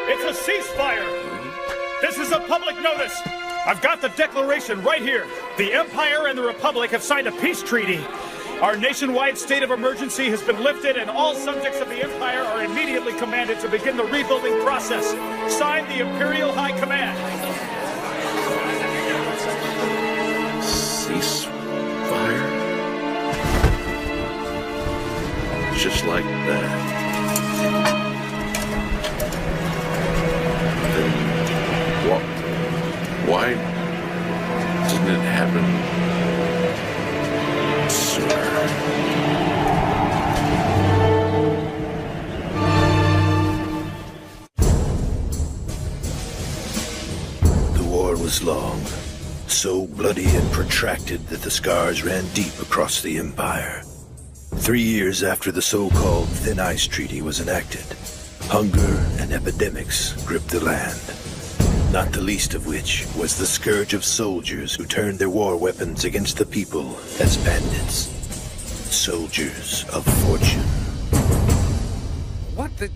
It's a ceasefire. This is a public notice. I've got the declaration right here. The Empire and the Republic have signed a peace treaty. Our nationwide state of emergency has been lifted, and all subjects of the Empire are immediately commanded to begin the rebuilding process. Signed, the Imperial High Command. Ceasefire? Just like that. Then why didn't it happen sooner? The war was long, so bloody and protracted that the scars ran deep across the Empire. 3 years after the so-called Thin Ice Treaty was enacted, hunger and epidemics gripped the land. Not the least of which was the scourge of soldiers who turned their war weapons against the people as bandits. Soldiers of fortune. What the?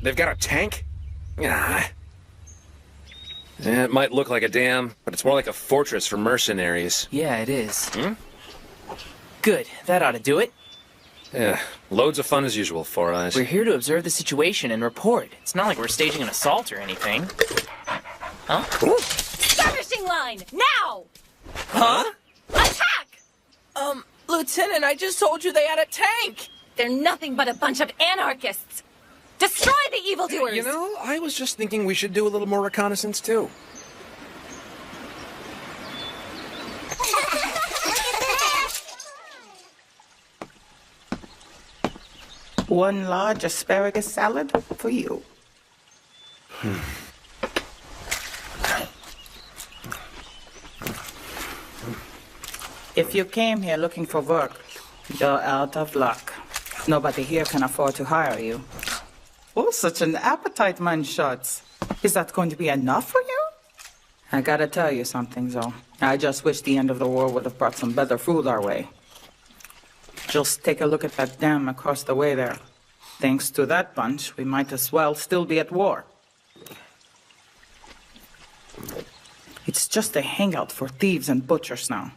They've got a tank? Yeah. It might look like a dam, but it's more like a fortress for mercenaries. Yeah, it is. Good. That ought to do it. Yeah, loads of fun as usual, Four Eyes. We're here to observe the situation and report. It's not like we're staging an assault or anything. Huh? Skirmishing line! Now! Huh? Attack! Lieutenant, I just told you they had a tank! They're nothing but a bunch of anarchists! Destroy the evildoers! You know, I was just thinking we should do a little more reconnaissance, too. One large asparagus salad for you. If you came here looking for work, you're out of luck. Nobody here can afford to hire you. Oh, such an appetite, man shots. Is that going to be enough for you? I gotta tell you something, though. I just wish the end of the war would have brought some better food our way. Just take a look at that dam across the way there. Thanks to that bunch, we might as well still be at war. It's just a hangout for thieves and butchers now.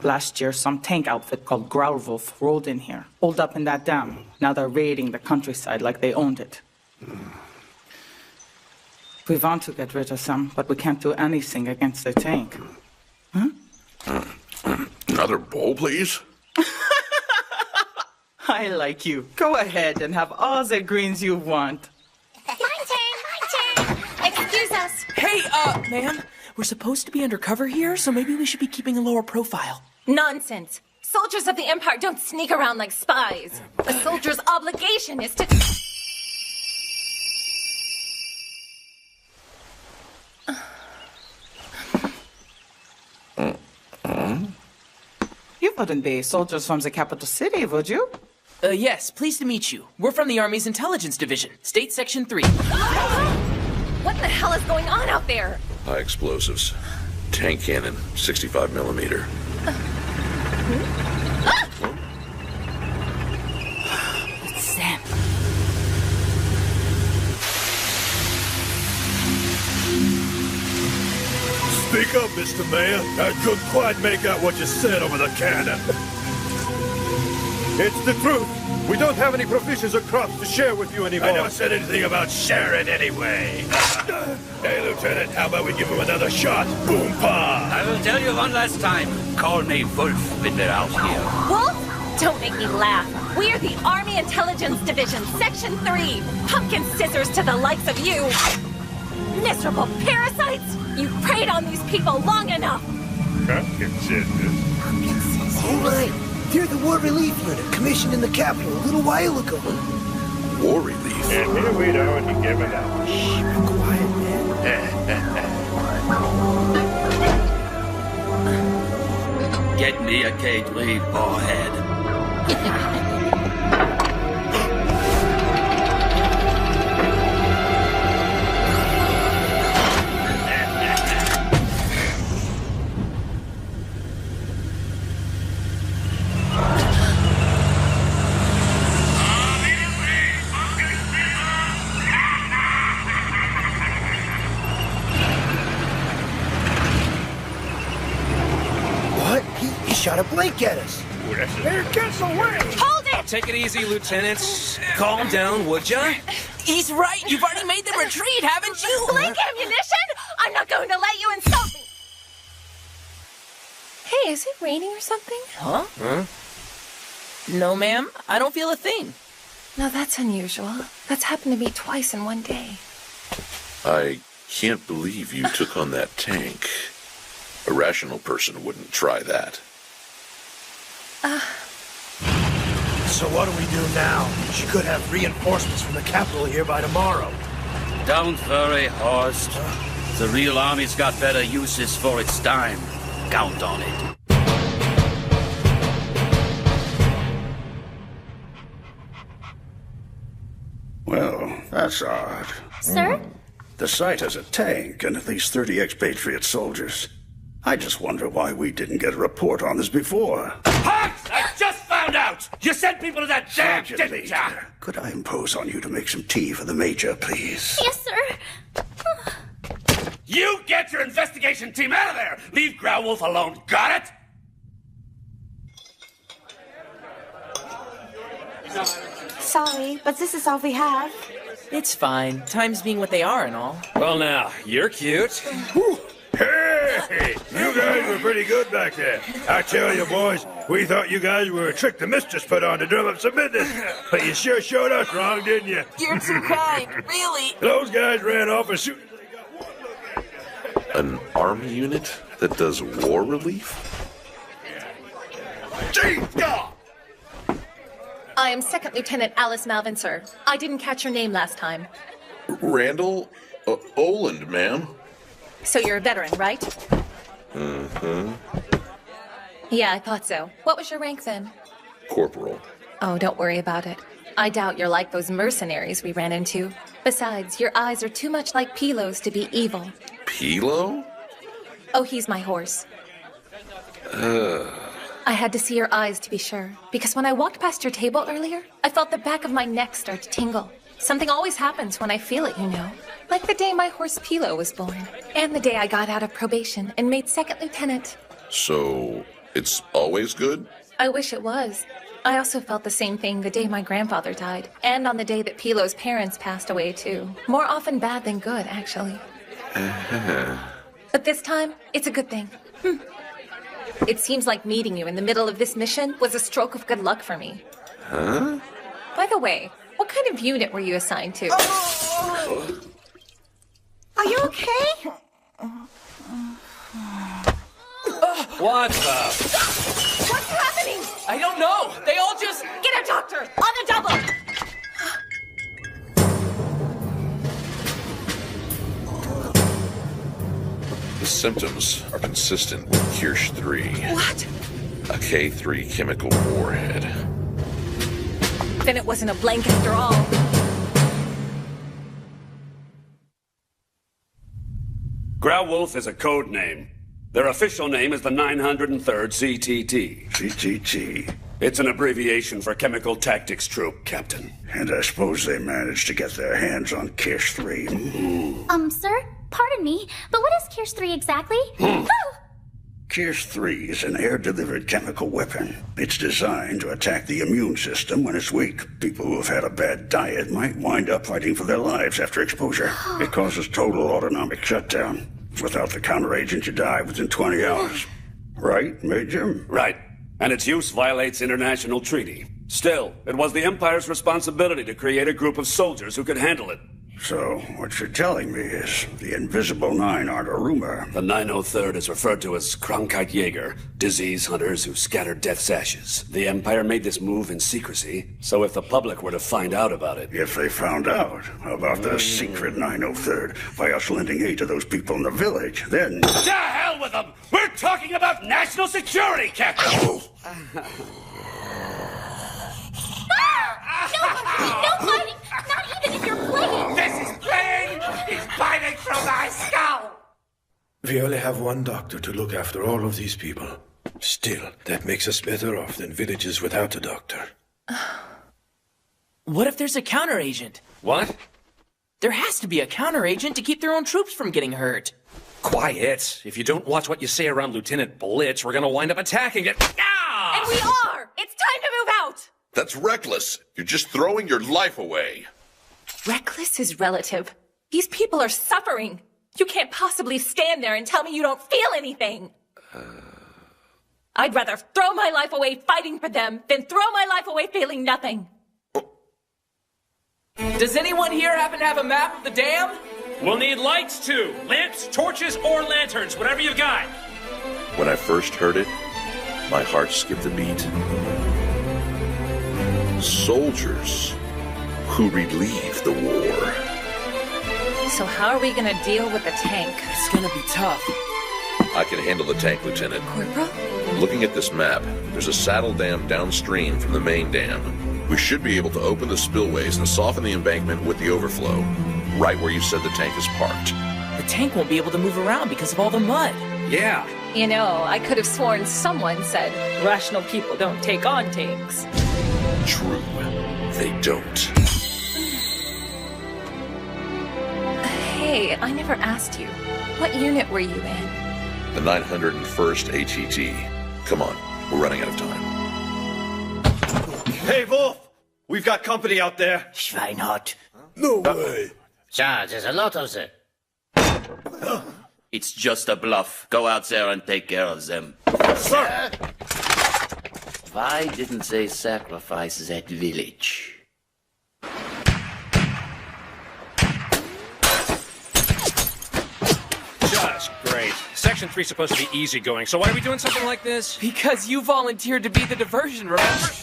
Last year, some tank outfit called Growlwolf rolled in here, holed up in that dam. Now they're raiding the countryside like they owned it. We want to get rid of some, but we can't do anything against the tank. Huh? Another bowl, please? I like you. Go ahead and have all the greens you want. My turn! Excuse us. Hey, ma'am. We're supposed to be undercover here, so maybe we should be keeping a lower profile. Nonsense. Soldiers of the Empire don't sneak around like spies. A soldier's obligation is to... You wouldn't be soldiers from the capital city, would you? Yes, pleased to meet you. We're from the Army's Intelligence Division, State Section 3. What the hell is going on out there? High explosives. Tank cannon, 65 millimeter. It's Sam. Speak up, Mr. Mayor. I couldn't quite make out what you said over the cannon. It's the truth. We don't have any provisions or crops to share with you anymore. I never said anything about sharing anyway. Hey, Lieutenant, how about we give him another shot? Boom, pa! I will tell you one last time. Call me Wolf when they're out here. Wolf? Don't make me laugh. We're the Army Intelligence Division, Section 3. Pumpkin scissors to the likes of you. Miserable parasites! You preyed on these people long enough. Pumpkin scissors. All right. They're the war relief unit commissioned in the capital a little while ago. War relief? And here we'd already given up. Shh, be quiet, man. Get me a K3, ballhead. shot a blank at us. Here, gets away! Hold it! Take it easy, Lieutenant. Calm down, would ya? He's right. You've already made the retreat, haven't you? Blank ammunition? I'm not going to let you insult me! Hey, is it raining or something? Huh? No, ma'am. I don't feel a thing. No, that's unusual. That's happened to me twice in one day. I can't believe you took on that tank. A rational person wouldn't try that. So what do we do now? She could have reinforcements from the capital here by tomorrow. Don't worry, Horst. The real army's got better uses for its time. Count on it. Well, that's odd. Sir? The site has a tank and at least 30 expatriate soldiers. I just wonder why we didn't get a report on this before. Hawks! I just found out! You sent people to that dam, Sergeant didn't ya? Major, could I impose on you to make some tea for the Major, please? Yes, sir. You get your investigation team out of there! Leave Growlwolf alone, got it? Sorry, but this is all we have. It's fine. Times being what they are and all. Well, now, you're cute. Hey, you guys were pretty good back there. I tell you, boys, we thought you guys were a trick the mistress put on to drum up some business. But you sure showed us wrong, didn't you? You're too kind, really. Those guys ran off as soon as they got one look at it. An army unit that does war relief? I am Second Lieutenant Alice Malvin, sir. I didn't catch your name last time. Randall Oland, ma'am. So you're a veteran, right? Mm-hmm. Yeah, I thought so. What was your rank then? Corporal. Oh, don't worry about it. I doubt you're like those mercenaries we ran into. Besides, your eyes are too much like Pilo's to be evil. Pilo? Oh, he's my horse. I had to see your eyes to be sure, because when I walked past your table earlier, I felt the back of my neck start to tingle. Something always happens when I feel it, you know. Like the day my horse Pilo was born, and the day I got out of probation and made second lieutenant. So, it's always good? I wish it was. I also felt the same thing the day my grandfather died, and on the day that Pilo's parents passed away, too. More often bad than good, actually. But this time, it's a good thing. It seems like meeting you in the middle of this mission was a stroke of good luck for me. Huh? By the way, what kind of unit were you assigned to? Are you okay? What the? What's happening? I don't know. They all just... Get a doctor! On the double! The symptoms are consistent with Kirsch 3. What? A K3 chemical warhead. Then it wasn't a blank after all. Growlwolf is a code name. Their official name is the 903rd CTT. CTT. It's an abbreviation for Chemical Tactics Troop, Captain. And I suppose they managed to get their hands on Kirsch 3. Sir? Pardon me, but what is Kirsch 3 exactly? Kirsch 3 is an air-delivered chemical weapon. It's designed to attack the immune system when it's weak. People who have had a bad diet might wind up fighting for their lives after exposure. It causes total autonomic shutdown. Without the counteragent, you die within 20 hours. Right, Major? Right. And its use violates international treaty. Still, it was the Empire's responsibility to create a group of soldiers who could handle it. So, what you're telling me is the Invisible Nine aren't a rumor. The 903rd is referred to as Krankheitjäger, disease hunters who scatter death's ashes. The Empire made this move in secrecy, so if the public were to find out about it... If they found out about the secret 903rd by us lending aid to those people in the village, then... To hell with them! We're talking about national security, Captain! No fighting! Not even if you're playing! This is playing! He's biting through my skull! We only have one doctor to look after all of these people. Still, that makes us better off than villages without a doctor. What if there's a counteragent? What? There has to be a counteragent to keep their own troops from getting hurt. Quiet. If you don't watch what you say around Lieutenant Blitz, we're gonna wind up attacking it. Ah! And we are! It's time to move out! That's reckless. You're just throwing your life away. Reckless is relative. These people are suffering. You can't possibly stand there and tell me you don't feel anything. I'd rather throw my life away fighting for them than throw my life away feeling nothing. Does anyone here happen to have a map of the dam? We'll need lights too. Lamps, torches, or lanterns, whatever you've got. When I first heard it, my heart skipped a beat. Soldiers who relieve the war. So how are we gonna deal with the tank? It's gonna be tough. I can handle the tank, Lieutenant. Corporal? Looking at this map, there's a saddle dam downstream from the main dam. We should be able to open the spillways and soften the embankment with the overflow, right where you said the tank is parked. The tank won't be able to move around because of all the mud. Yeah. You know, I could have sworn someone said rational people don't take on tanks. True, they don't. Hey, I never asked you. What unit were you in? The 901st ATT. Come on, we're running out of time. Hey, Wolf! We've got company out there. Schweinhut. No way. Yeah, there's a lot of them. It's just a bluff. Go out there and take care of them. Sir! Why didn't they sacrifice that village? Just great. Section 3's supposed to be easygoing, so why are we doing something like this? Because you volunteered to be the diversion, remember?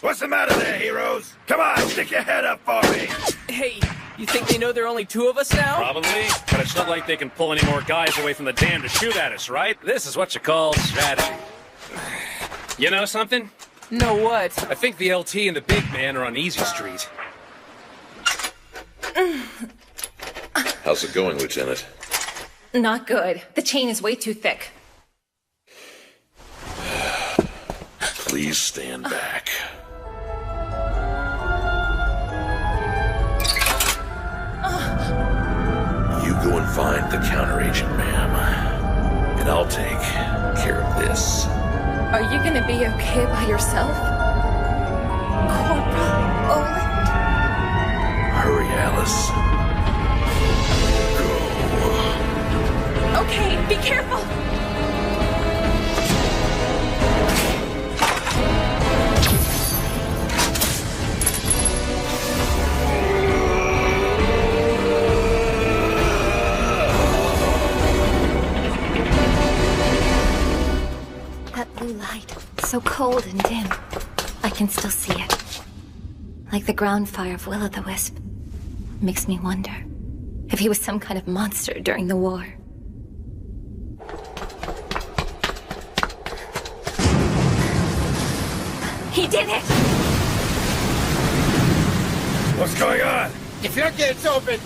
What's the matter there, heroes? Come on, stick your head up for me. Hey, you think they know there are only two of us now? Probably, but it's not like they can pull any more guys away from the dam to shoot at us, right? This is what you call strategy. You know something? No what? I think the LT and the big man are on Easy Street. How's it going, Lieutenant? Not good. The chain is way too thick. Please stand back. You go and find the counteragent, ma'am. And I'll take care of this. Are you gonna be okay by yourself? Corporal Oland? Hurry, Alice. Okay, be careful! That blue light, so cold and dim. I can still see it. Like the ground fire of Will-o'-the-Wisp. Makes me wonder if he was some kind of monster during the war. He did it! What's going on? The floodgates open.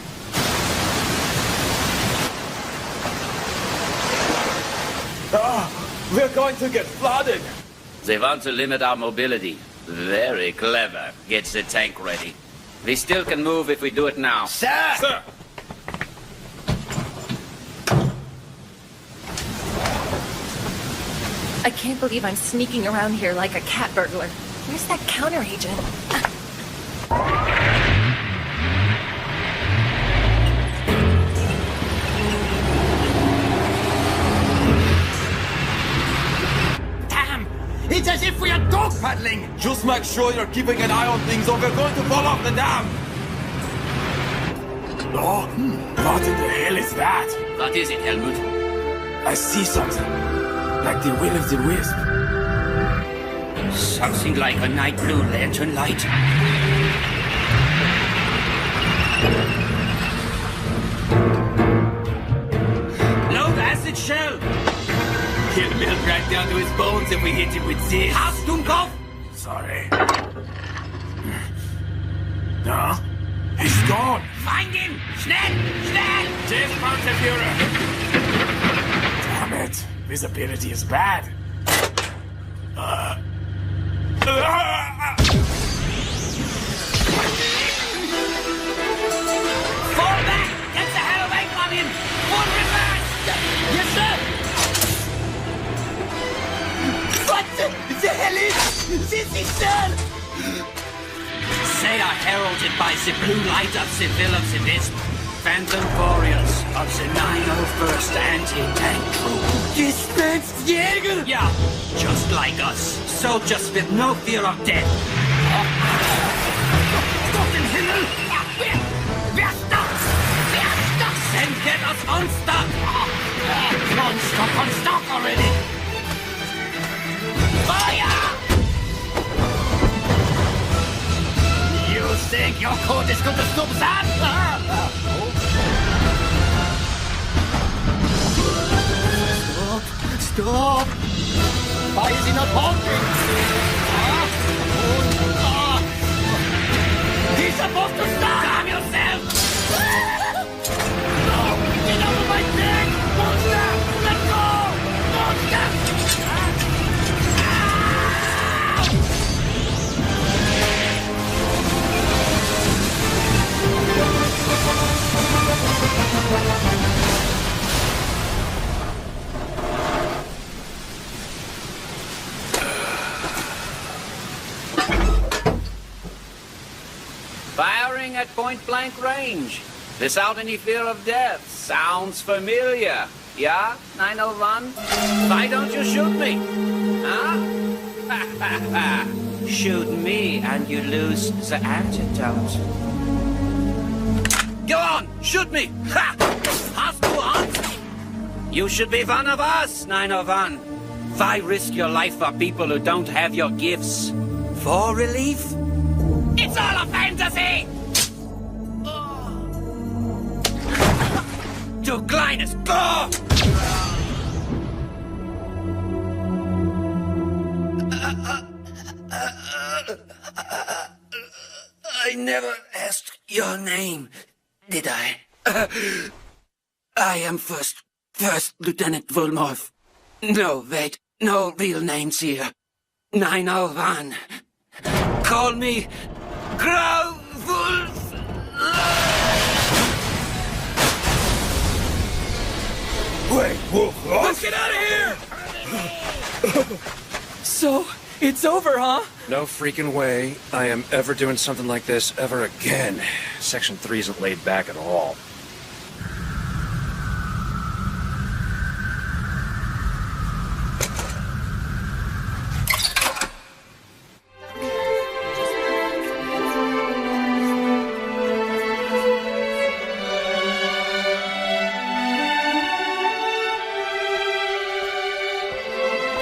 We're going to get flooded. They want to limit our mobility. Very clever. Gets the tank ready. We still can move if we do it now. Sir! Sir! I can't believe I'm sneaking around here like a cat burglar. Where's that counteragent? Damn! It's as if we are dog paddling! Just make sure you're keeping an eye on things or we're going to fall off the dam! Oh, what in the hell is that? What is it, Helmut? I see something. Like the will of the wisp. Something like a night blue lantern light. Load acid shell! He'll melt right down to his bones if we hit him with this. Hast du Kopf? Sorry. No? He's gone! Find him! Schnell! Schnell! Des Panzerführer! Damn it. Visibility is bad. Fall back! Get the hell away from him! Full reverse! This is dead! They are heralded by the blue light of the will of the wisp. Phantom warriors of the 901st Anti-Tank Troop. Dispensjäger! Yeah, just like us. Soldiers with no fear of death. Gott im Himmel! Wer stoppt? Wer stoppt? Then get us unstuck! Unstuck already! Fire! You think your code is going to stop that? Stop! Why is he not honking? He's supposed to stop! Calm yourself! No! Get out of my thing! Monster! Let go! Monster! Firing at point-blank range, without any fear of death. Sounds familiar. Yeah, 901? Why don't you shoot me? Huh? Shoot me and you lose the antidote. Go on, shoot me! Ha! Hast du Angst? You should be one of us, 901. Why risk your life for people who don't have your gifts? For relief? It's all a fantasy! Du kleines Go! I never asked your name, did I? I am First Lieutenant Volmov. No, wait, no real names here. 901. Call me Grauwulf. Wait, Wolf! Let's get out of here! So, it's over, huh? No freaking way I am ever doing something like this ever again. Section 3 isn't laid back at all.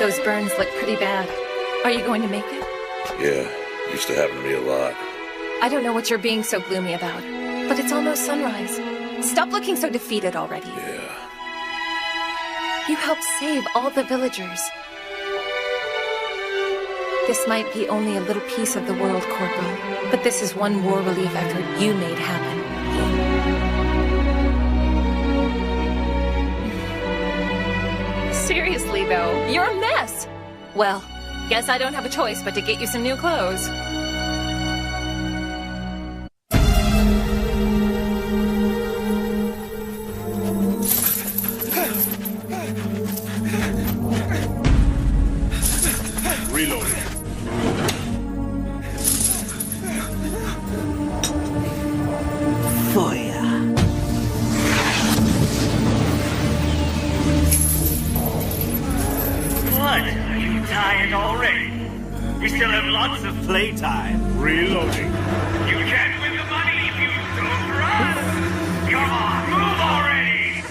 Those burns look pretty bad. Are you going to make it? Yeah, used to happen to me a lot. I don't know what you're being so gloomy about, but it's almost sunrise. Stop looking so defeated already. Yeah. You helped save all the villagers. This might be only a little piece of the world, Corporal, but this is one war relief effort you made happen. Seriously, though, you're a mess. Well, guess I don't have a choice but to get you some new clothes. Reloading. What? Are you tired already? We still have lots of playtime. Reloading. You can't win the money if you don't run! Come on, move already!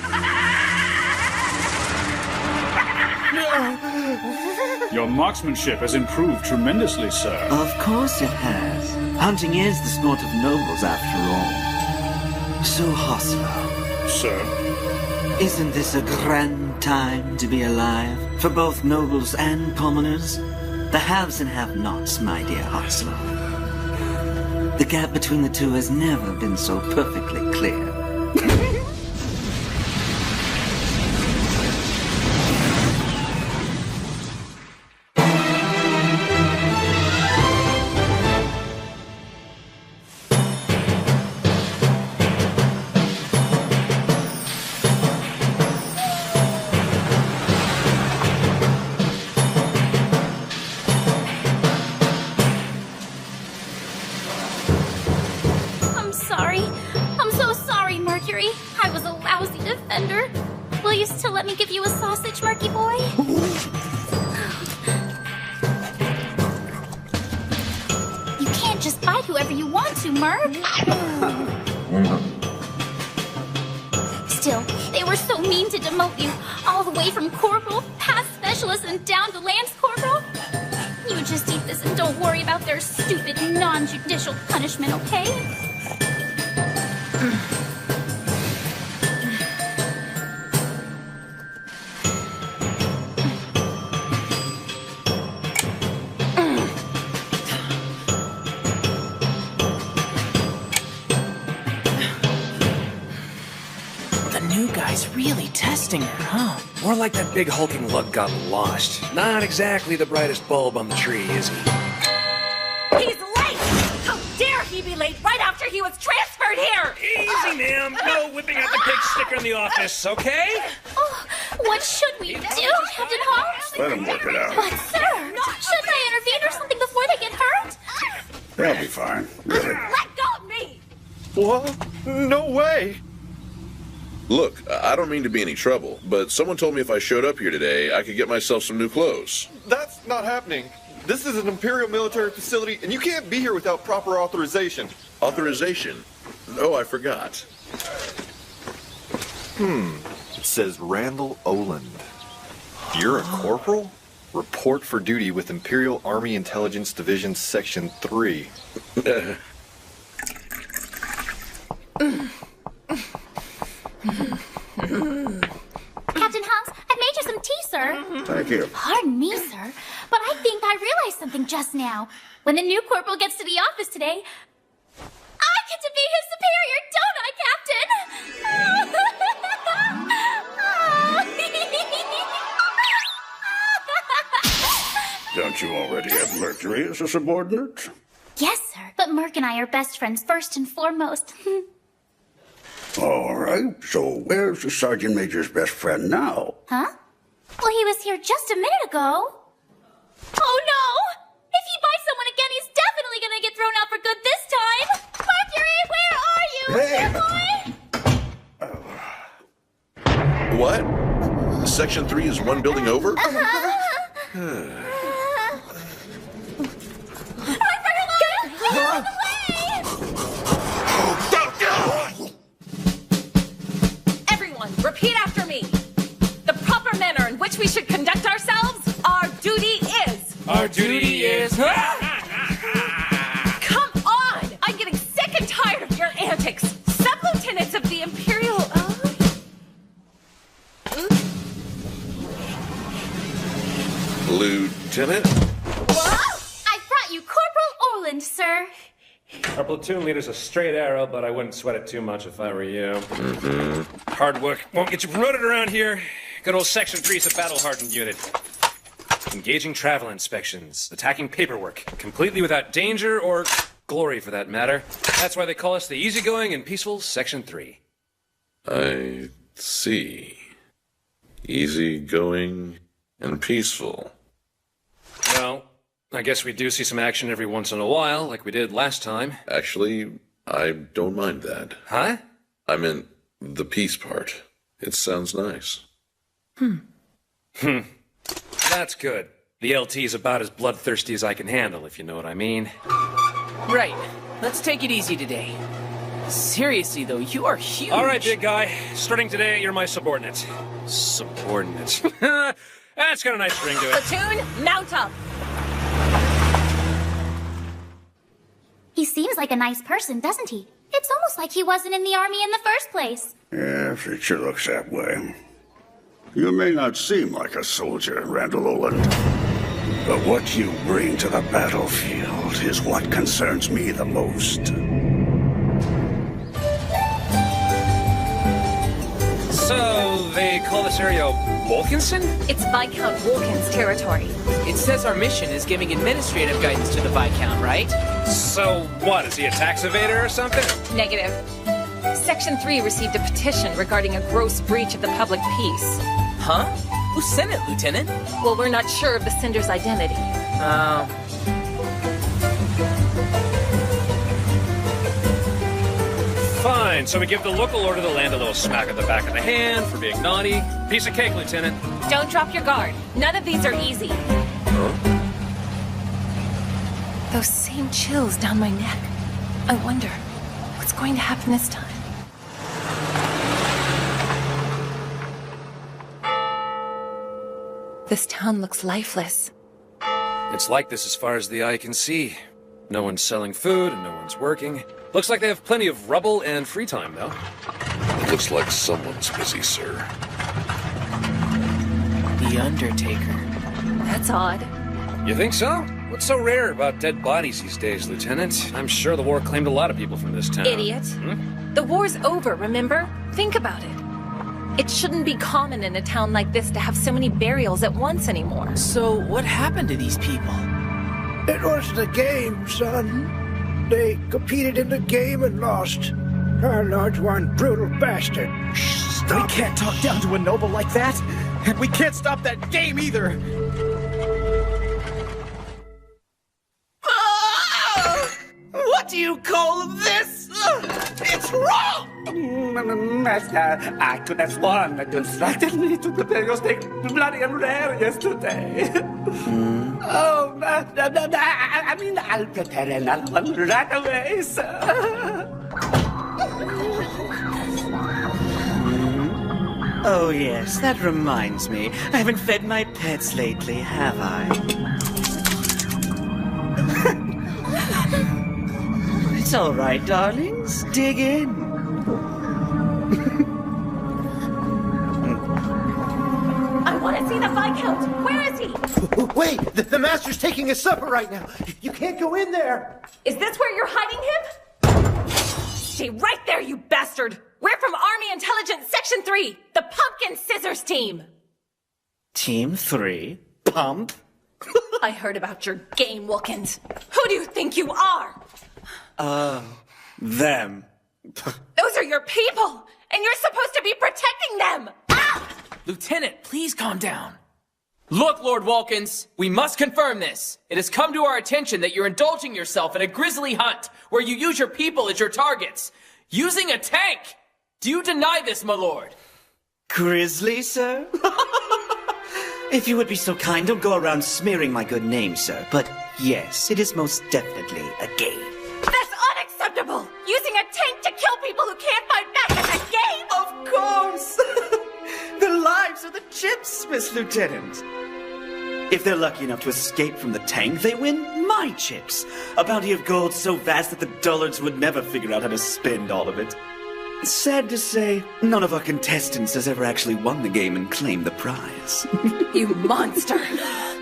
Your marksmanship has improved tremendously, sir. Of course it has. Hunting is the sport of nobles, after all. So, Hostler. Sir? Isn't this a grand time to be alive for both nobles and commoners? The haves and have-nots, my dear Hostler. The gap between the two has never been so perfectly clear. Mercury. I was a lousy defender. Will you still let me give you a sausage, Murky boy? You can't just bite whoever you want to, Merc. Still, they were so mean to demote you, all the way from corporal, past specialist, and down to lance corporal. You just eat this and don't worry about their stupid, non-judicial punishment, okay? Really testing her, huh? More like that big hulking lug got lost. Not exactly the brightest bulb on the tree, is he? He's late! How dare he be late right after he was transferred here! Easy, ma'am. No whipping out the pig sticker in the office, okay? Oh, what should we do, Captain Holmes? Let him work it out. But, sir, shouldn't I intervene or something before they get hurt? They'll be fine, really. Let go of me! What? No way! Look, I don't mean to be any trouble, but someone told me if I showed up here today, I could get myself some new clothes. That's not happening. This is an Imperial military facility, and you can't be here without proper authorization. Authorization? Oh, I forgot. It says Randall Oland. You're a corporal? Report for duty with Imperial Army Intelligence Division Section 3. Captain Holmes, I've made you some tea, sir. Thank you. Pardon me, sir, but I think I realized something just now. When the new corporal gets to the office today, I get to be his superior, don't I, Don't you already have Mercury as a subordinate? Yes, sir, but Merc and I are best friends first and foremost. All right, so where's the Sergeant Major's best friend now? Huh? Well, he was here just a minute ago. Oh, no! If he bites someone again, he's definitely gonna get thrown out for good this time! Mercury, where are you? Dear boy? What? Section 3 is one building over? Everyone, repeat after me. The proper manner in which we should conduct ourselves, our duty is. Our duty is... Come on! I'm getting sick and tired of your antics. Sub-lieutenants of the Imperial... Lieutenant? I brought you Corporal Orland, sir. Our platoon leader's a straight arrow, but I wouldn't sweat it too much if I were you. Hard work won't get you promoted around here. Good old Section 3's a battle-hardened unit. Engaging travel inspections, attacking paperwork, completely without danger or glory for that matter. That's why they call us the easygoing and peaceful Section 3. I see. Easygoing and peaceful. Well, I guess we do see some action every once in a while, like we did last time. Actually, I don't mind that. Huh? I meant the peace part. It sounds nice. That's good. The LT's about as bloodthirsty as I can handle, if you know what I mean. Right. Let's take it easy today. Seriously, though, you are huge. All right, big guy. Starting today, you're my subordinate. Subordinate. That's got a nice ring to it. Platoon, mount up. He seems like a nice person, doesn't he? It's almost like he wasn't in the army in the first place. Yes, it sure looks that way. You may not seem like a soldier, Randall Oland, but what you bring to the battlefield is what concerns me the most. So, they call this area Wilkinson? It's Viscount Wolkin's territory. It says our mission is giving administrative guidance to the Viscount, right? So what, is he a tax evader or something? Negative. Section 3 received a petition regarding a gross breach of the public peace. Huh? Who sent it, Lieutenant? Well, we're not sure of the sender's identity. Oh. Fine. Fine, so we give the local lord of the land a little smack at the back of the hand for being naughty. Piece of cake, Lieutenant. Don't drop your guard. None of these are easy. Those same chills down my neck. I wonder, what's going to happen this time? This town looks lifeless. It's like this as far as the eye can see. No one's selling food and no one's working. Looks like they have plenty of rubble and free time, though. It looks like someone's busy, sir. The Undertaker. That's odd. You think so? What's so rare about dead bodies these days, Lieutenant? I'm sure the war claimed a lot of people from this town. Idiot. The war's over, remember? Think about it. It shouldn't be common in a town like this to have so many burials at once anymore. So, what happened to these people? It wasn't a game, son. They competed in the game and lost. Our lord's one brutal bastard. We can't talk down to a noble like that. And we can't stop that game either. What do you call this? It's wrong! Master, I could have sworn that you instructed me to prepare your steak bloody and rare yesterday. Oh, I mean, I'll prepare another one right away, sir. Oh, yes, that reminds me. I haven't fed my pets lately, have I? It's all right, darlings. Dig in. I want to see the Viscount! Where is he? Wait, the Master's taking his supper right now. You can't go in there. Is this where you're hiding him? Stay right there, you bastard! We're from Army Intelligence Section 3, the Pumpkin Scissors Team! Team 3? Pump? I heard about your game, Wilkins. Who do you think you are? Them. Those are your people, and you're supposed to be protecting them! Ah! Lieutenant, please calm down. Look, Lord Wilkins, we must confirm this. It has come to our attention that you're indulging yourself in a grisly hunt where you use your people as your targets. Using a tank! Do you deny this, my lord? Grizzly, sir? If you would be so kind, don't go around smearing my good name, sir. But yes, it is most definitely a game. That's unacceptable! Using a tank to kill people who can't fight back is a game! Of course! Their lives are the chips, Miss Lieutenant. If they're lucky enough to escape from the tank, they win my chips. A bounty of gold so vast that the dullards would never figure out how to spend all of it. Sad to say, none of our contestants has ever actually won the game and claimed the prize. You monster!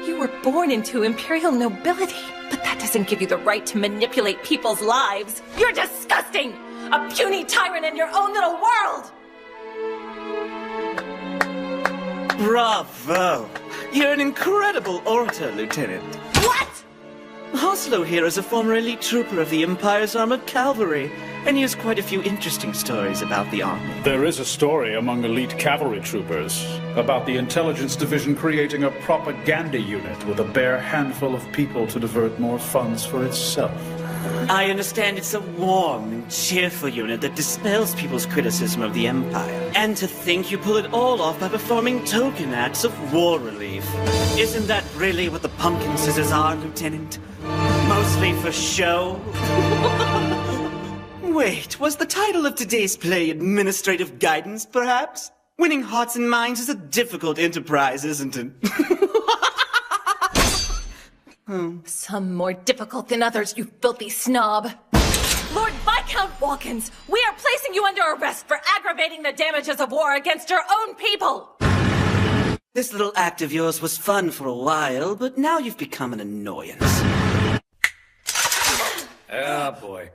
You were born into imperial nobility, but that doesn't give you the right to manipulate people's lives. You're disgusting! A puny tyrant in your own little world! Bravo! You're an incredible orator, Lieutenant. What? Oslo here is a former elite trooper of the Empire's Armored Cavalry, and he has quite a few interesting stories about the army. There is a story among elite cavalry troopers about the intelligence division creating a propaganda unit with a bare handful of people to divert more funds for itself. I understand it's a warm and cheerful unit that dispels people's criticism of the Empire. And to think you pull it all off by performing token acts of war relief. Isn't that really what the pumpkin scissors are, Lieutenant? Mostly for show? Wait, was the title of today's play Administrative Guidance, perhaps? Winning hearts and minds is a difficult enterprise, isn't it? Some more difficult than others, you filthy snob. Lord Viscount Wilkins, we are placing you under arrest for aggravating the damages of war against your own people! This little act of yours was fun for a while, but now you've become an annoyance. Ah, boy.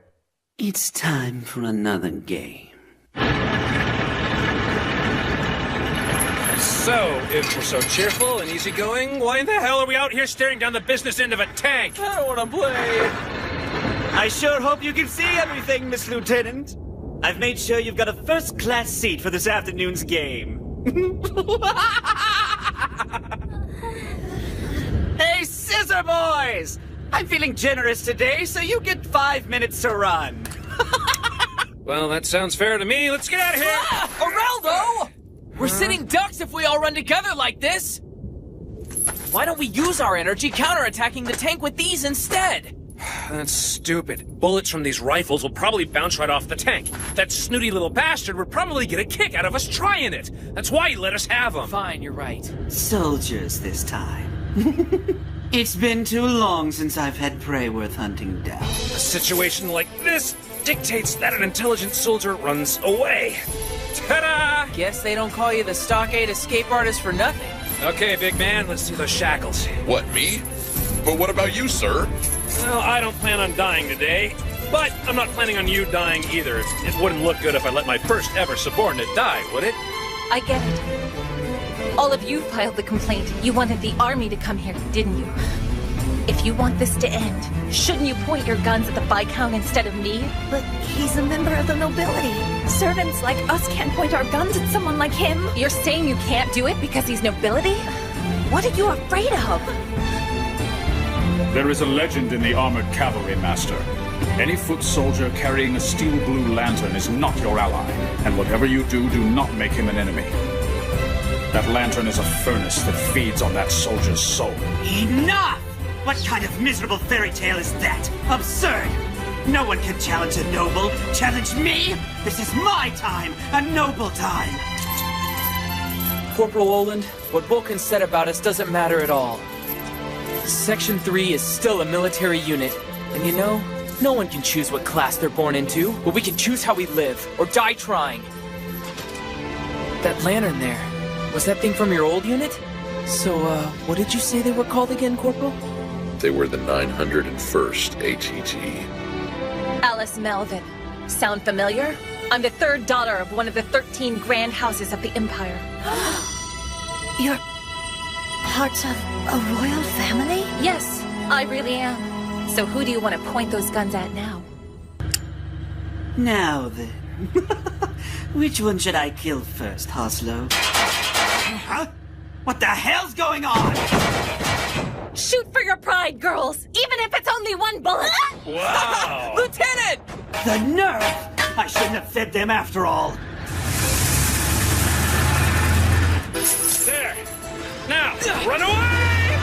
It's time for another game. So, if we're so cheerful and easygoing, why in the hell are we out here staring down the business end of a tank? I don't want to play. I sure hope you can see everything, Miss Lieutenant. I've made sure you've got a first-class seat for this afternoon's game. Hey, Scissor Boys! I'm feeling generous today, so you get 5 minutes to run. Well, that sounds fair to me. Let's get out of here! Araldo! We're sitting ducks if we all run together like this! Why don't we use our energy counterattacking the tank with these instead? That's stupid. Bullets from these rifles will probably bounce right off the tank. That snooty little bastard would probably get a kick out of us trying it. That's why he let us have them. Fine, you're right. Soldiers this time. It's been too long since I've had prey worth hunting down. A situation like this dictates that an intelligent soldier runs away. Ta-da! Guess they don't call you the Stockade escape artist for nothing. Okay, big man, let's see those shackles. What, me? But what about you, sir? Well, I don't plan on dying today, but I'm not planning on you dying either. It wouldn't look good if I let my first ever subordinate die, would it? I get it. All of you filed the complaint. You wanted the army to come here, didn't you? If you want this to end, shouldn't you point your guns at the Viscount instead of me? But he's a member of the nobility. Servants like us can't point our guns at someone like him. You're saying you can't do it because he's nobility? What are you afraid of? There is a legend in the armored cavalry, Master. Any foot soldier carrying a steel blue lantern is not your ally, and whatever you do, do not make him an enemy. That lantern is a furnace that feeds on that soldier's soul. Enough! What kind of miserable fairy tale is that? Absurd! No one can challenge a noble. Challenge me? This is my time, a noble time. Corporal Oland, what Vulcan said about us doesn't matter at all. Section 3 is still a military unit, and you know, no one can choose what class they're born into, but we can choose how we live, or die trying. That lantern there, was that thing from your old unit? So, what did you say they were called again, Corporal? They were the 901st ATT. Alice Melvin. Sound familiar? I'm the third daughter of one of the 13 grand houses of the Empire. You're parts of a royal family? Yes, I really am. So who do you want to point those guns at now? Now then. Which one should I kill first, Hoslow? Huh? What the hell's going on? Shoot for your pride, girls! Even if it's only one bullet! Wow! Lieutenant! The nerve! I shouldn't have fed them after all. There! Now, run away!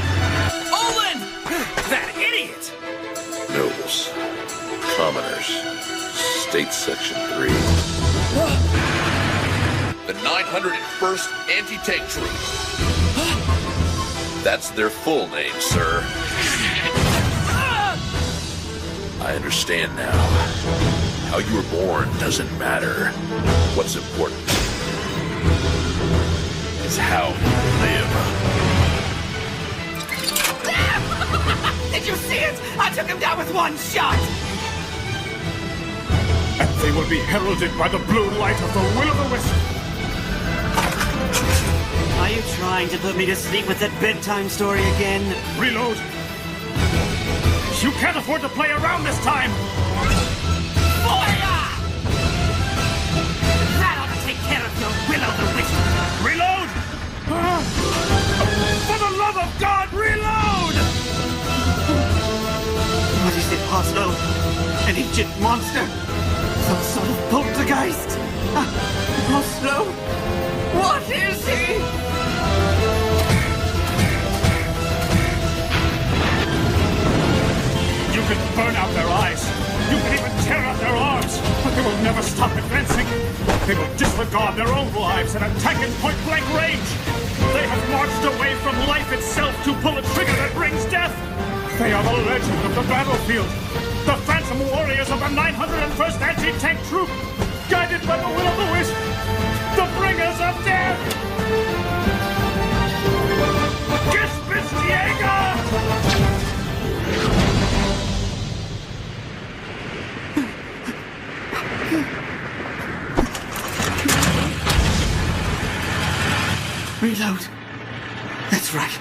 Olin! That idiot! Nobles. Commoners. State Section 3. The 901st Anti-Tank Troop. That's their full name, sir. I understand now. How you were born doesn't matter. What's important is how you live. Did you see it? I took him down with one shot! And they will be heralded by the blue light of the Will-o'-the-Wisp. Are you trying to put me to sleep with that bedtime story again? Reload! You can't afford to play around this time! Fire! That ought to take care of your Will-o'-the-Wisp! Reload! For the love of God, reload! What is it, Hoslow? An ancient monster? Some sort of poltergeist? Hoslow? What is he? You can burn out their eyes. You can even tear out their arms. But they will never stop advancing. They will disregard their own lives and attack in point-blank range. They have marched away from life itself to pull a trigger that brings death. They are the legend of the battlefield. The phantom warriors of the 901st Anti-Tank Troop. Guided by the Will-o'-the-Wisp. The bringers of death. Gespitjäger! Reload. That's right.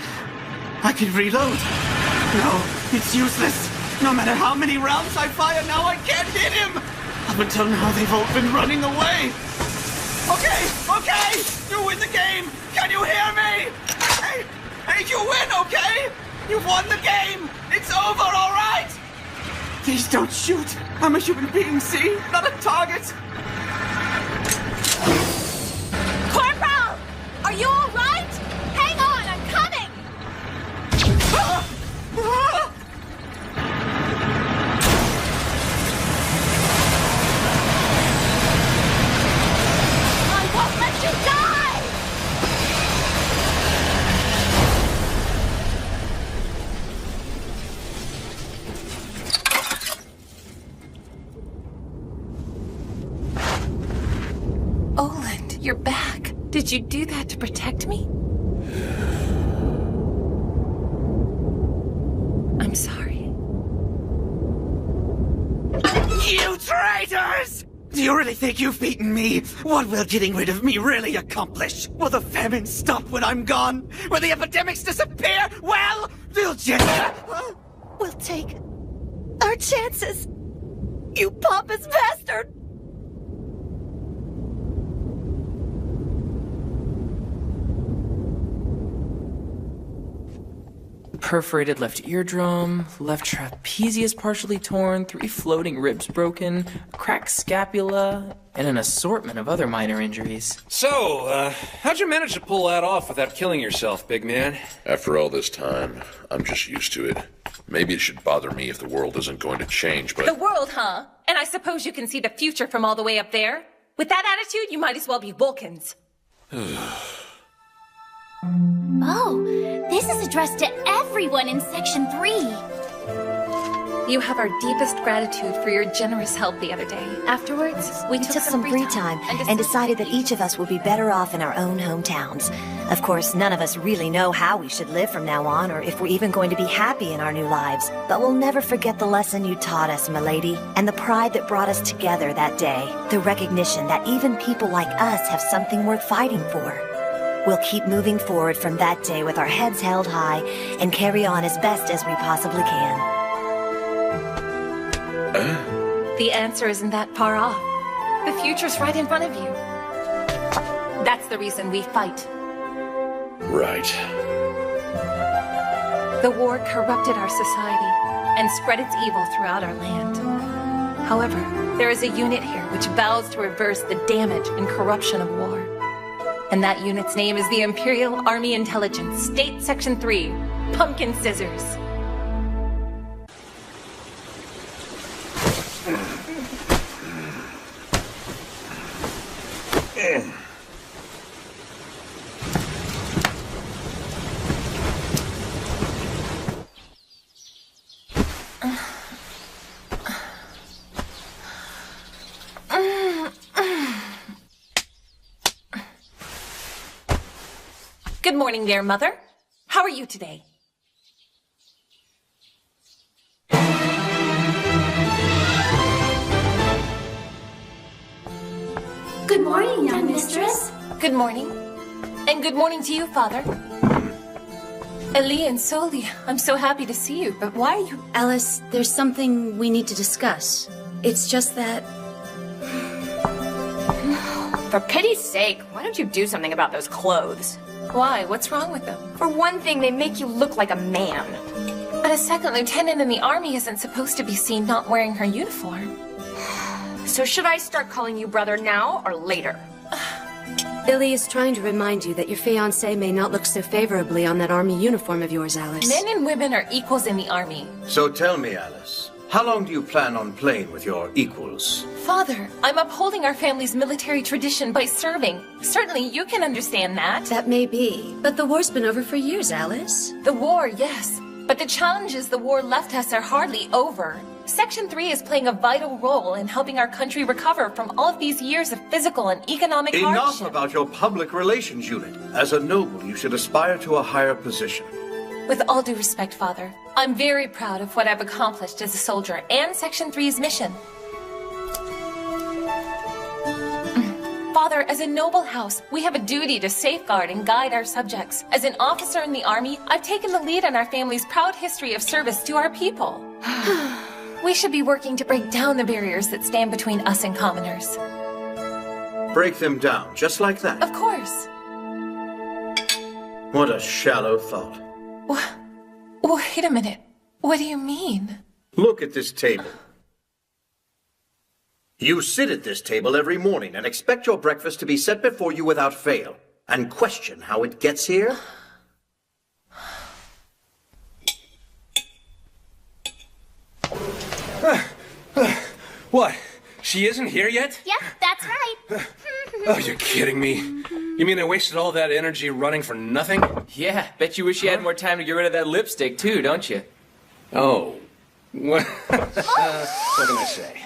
I can reload. No, it's useless. No matter how many rounds I fire now, I can't hit him. Up until now, they've all been running away. Okay. You win the game. Can you hear me? Hey, you win, okay? You've won the game. It's over, all right? Please don't shoot. I'm a human being, see? Not a target. back. Did you do that to protect me? I'm sorry. You traitors! Do you really think you've beaten me? What will getting rid of me really accomplish? Will the famine stop when I'm gone? Will the epidemics disappear? Well, they'll just... We'll take our chances. You pompous bastard! Perforated left eardrum, left trapezius partially torn, 3 floating ribs broken, a cracked scapula, and an assortment of other minor injuries. So, how'd you manage to pull that off without killing yourself, big man? After all this time, I'm just used to it. Maybe it should bother me if the world isn't going to change, but... The world, huh? And I suppose you can see the future from all the way up there? With that attitude, you might as well be Vulcans. Oh, this is addressed to everyone in Section 3. You have our deepest gratitude for your generous help the other day. Afterwards, We took some free time and decided that each of us would be better off in our own hometowns. Of course, none of us really know how we should live from now on, or if we're even going to be happy in our new lives. But we'll never forget the lesson you taught us, milady, and the pride that brought us together that day. The recognition that even people like us have something worth fighting for. We'll keep moving forward from that day with our heads held high and carry on as best as we possibly can. The answer isn't that far off. The future's right in front of you. That's the reason we fight. Right. The war corrupted our society and spread its evil throughout our land. However, there is a unit here which vows to reverse the damage and corruption of war. And that unit's name is the Imperial Army Intelligence, State Section 3, Pumpkin Scissors. Good morning there, Mother. How are you today? Good morning, young mistress. Good morning. And good morning to you, Father. Eli and Soli, I'm so happy to see you, but why are you... Alice, there's something we need to discuss. It's just that... For pity's sake, why don't you do something about those clothes? Why? What's wrong with them? For one thing, they make you look like a man. But a second lieutenant in the army isn't supposed to be seen not wearing her uniform. So should I start calling you brother now or later? Billy is trying to remind you that your fiancé may not look so favorably on that army uniform of yours, Alice. Men and women are equals in the army. So tell me, Alice, how long do you plan on playing with your equals? Father, I'm upholding our family's military tradition by serving. Certainly you can understand that. That may be, but the war's been over for years, Alice. The war, yes. But the challenges the war left us are hardly over. Section 3 is playing a vital role in helping our country recover from all of these years of physical and economic Enough hardship. about your public relations unit. As a noble, you should aspire to a higher position. With all due respect, Father, I'm very proud of what I've accomplished as a soldier and Section 3's mission. Father, as a noble house, we have a duty to safeguard and guide our subjects. As an officer in the army, I've taken the lead in our family's proud history of service to our people. We should be working to break down the barriers that stand between us and commoners. Break them down, just like that. Of course. What a shallow thought. Wait a minute. What do you mean? Look at this table. You sit at this table every morning and expect your breakfast to be set before you without fail, and question how it gets here? What? She isn't here yet? Yep, that's right. Oh, you're kidding me. You mean I wasted all that energy running for nothing? Yeah, bet you wish you had more time to get rid of that lipstick too, don't you? Oh. What can I say?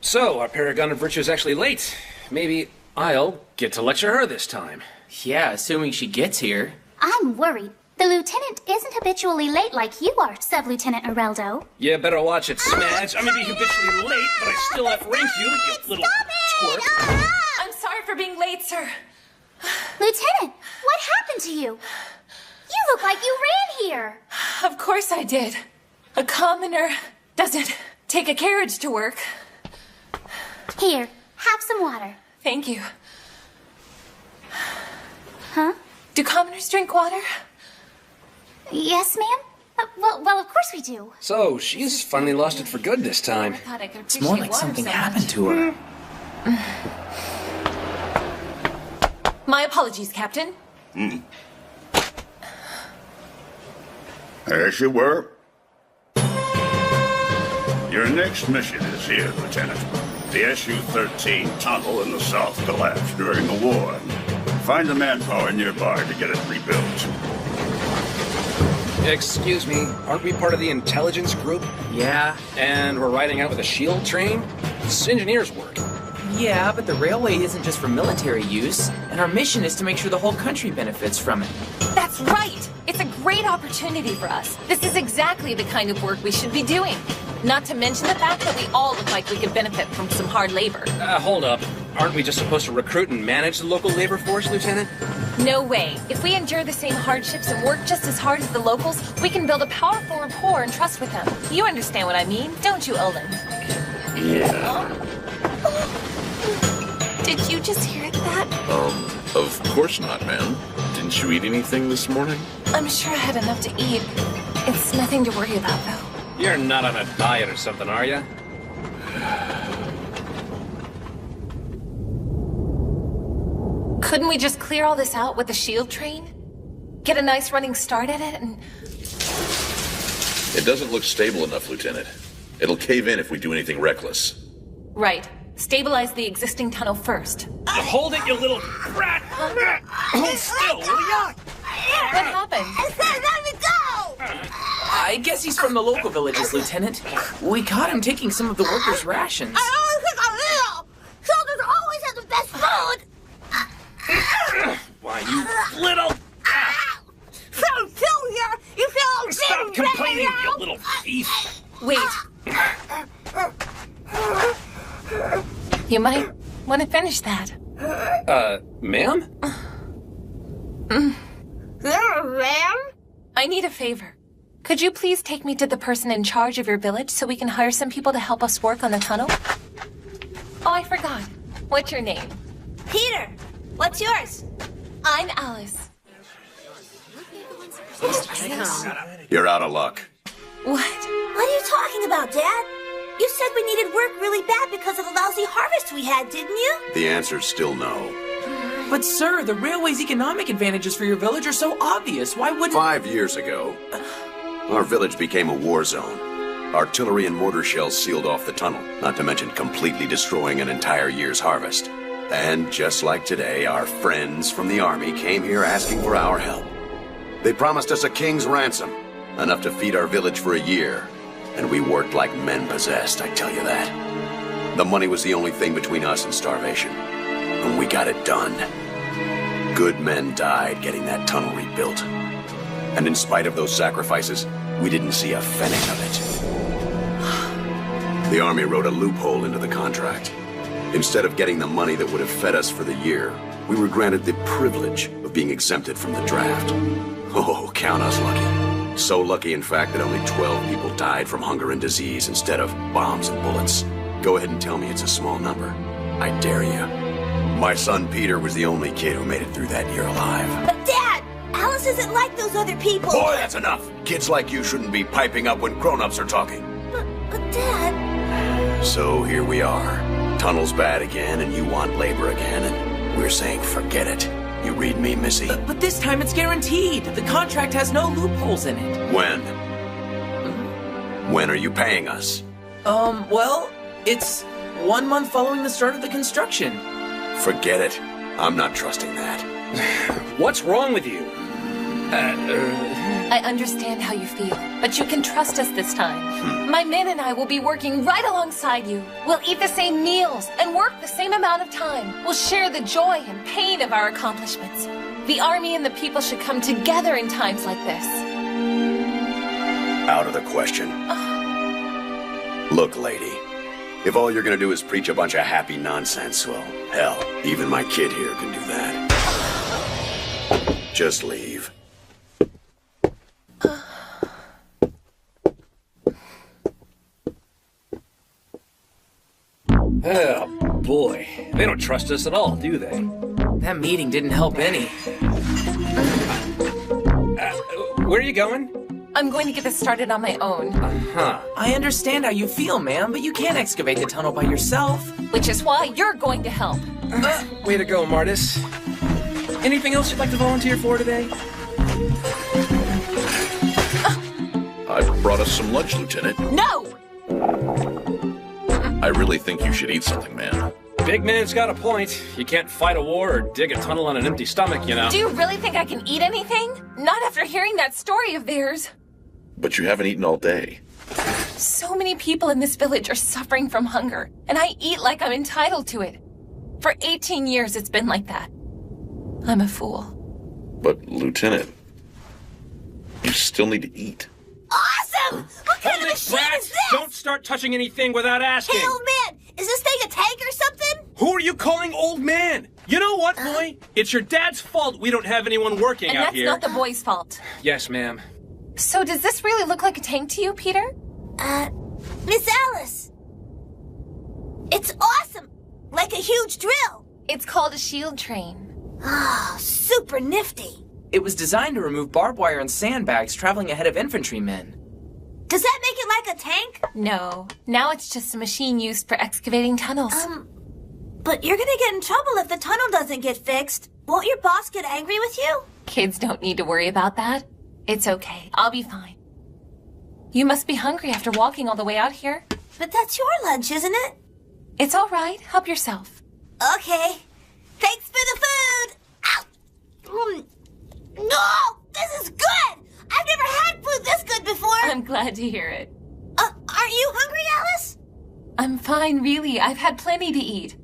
So, our paragon of virtue is actually late. Maybe I'll get to lecture her this time. Yeah, assuming she gets here. I'm worried. The lieutenant isn't habitually late like you are, Sub-Lieutenant Areldo. Yeah, better watch it, Smadge. I may be habitually late, but I still outrank you, you little twerp. I'm sorry for being late, sir. Lieutenant, what happened to you? You look like you ran here. Of course I did. A commoner doesn't take a carriage to work. Here, have some water. Thank you. Huh? Do commoners drink water? Yes, ma'am. Well, of course we do. So, she's finally lost it for good this time. It's more like something happened to her. My apologies, Captain. As you were. Your next mission is here, Lieutenant. The SU-13 tunnel in the south collapsed during the war. Find the manpower nearby to get it rebuilt. Excuse me, aren't we part of the intelligence group? Yeah. And we're riding out with a shield train? This is engineers' work. Yeah, but the railway isn't just for military use, and our mission is to make sure the whole country benefits from it. That's right! It's a great opportunity for us. This is exactly the kind of work we should be doing. Not to mention the fact that we all look like we could benefit from some hard labor. Hold up. Aren't we just supposed to recruit and manage the local labor force, Lieutenant? No way. If we endure the same hardships and work just as hard as the locals, we can build a powerful rapport and trust with them. You understand what I mean, don't you, Olin? Yeah. Did you just hear that? Of course not, ma'am. Didn't you eat anything this morning? I'm sure I had enough to eat. It's nothing to worry about, though. You're not on a diet or something, are you? Couldn't we just clear all this out with the shield train? Get a nice running start at it and... It doesn't look stable enough, Lieutenant. It'll cave in if we do anything reckless. Right. Stabilize the existing tunnel first. Hold it, you little brat! Hold still, will ya? What happened? I said let me go! I guess he's from the local villages, Lieutenant. We caught him taking some of the workers' rations. I always think I'm little! Soldiers always have the best food! Why, you little... So Junior, you feel all Stop complaining, you little thief! Wait. You might want to finish that. Ma'am? Ma'am? I need a favor. Could you please take me to the person in charge of your village so we can hire some people to help us work on the tunnel? Oh, I forgot. What's your name? Peter. What's yours? I'm Alice. You're out of luck. What? What are you talking about, Dad? You said we needed work really bad because of the lousy harvest we had, didn't you? The answer's still no. But sir, the railway's economic advantages for your village are so obvious. Why wouldn't... 5 years ago, our village became a war zone. Artillery and mortar shells sealed off the tunnel, not to mention completely destroying an entire year's harvest. And just like today, our friends from the army came here asking for our help. They promised us a king's ransom, enough to feed our village for a year. And we worked like men possessed, I tell you that. The money was the only thing between us and starvation. And we got it done. Good men died getting that tunnel rebuilt. And in spite of those sacrifices, we didn't see a pfennig of it. The army wrote a loophole into the contract. Instead of getting the money that would have fed us for the year, we were granted the privilege of being exempted from the draft. Oh, count us lucky. So lucky, in fact, that only 12 people died from hunger and disease instead of bombs and bullets. Go ahead and tell me it's a small number. I dare you. My son Peter was the only kid who made it through that year alive. But Dad, Alice isn't like those other people. Boy, that's enough. Kids like you shouldn't be piping up when grown-ups are talking. But Dad... So here we are. Tunnel's bad again, and you want labor again, and we're saying forget it. You read me, Missy? But this time it's guaranteed. The contract has no loopholes in it. When? When are you paying us? Well, it's 1 month following the start of the construction. Forget it. I'm not trusting that. What's wrong with you? I understand how you feel, but you can trust us this time. My men and I will be working right alongside you. We'll eat the same meals and work the same amount of time. We'll share the joy and pain of our accomplishments. The army and the people should come together in times like this. Out of the question. Look, lady, if all you're gonna do is preach a bunch of happy nonsense, well, hell, even my kid here can do that. Just leave. Oh, boy. They don't trust us at all, do they? That meeting didn't help any. Where are you going? I'm going to get this started on my own. Huh. I understand how you feel, ma'am, but you can't excavate the tunnel by yourself. Which is why you're going to help. Way to go, Martis. Anything else you'd like to volunteer for today? I brought us some lunch, Lieutenant. No! I really think you should eat something, man. Big man's got a point. You can't fight a war or dig a tunnel on an empty stomach, you know. Do you really think I can eat anything? Not after hearing that story of theirs. But you haven't eaten all day. So many people in this village are suffering from hunger, and I eat like I'm entitled to it. For 18 years it's been like that. I'm a fool. But, Lieutenant, you still need to eat. Awesome! What kind of machine is this? Don't start touching anything without asking. Hey, old man, is this thing a tank or something? Who are you calling old man? You know what, boy? It's your dad's fault we don't have anyone working And out that's here. not the boy's fault. Yes, ma'am. So does this really look like a tank to you, Peter? Miss Alice. It's awesome! Like a huge drill. It's called a shield train. Ah, super nifty. It was designed to remove barbed wire and sandbags traveling ahead of infantrymen. Does that make it like a tank? No. Now it's just a machine used for excavating tunnels. But you're gonna get in trouble if the tunnel doesn't get fixed. Won't your boss get angry with you? Kids don't need to worry about that. It's okay. I'll be fine. You must be hungry after walking all the way out here. But that's your lunch, isn't it? It's all right. Help yourself. Okay. Thanks for the food! Ow! No! This is good! I've never had food this good before! I'm glad to hear it. Aren't you hungry, Alice? I'm fine, really. I've had plenty to eat.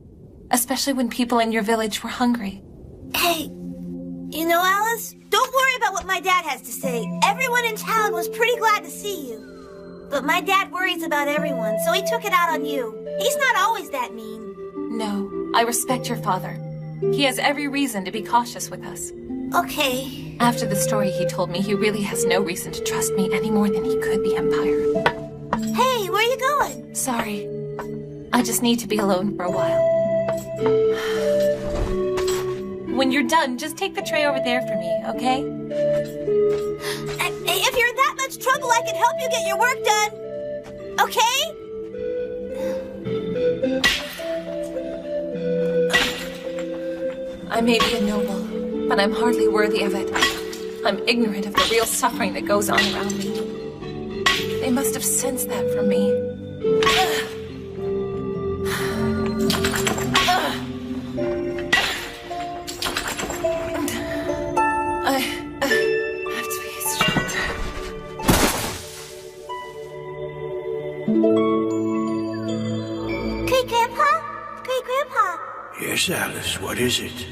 Especially when people in your village were hungry. Hey, you know, Alice, don't worry about what my dad has to say. Everyone in town was pretty glad to see you. But my dad worries about everyone, so he took it out on you. He's not always that mean. No, I respect your father. He has every reason to be cautious with us. Okay. After the story he told me, he really has no reason to trust me any more than he could the Empire. Hey, where are you going? Sorry. I just need to be alone for a while. When you're done, just take the tray over there for me, okay? If you're in that much trouble, I can help you get your work done. Okay? I may be a noble, but I'm hardly worthy of it. I'm ignorant of the real suffering that goes on around me. They must have sensed that from me. I have to be stronger. Great Grandpa? Great Grandpa? Yes, Alice, what is it?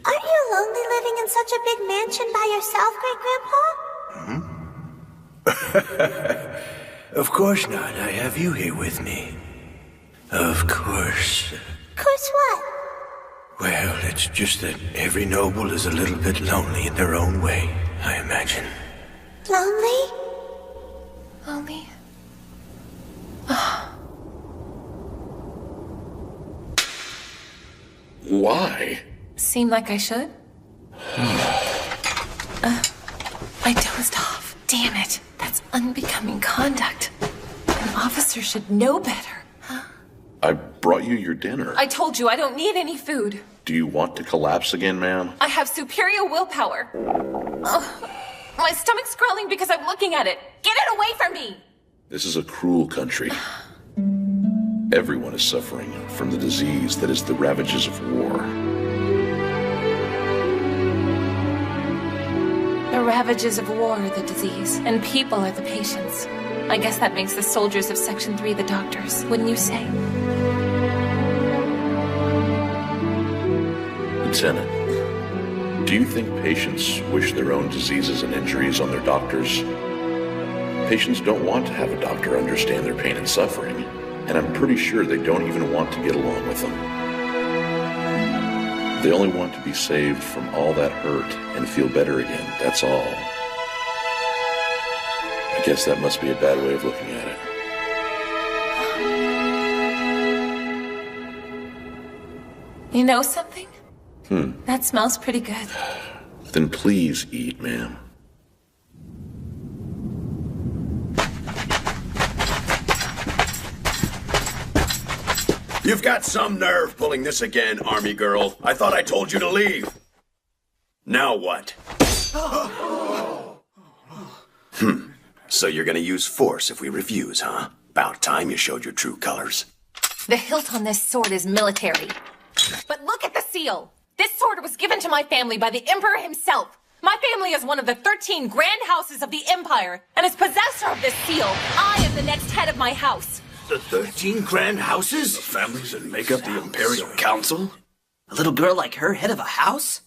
Aren't you lonely living in such a big mansion by yourself, Great Grandpa? Of course not. I have you here with me. Of course. Course what? Well, it's just that every noble is a little bit lonely in their own way, I imagine. Lonely? Lonely? Why? Seem like I should? I dozed off. Damn it. That's unbecoming conduct. An officer should know better. I brought you your dinner. I told you I don't need any food. Do you want to collapse again, ma'am? I have superior willpower. My stomach's growling because I'm looking at it. Get it away from me! This is a cruel country. Everyone is suffering from the disease that is the ravages of war. The ravages of war are the disease, and people are the patients. I guess that makes the soldiers of Section 3 the doctors, wouldn't you say? Lieutenant, do you think patients wish their own diseases and injuries on their doctors? Patients don't want to have a doctor understand their pain and suffering, and I'm pretty sure they don't even want to get along with them. They only want to be saved from all that hurt and feel better again, that's all. I guess that must be a bad way of looking at it. You know something? That smells pretty good. Then please eat, ma'am. You've got some nerve pulling this again, Army girl. I thought I told you to leave. Now what? So you're gonna use force if we refuse, huh? About time you showed your true colors. The hilt on this sword is military. But look at the seal! This sword was given to my family by the Emperor himself. My family is one of the 13 grand houses of the Empire, and as possessor of this seal, I am the next head of my house. The 13 grand houses? The families that make up the Imperial Council? A little girl like her head of a house?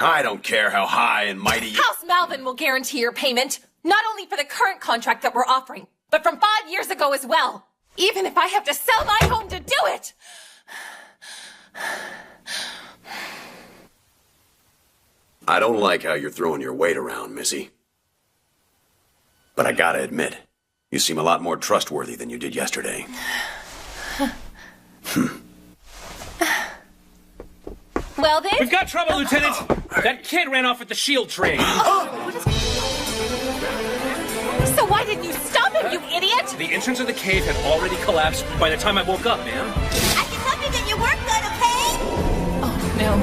I don't care how high and mighty you... House Malvin will guarantee your payment, not only for the current contract that we're offering, but from 5 years ago as well. Even if I have to sell my home to do it! I don't like how you're throwing your weight around, Missy. But I gotta admit, you seem a lot more trustworthy than you did yesterday. Well then... We've got trouble, Lieutenant! That kid ran off with the shield train. So why didn't you stop him, you idiot? The entrance of the cave had already collapsed by the time I woke up, ma'am. I can help you get your work done, okay? Oh, no.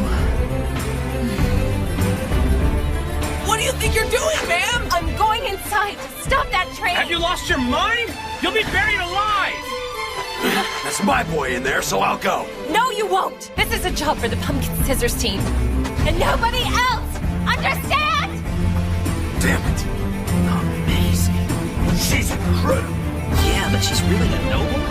What do you think you're doing, ma'am? I'm going inside to stop that train. Have you lost your mind? You'll be buried alive! That's my boy in there, so I'll go. No, you won't. This is a job for the Pumpkin Scissors team. And nobody else! Understand? Damn it. Amazing. She's incredible. Yeah, but she's really a noble?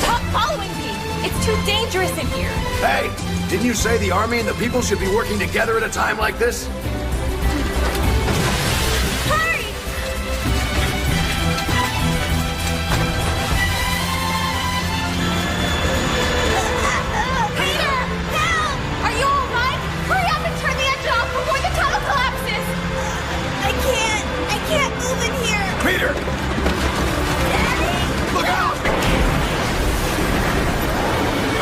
Stop following me! It's too dangerous in here. Hey, didn't you say the Army and the people should be working together at a time like this? Hurry! Peter! Help! Are you all right? Hurry up and turn the engine off before the tunnel collapses! I can't move in here. Peter! Daddy! Look out!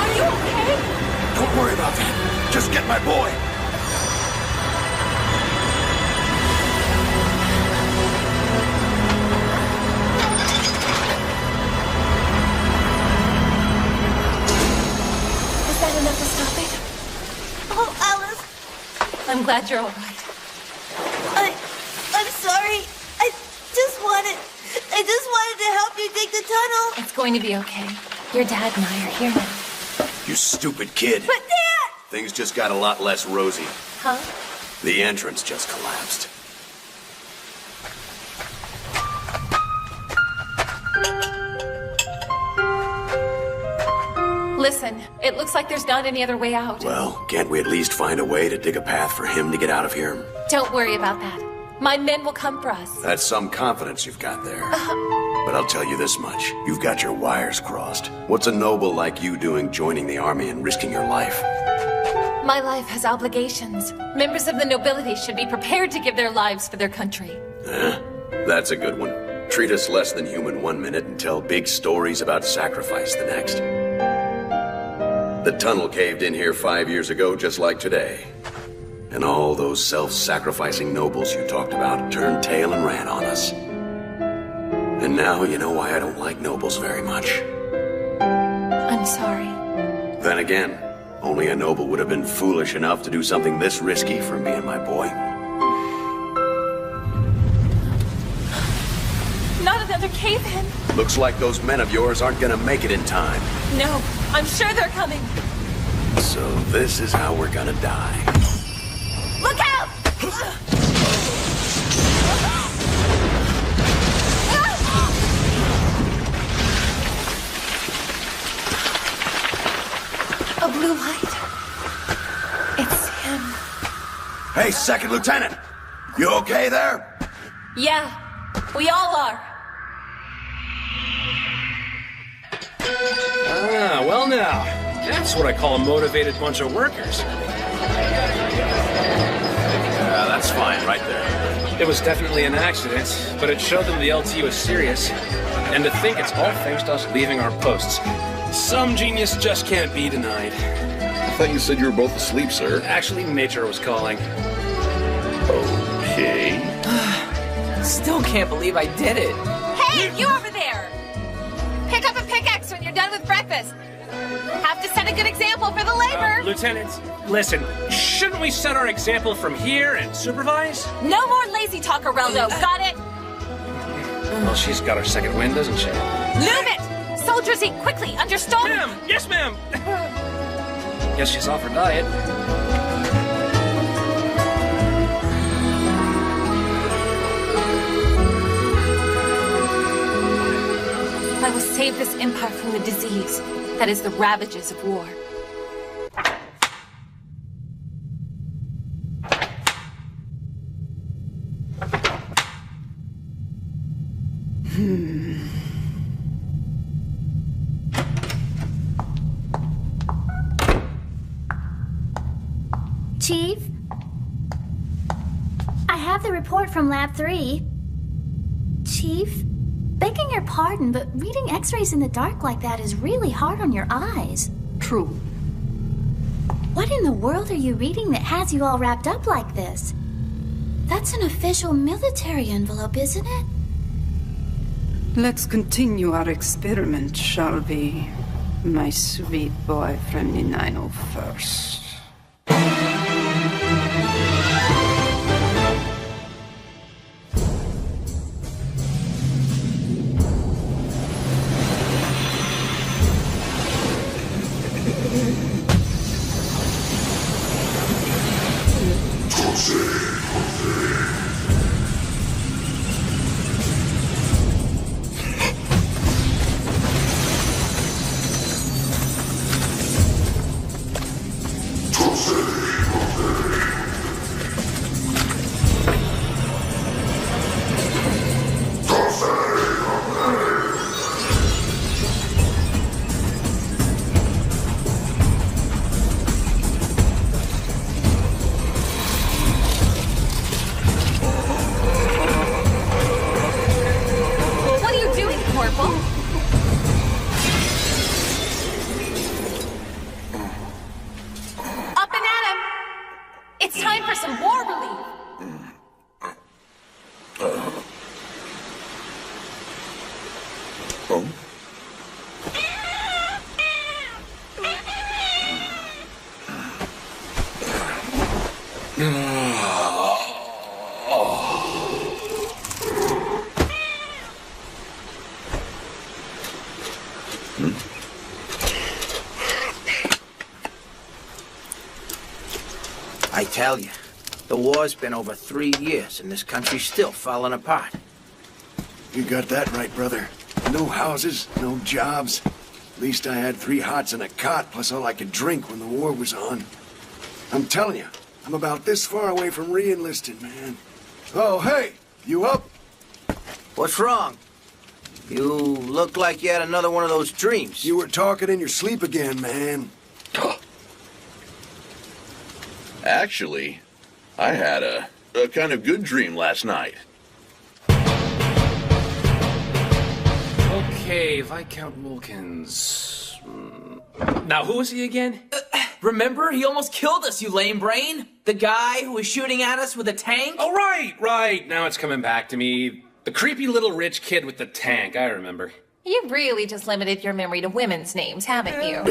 Are you okay? Don't worry about that. Just get my boy. Is that enough to stop it? Oh, Alice, I'm glad you're all right. I'm sorry. I just wanted to help you dig the tunnel. It's going to be okay. Your dad and I are here now. You stupid kid. But Dad! Things just got a lot less rosy. Huh? The entrance just collapsed. Listen, it looks like there's not any other way out. Well, can't we at least find a way to dig a path for him to get out of here? Don't worry about that. My men will come for us. That's some confidence you've got there. But I'll tell you this much. You've got your wires crossed. What's a noble like you doing joining the Army and risking your life? My life has obligations. Members of the nobility should be prepared to give their lives for their country. That's a good one. Treat us less than human 1 minute and tell big stories about sacrifice the next. The tunnel caved in here 5 years ago, just like today. And all those self-sacrificing nobles you talked about turned tail and ran on us. And now you know why I don't like nobles very much. I'm sorry. Then again, only a noble would have been foolish enough to do something this risky for me and my boy. Not another cave-in. Looks like those men of yours aren't gonna make it in time. No, I'm sure they're coming. So this is how we're gonna die. Look out! A blue light. It's him. Hey, Second Lieutenant! You okay there? Yeah, we all are. Ah, well now. That's what I call a motivated bunch of workers. Yeah, that's fine, right there. It was definitely an accident, but it showed them the LT was serious. And to think it's all thanks to us leaving our posts. Some genius just can't be denied. I thought you said you were both asleep, sir. Actually, nature was calling. Okay. Still can't believe I did it. Hey, you over there! Pick up a pickaxe when you're done with breakfast. Have to set a good example for the labor. Lieutenant, listen, shouldn't we set our example from here and supervise? No more lazy talk, Areldo. Got it? Well, she's got her second wind, doesn't she? Move it! Soldiers eat quickly, understood? Ma'am! Yes, ma'am! Guess she's off her diet. I will save this empire from the disease that is the ravages of war. Chief? I have the report from Lab 3. Chief? Begging your pardon, but reading x-rays in the dark like that is really hard on your eyes. True. What in the world are you reading that has you all wrapped up like this? That's an official military envelope, isn't it? Let's continue our experiment, shall we? My sweet boy from the 901st. I tell you, the war's been over 3 years and this country's still falling apart. You got that right, brother. No houses, no jobs. At least I had 3 hots and a cot, plus all I could drink when the war was on. I'm telling you, I'm about this far away from re-enlisting, man. Oh, hey, you up? What's wrong? You look like you had another one of those dreams. You were talking in your sleep again, man. Actually, I had a kind of good dream last night. Okay, Viscount Wilkins. Now, who was he again? Remember? He almost killed us, you lame brain! The guy who was shooting at us with a tank? Oh, right. Now it's coming back to me. The creepy little rich kid with the tank, I remember. You've really just limited your memory to women's names, haven't you?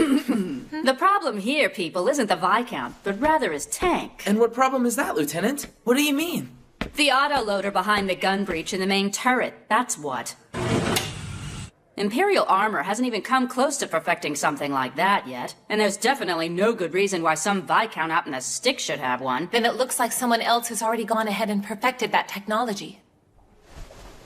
The problem here, people, isn't the Viscount, but rather his tank. And what problem is that, Lieutenant? What do you mean? The autoloader behind the gun breech in the main turret, that's what. Imperial armor hasn't even come close to perfecting something like that yet. And there's definitely no good reason why some Viscount out in the sticks should have one. Then it looks like someone else has already gone ahead and perfected that technology.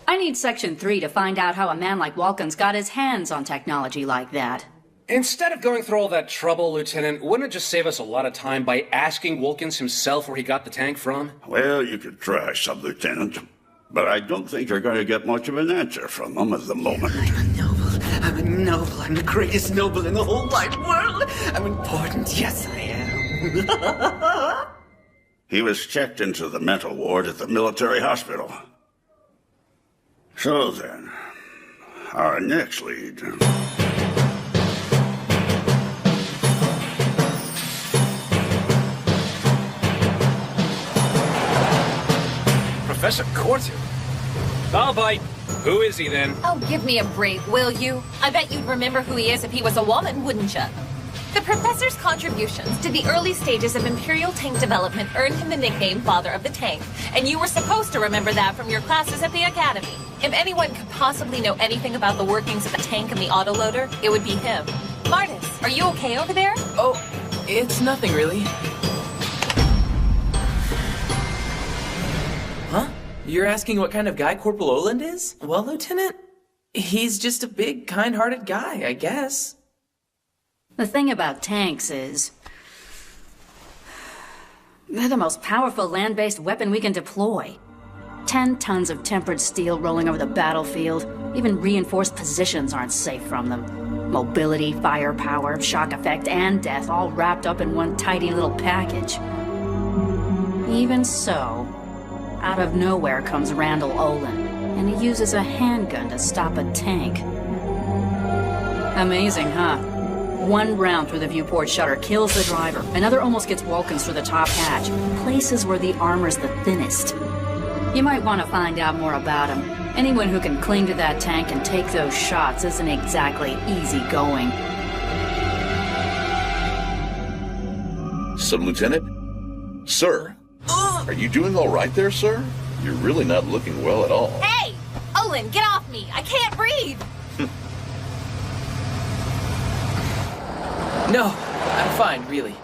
I need Section 3 to find out how a man like Walken's got his hands on technology like that. Instead of going through all that trouble, Lieutenant, wouldn't it just save us a lot of time by asking Wilkins himself where he got the tank from? Well, you could try, Sub-Lieutenant. But I don't think you're going to get much of an answer from him at the moment. I'm a noble. I'm the greatest noble in the whole wide world. I'm important. Yes, I am. He was checked into the mental ward at the military hospital. So then, our next lead. Professor Cortu? I'll bite. Who is he then? Oh, give me a break, will you? I bet you'd remember who he is if he was a woman, wouldn't you? The professor's contributions to the early stages of Imperial tank development earned him the nickname Father of the Tank, and you were supposed to remember that from your classes at the Academy. If anyone could possibly know anything about the workings of the tank and the autoloader, it would be him. Martis, are you okay over there? Oh, it's nothing really. Huh? You're asking what kind of guy Corporal Oland is? Well, Lieutenant, he's just a big, kind-hearted guy, I guess. The thing about tanks is, they're the most powerful land-based weapon we can deploy. 10 tons of tempered steel rolling over the battlefield. Even reinforced positions aren't safe from them. Mobility, firepower, shock effect, and death all wrapped up in one tidy little package. Even so, out of nowhere comes Randall Olin, and he uses a handgun to stop a tank. Amazing, huh? One round through the viewport shutter kills the driver. Another almost gets Walkins through the top hatch, places where the armor's the thinnest. You might want to find out more about him. Anyone who can cling to that tank and take those shots isn't exactly easy going. Sub-Lieutenant? Sir? Are you doing all right there, sir? You're really not looking well at all. Hey! Olin, get off me! I can't breathe! No, I'm fine, really.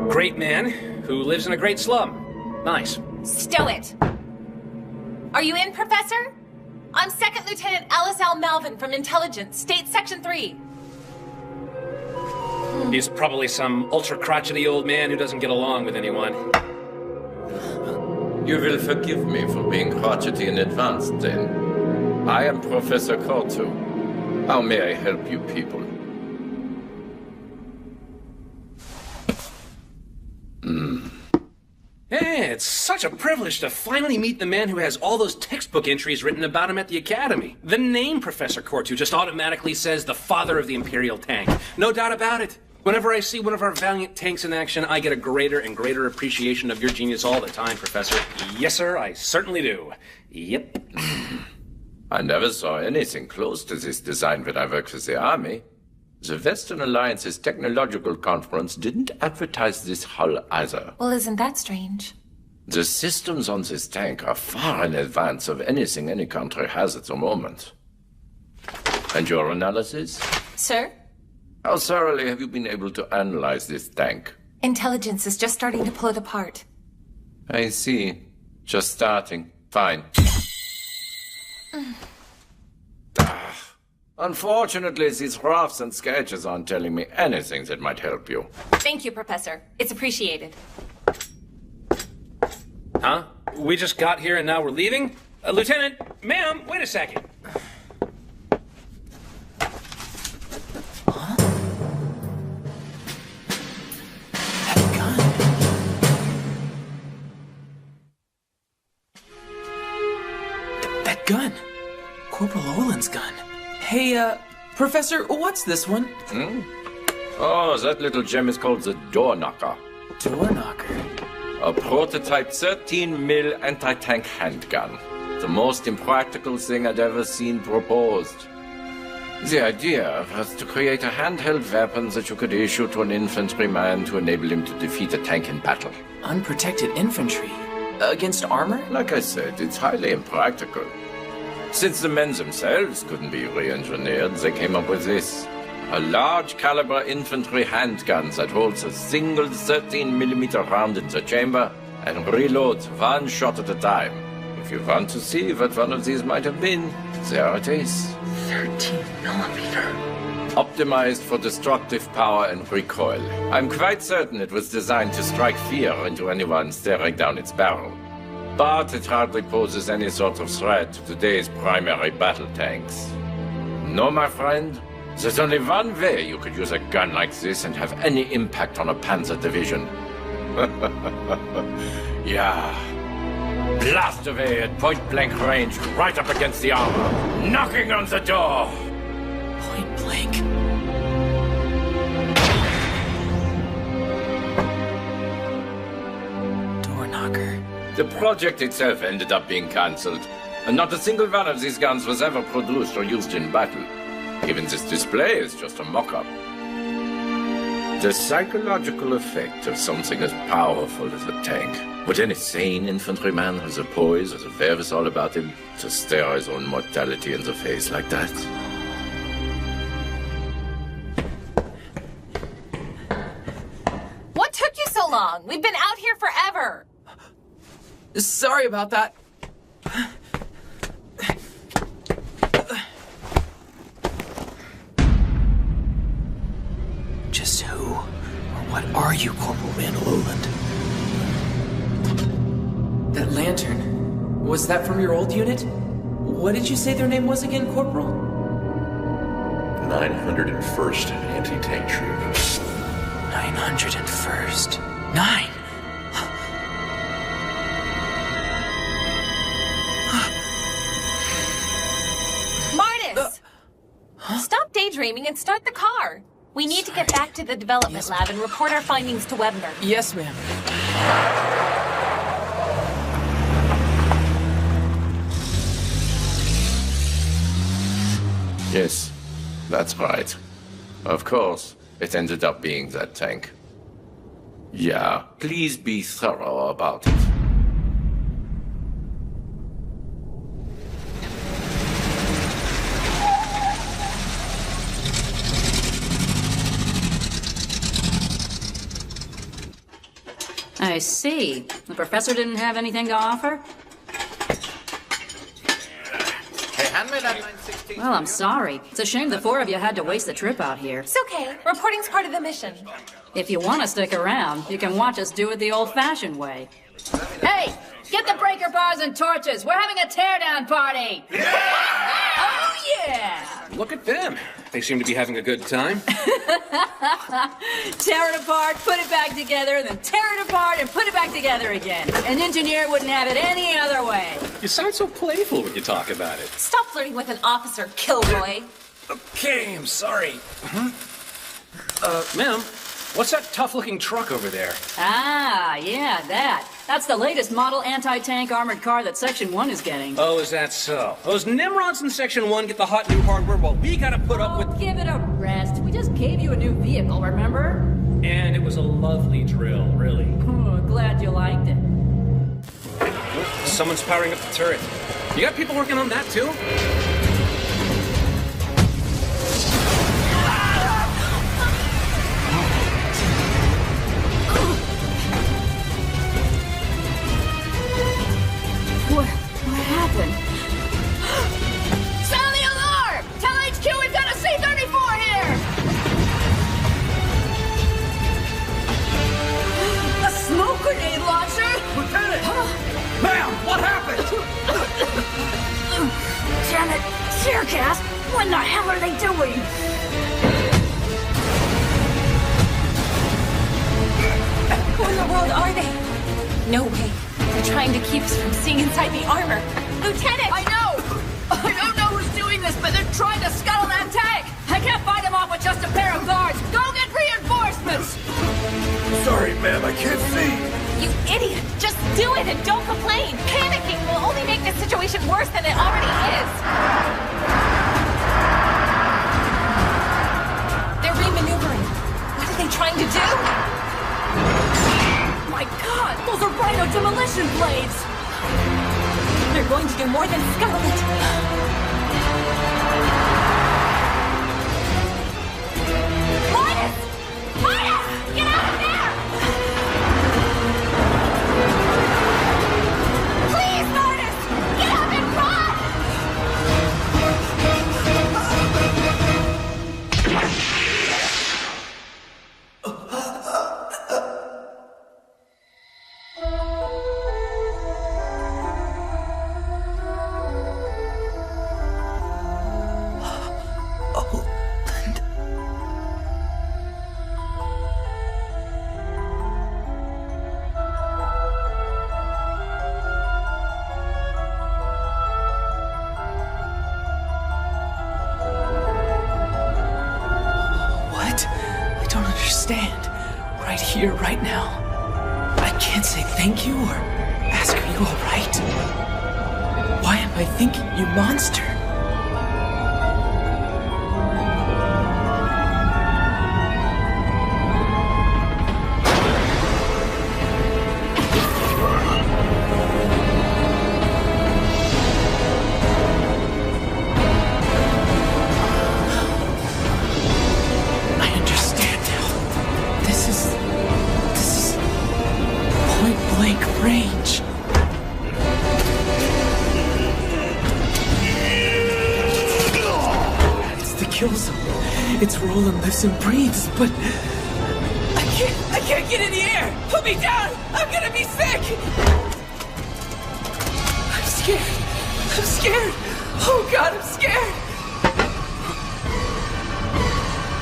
Great man who lives in a great slum. Nice. Stow it! Are you in, Professor? I'm Second Lieutenant Alice L. Malvin from Intelligence, State Section 3. He's probably some ultra-crotchety old man who doesn't get along with anyone. You will forgive me for being crotchety in advance, then. I am Professor Cortu. How may I help you people? Hey, it's such a privilege to finally meet the man who has all those textbook entries written about him at the Academy. The name Professor Cortu just automatically says the father of the Imperial tank. No doubt about it. Whenever I see one of our valiant tanks in action, I get a greater and greater appreciation of your genius all the time, Professor. Yes, sir, I certainly do. Yep. I never saw anything close to this design when I worked for the Army. The Western Alliance's technological conference didn't advertise this hull either. Well, isn't that strange? The systems on this tank are far in advance of anything any country has at the moment. And your analysis? Sir? How thoroughly have you been able to analyze this tank? Intelligence is just starting to pull it apart. I see. Just starting. Fine. Unfortunately, these roughs and sketches aren't telling me anything that might help you. Thank you, Professor. It's appreciated. Huh? We just got here and now we're leaving? Lieutenant, ma'am, wait a second. That gun. Corporal Olin's gun. Hey, Professor, what's this one? Oh, that little gem is called the Door Knocker. Door Knocker? A prototype 13mm anti-tank handgun. The most impractical thing I'd ever seen proposed. The idea was to create a handheld weapon that you could issue to an infantryman to enable him to defeat a tank in battle. Unprotected infantry? Against armor? Like I said, it's highly impractical. Since the men themselves couldn't be re-engineered, they came up with this. A large caliber infantry handgun that holds a single 13mm round in the chamber and reloads one shot at a time. If you want to see what one of these might have been, there it is. 13mm. Optimized for destructive power and recoil. I'm quite certain it was designed to strike fear into anyone staring down its barrel. But it hardly poses any sort of threat to today's primary battle tanks. No, my friend, there's only one way you could use a gun like this and have any impact on a panzer division. Yeah. Blast away at point-blank range, right up against the armor, knocking on the door. Point blank. Door knocker. The project itself ended up being cancelled, and not a single one of these guns was ever produced or used in battle. Even this display is just a mock-up. The psychological effect of something as powerful as a tank. Would any sane infantryman have the poise or the wherewithal about him to stare his own mortality in the face like that? What took you so long? We've been out here forever. Sorry about that. Just who or what are you, Corporal Randall Oland? That lantern. Was that from your old unit? What did you say their name was again, Corporal? 901st Anti-Tank Troop. 901st. 9! Martis! Stop daydreaming and start the car. We need to get back to the development lab and report our findings to Webner. Yes, ma'am. Yes, that's right. Of course, it ended up being that tank. Yeah, please be thorough about it. I see. The professor didn't have anything to offer? Hey, hand me that 916. Well, I'm sorry. It's a shame the four of you had to waste the trip out here. It's okay. Reporting's part of the mission. If you want to stick around, you can watch us do it the old-fashioned way. Hey, get the breaker bars and torches. We're having a teardown party. Yeah! Oh, yeah! Look at them. They seem to be having a good time. Tear it apart, put it back together, then tear it apart and put it back together again. An engineer wouldn't have it any other way. You sound so playful when you talk about it. Stop flirting with an officer, Kilroy. Okay, I'm sorry. Ma'am, what's that tough-looking truck over there? Ah, yeah, that. That's the latest model anti-tank armored car that Section 1 is getting. Oh, is that so? Those Nimrods in Section 1 get the hot new hardware while we gotta put up with... Give it a rest. We just gave you a new vehicle, remember? And it was a lovely drill, really. Oh, glad you liked it. Someone's powering up the turret. You got people working on that, too? What happened? Sound the alarm! Tell HQ we've got a C-34 here! A smoke grenade launcher? Lieutenant! Ma'am, what happened? Damn it! Tear gas! What the hell are they doing? Who in the world are they? No way. They're trying to keep us from seeing inside the armor. Lieutenant! I know! I don't know who's doing this, but they're trying to scuttle that tank! I can't fight them off with just a pair of guards! Go get reinforcements! Sorry, ma'am, I can't see. You idiot! Just do it and don't complain! Panicking will only make this situation worse than it already is! They're remaneuvering. What are they trying to do? My God! Those are Rhino demolition destruction blades! They're going to do more than scuttle it! Midas! Midas! Get out of there! Please, Midas! Get up and run! Here, right now. I can't say thank you or ask, are you alright? Why am I thinking you monster? It's where Olin lives and breathes, but I can't get in the air! Put me down! I'm gonna be sick! I'm scared. I'm scared. Oh God, I'm scared.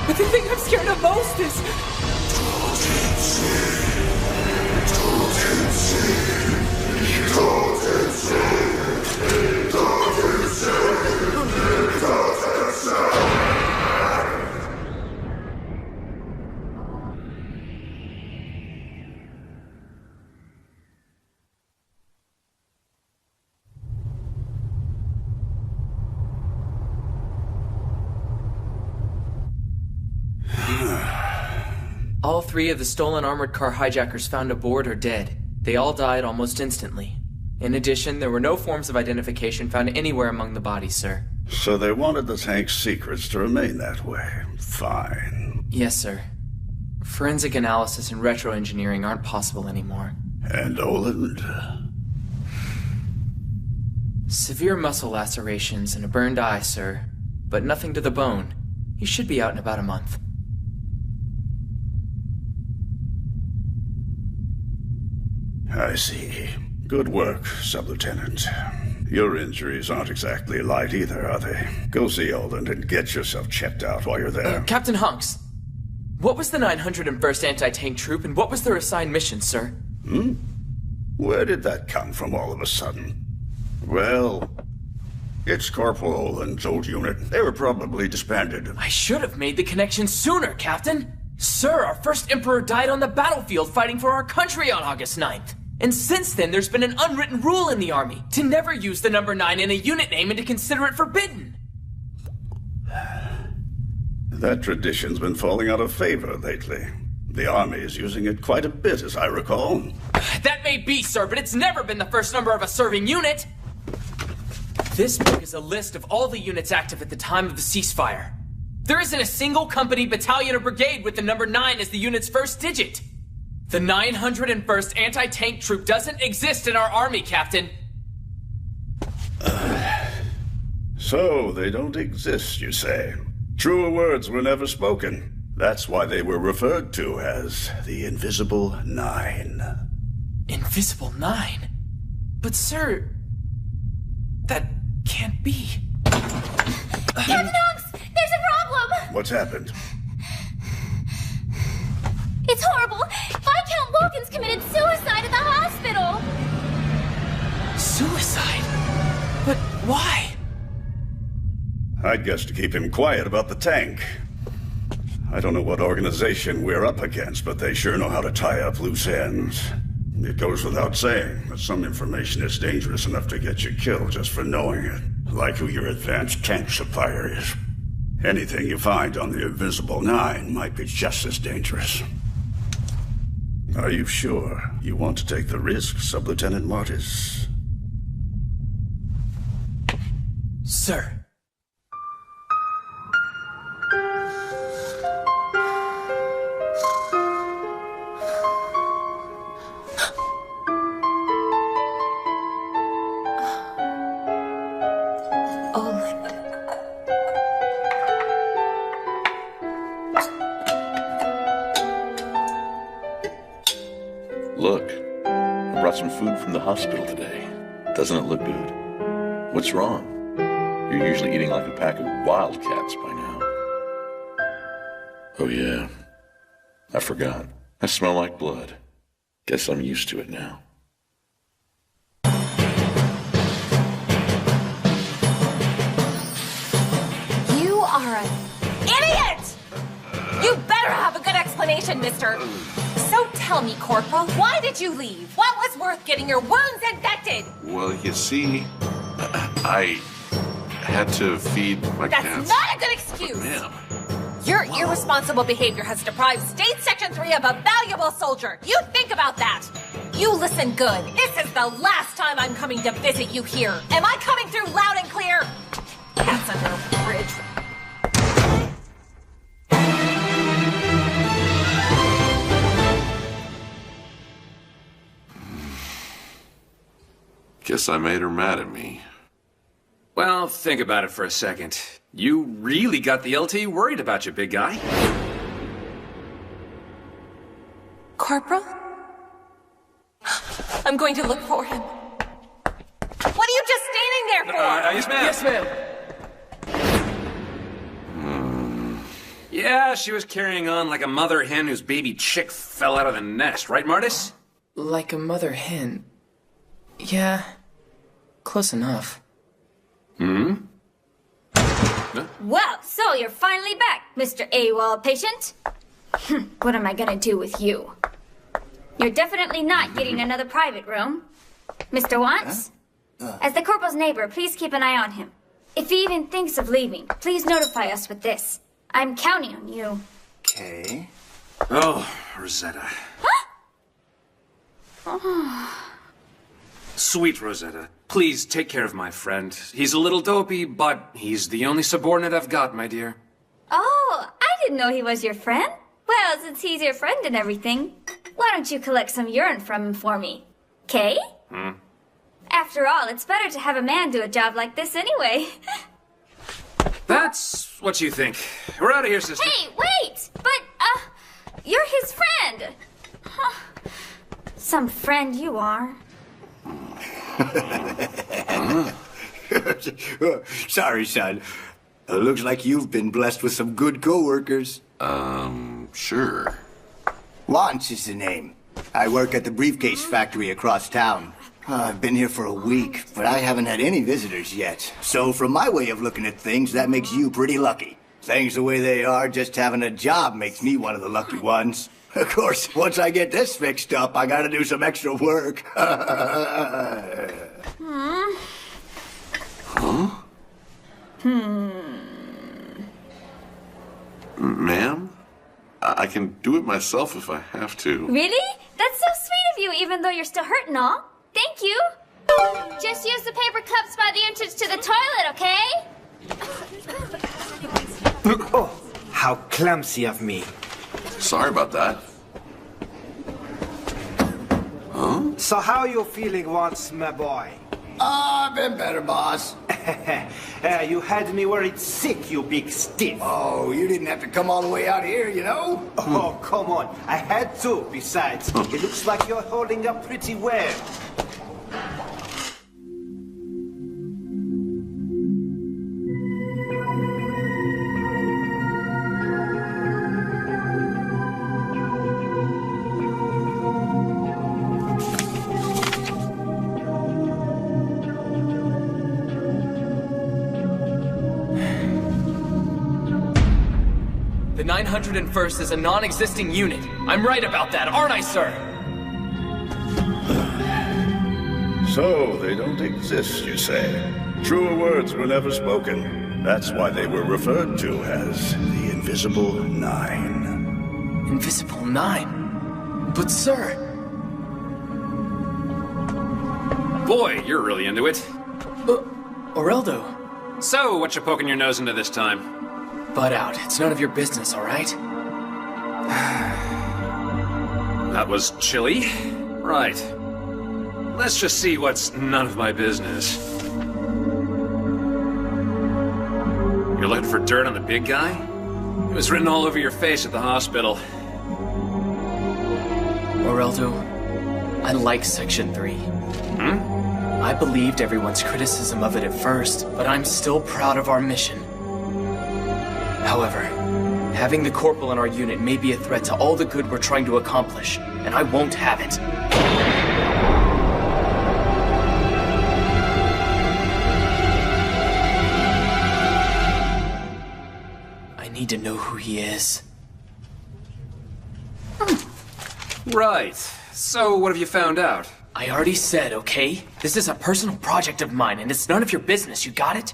But the thing I'm scared of most is... All three of the stolen armored car hijackers found aboard are dead. They all died almost instantly. In addition, there were no forms of identification found anywhere among the bodies, sir. So they wanted the tank's secrets to remain that way. Fine. Yes, sir. Forensic analysis and retroengineering aren't possible anymore. And Oland? Severe muscle lacerations and a burned eye, sir. But nothing to the bone. He should be out in about a month. I see. Good work, Sub-Lieutenant. Your injuries aren't exactly light either, are they? Go see Oland and get yourself checked out while you're there. Captain Hunks, what was the 901st Anti-Tank Troop and what was their assigned mission, sir? Where did that come from all of a sudden? Well, it's Corporal Oland's old unit. They were probably disbanded. I should have made the connection sooner, Captain. Sir, our first Emperor died on the battlefield fighting for our country on August 9th. And since then, there's been an unwritten rule in the Army to never use the number 9 in a unit name and to consider it forbidden. That tradition's been falling out of favor lately. The Army is using it quite a bit, as I recall. That may be, sir, but it's never been the first number of a serving unit. This book is a list of all the units active at the time of the ceasefire. There isn't a single company, battalion, or brigade with the number 9 as the unit's first digit. The 901st Anti-Tank Troop doesn't exist in our Army, Captain. So, they don't exist, you say? Truer words were never spoken. That's why they were referred to as the Invisible 9. Invisible 9? But, sir... that can't be. Captain Hunks! There's a problem! What's happened? It's horrible! Viscount Wilkins committed suicide at the hospital! Suicide? But why? I'd guess to keep him quiet about the tank. I don't know what organization we're up against, but they sure know how to tie up loose ends. It goes without saying that some information is dangerous enough to get you killed just for knowing it. Like who your advanced tank supplier is. Anything you find on the Invisible 9 might be just as dangerous. Are you sure you want to take the risk, Sub-Lieutenant Martis? Sir. Look, I brought some food from the hospital today. Doesn't it look good? What's wrong? You're usually eating like a pack of wildcats by now. Oh yeah, I forgot. I smell like blood. Guess I'm used to it now. You are an idiot! You better have a good explanation, mister. So tell me, Corporal, why did you leave? What was worth getting your wounds infected? Well, you see, I had to feed my That's cats. not a good excuse. Ma'am. Your irresponsible behavior has deprived State Section 3 of a valuable soldier. You think about that. You listen good. This is the last time I'm coming to visit you here. Am I coming through loud and clear? Cats under a bridge. Guess I made her mad at me. Well, think about it for a second. You really got the LT worried about you, big guy. Corporal? I'm going to look for him. What are you just standing there for? Yes, ma'am. Yes, ma'am. Yeah, she was carrying on like a mother hen whose baby chick fell out of the nest, right, Martis? Like a mother hen. Yeah, close enough. Hmm? Well, so you're finally back, Mr. AWOL patient. What am I gonna do with you? You're definitely not getting another private room. Mr. Wants? As the corporal's neighbor, please keep an eye on him. If he even thinks of leaving, please notify us with this. I'm counting on you. Okay. Oh, Rosetta. Oh. Sweet Rosetta, please take care of my friend. He's a little dopey, but he's the only subordinate I've got, my dear. Oh, I didn't know he was your friend. Well, since he's your friend and everything, why don't you collect some urine from him for me? Okay? After all, it's better to have a man do a job like this anyway. That's what you think. We're out of here, sister. Hey, wait! But, you're his friend. Huh. Some friend you are. Sorry, son. Looks like you've been blessed with some good co-workers. Sure. Lance is the name. I work at the briefcase factory across town. I've been here for a week, but I haven't had any visitors yet. So from my way of looking at things, that makes you pretty lucky. Things the way they are, just having a job makes me one of the lucky ones. Of course, once I get this fixed up, I gotta do some extra work. Huh? Ma'am? I can do it myself if I have to. Really? That's so sweet of you, even though you're still hurt and all. Thank you. Just use the paper cups by the entrance to the toilet, okay? Oh, how clumsy of me. Sorry about that. Huh? So how are you feeling once, my boy? I've been better, boss. You had me worried sick, you big stiff. Oh, you didn't have to come all the way out here, you know? Oh, come on. I had to, besides. It looks like you're holding up pretty well. The 901st is a non-existing unit. I'm right about that, aren't I, sir? So, they don't exist, you say? Truer words were never spoken. That's why they were referred to as the Invisible Nine. Invisible Nine? But sir... Boy, you're really into it. Oreldo. So, what you poking your nose into this time? Butt out. It's none of your business, alright? That was chilly. Right. Let's just see what's none of my business. You're looking for dirt on the big guy? It was written all over your face at the hospital. Oreldo, I like Section 3. I believed everyone's criticism of it at first, but I'm still proud of our mission. However, having the corporal in our unit may be a threat to all the good we're trying to accomplish, and I won't have it. I need to know who he is. Right. So, what have you found out? I already said, okay? This is a personal project of mine, and it's none of your business, you got it?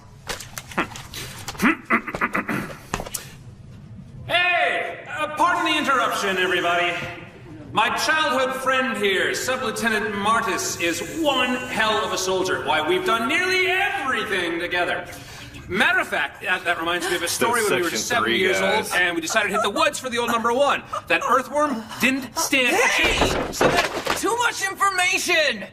Hey! Pardon the interruption, everybody. My childhood friend here, Sub-Lieutenant Martis, is one hell of a soldier. Why, we've done nearly everything together. Matter of fact, that reminds me of a story when we were 7 years old, and we decided to hit the woods for the old number 1. That earthworm didn't stand a chance. So that's too much information!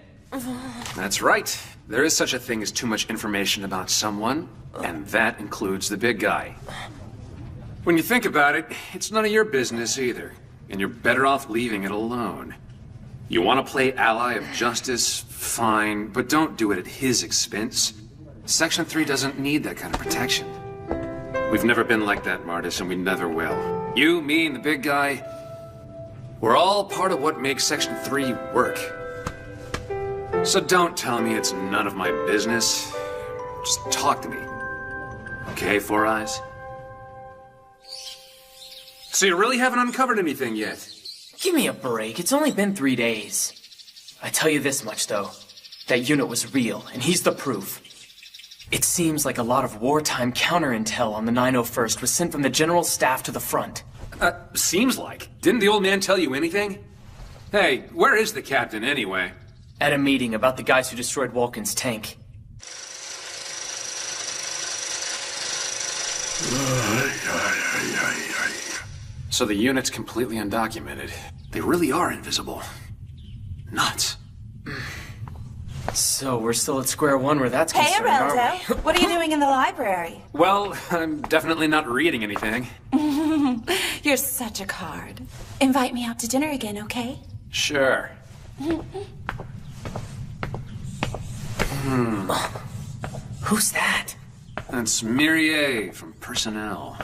That's right. There is such a thing as too much information about someone, and that includes the big guy. When you think about it, it's none of your business either, and you're better off leaving it alone. You want to play ally of justice? Fine, but don't do it at his expense. Section 3 doesn't need that kind of protection. We've never been like that, Martis, and we never will. You, me, and the big guy, we're all part of what makes Section 3 work. So don't tell me it's none of my business. Just talk to me. Okay, Four Eyes? So you really haven't uncovered anything yet? Give me a break. It's only been 3 days. I tell you this much, though. That unit was real, and he's the proof. It seems like a lot of wartime counter-intel on the 901st was sent from the General Staff to the front. Seems like. Didn't the old man tell you anything? Hey, where is the captain anyway? At a meeting about the guys who destroyed Vulcan's tank. So the unit's completely undocumented. They really are invisible. Nuts. So we're still at square one where that's concerned, aren't we? Hey, Oreldo. What are you doing in the library? Well, I'm definitely not reading anything. You're such a card. Invite me out to dinner again, okay? Sure. Who's that? That's Mireille from Personnel.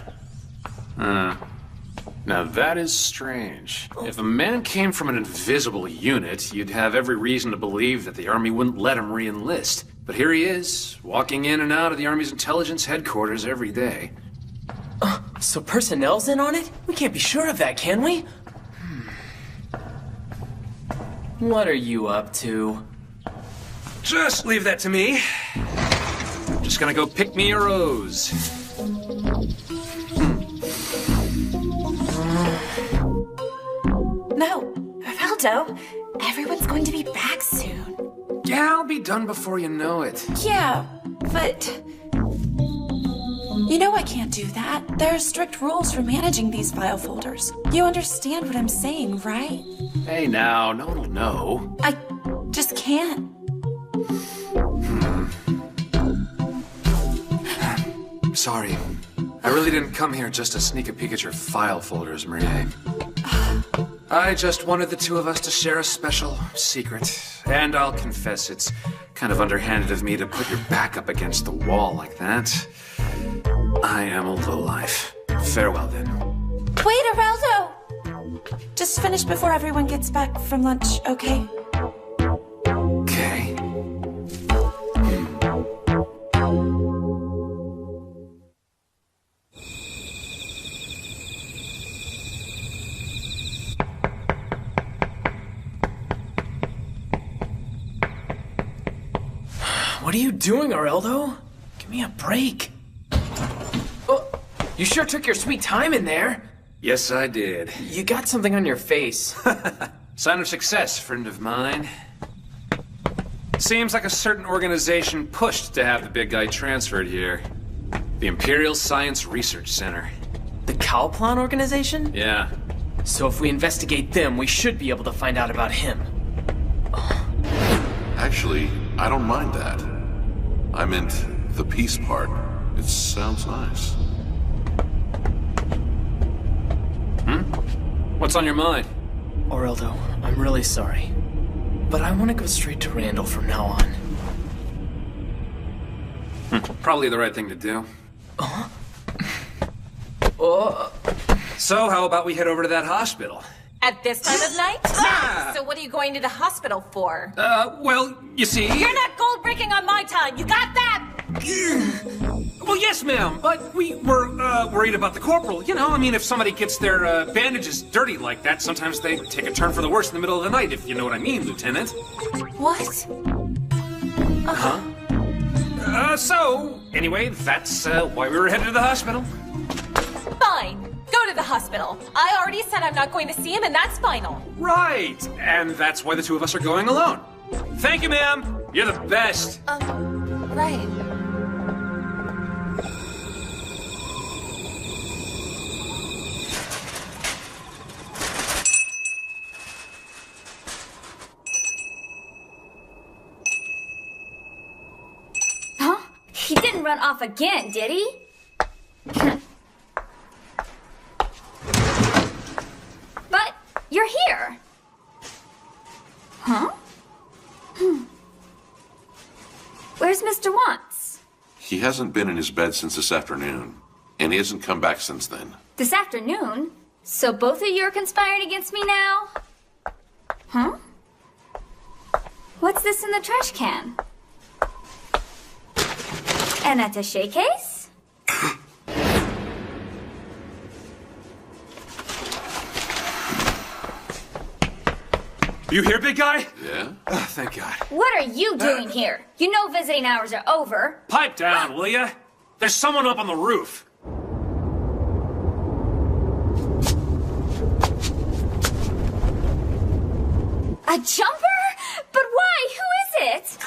Now that is strange. If a man came from an invisible unit, you'd have every reason to believe that the Army wouldn't let him re-enlist. But here he is, walking in and out of the Army's intelligence headquarters every day. So Personnel's in on it? We can't be sure of that, can we? What are you up to? Just leave that to me. I'm just gonna go pick me a rose. No, Oreldo, everyone's going to be back soon. Yeah, I'll be done before you know it. Yeah, but... You know I can't do that. There are strict rules for managing these file folders. You understand what I'm saying, right? Hey now, no one will know. I just can't. Sorry. I really didn't come here just to sneak a peek at your file folders, Marie. I just wanted the two of us to share a special secret. And I'll confess, it's kind of underhanded of me to put your back up against the wall like that. I am a lowlife. Farewell, then. Wait, Oreldo! Just finish before everyone gets back from lunch, okay? Okay. What are you doing, Oreldo? Give me a break. Oh, you sure took your sweet time in there. Yes, I did. You got something on your face. Sign of success, friend of mine. Seems like a certain organization pushed to have the big guy transferred here. The Imperial Science Research Center. The Cowplon organization? Yeah. So if we investigate them, we should be able to find out about him. Actually, I don't mind that. I meant the peace part. It sounds nice. What's on your mind? Oreldo, I'm really sorry. But I want to go straight to Randall from now on. Probably the right thing to do. So, how about we head over to that hospital? At this time of night? So what are you going to the hospital for? Well, you see... You're not gold breaking on my time, you got that? Well, yes, ma'am, but we were, worried about the corporal. You know, I mean, if somebody gets their, bandages dirty like that, sometimes they take a turn for the worse in the middle of the night, if you know what I mean, Lieutenant. What? So, anyway, that's, why we were headed to the hospital. Fine. Go to the hospital. I already said I'm not going to see him, and that's final. Right, and that's why the two of us are going alone. Thank you, ma'am. You're the best. Right. Huh? He didn't run off again, did he? But you're here. Huh? Where's Mr. Wants? He hasn't been in his bed since this afternoon, and he hasn't come back since then. This afternoon? So both of you are conspiring against me now? Huh? What's this in the trash can? An attaché case? You here, big guy? Yeah? Thank God. What are you doing here? You know visiting hours are over. Pipe down, will ya? There's someone up on the roof. A jumper? But why? Who is it?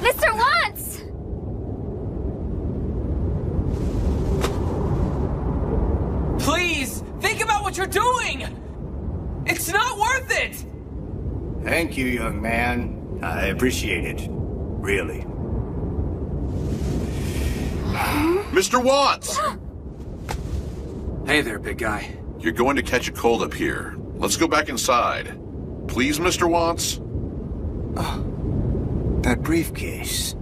Mr. Wants! Please, think about what you're doing! It's not worth it! Thank you, young man. I appreciate it. Really. Mr. Watts! Hey there, big guy. You're going to catch a cold up here. Let's go back inside. Please, Mr. Watts? That briefcase.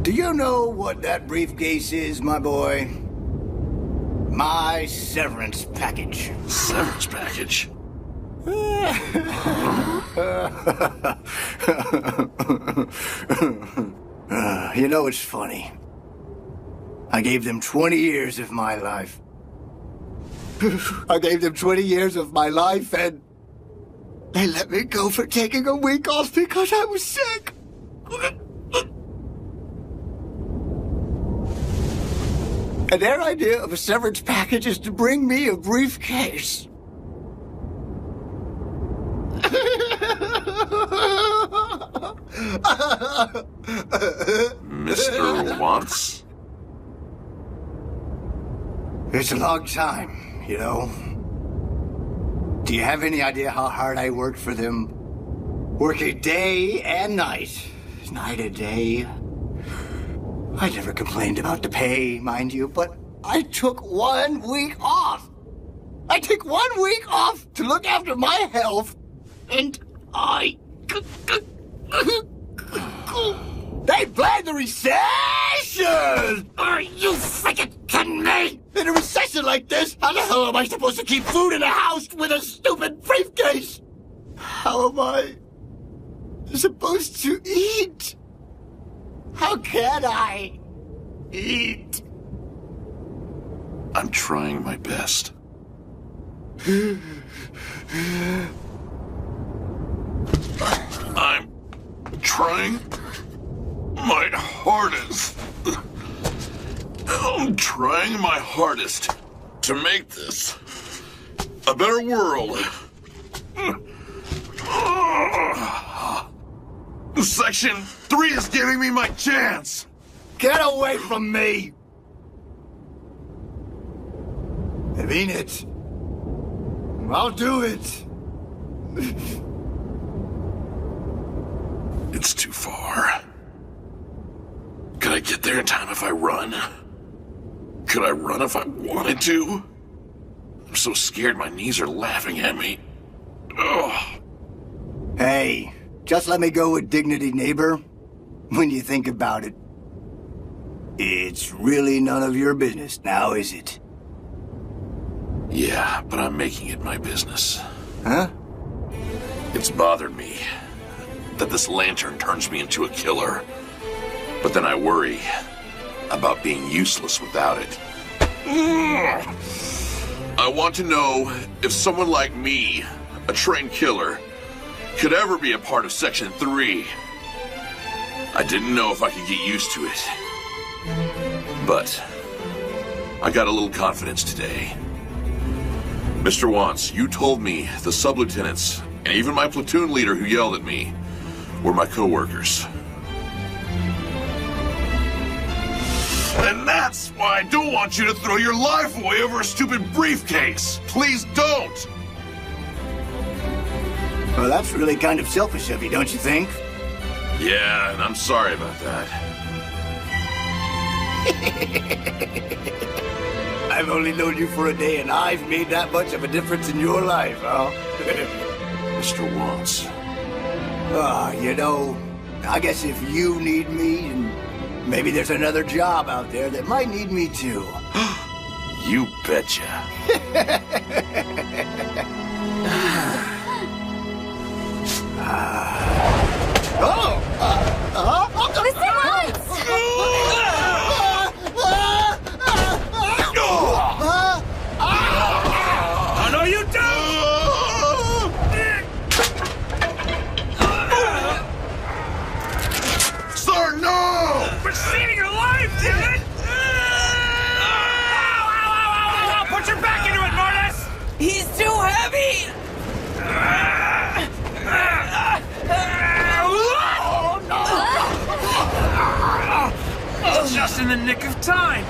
Do you know what that briefcase is, my boy? My severance package. Severance package? You know, it's funny. I gave them 20 years of my life. I gave them 20 years of my life, and they let me go for taking a week off because I was sick. And their idea of a severance package is to bring me a briefcase. Mr. Watts? It's a long time, you know. Do you have any idea how hard I worked for them? Working day and night. Night and day. I never complained about the pay, mind you, but I took 1 week off. I took 1 week off to look after my health, and they blamed the recession! Are you freaking kidding me? In a recession like this, how the hell am I supposed to keep food in a house with a stupid briefcase? How am I supposed to eat? How can I eat? I'm trying my best. I'm trying my hardest. I'm trying my hardest to make this a better world. Section 3 is giving me my chance. Get away from me! I mean it. I'll do it. It's too far. Could I get there in time if I run? Could I run if I wanted to? I'm so scared my knees are laughing at me. Ugh. Hey, just let me go with dignity, neighbor. When you think about it, it's really none of your business now, is it? Yeah, but I'm making it my business. Huh? It's bothered me that this lantern turns me into a killer. But then I worry about being useless without it. I want to know if someone like me, a trained killer, could ever be a part of Section 3. I didn't know if I could get used to it. But I got a little confidence today. Mr. Wantz, you told me the sub-lieutenants, and even my platoon leader who yelled at me, were my co-workers. And that's why I don't want you to throw your life away over a stupid briefcase. Please don't! Well, that's really kind of selfish of you, don't you think? Yeah, and I'm sorry about that. I've only known you for a day, and I've made that much of a difference in your life, huh? Mr. Wantz. You know, I guess if you need me, and maybe there's another job out there that might need me too. You betcha. Mr. Wantz! Oh, no, you don't! Sir, no! We're saving your life, damn it! Put your back into it, Mortis! He's too heavy! Just in the nick of time!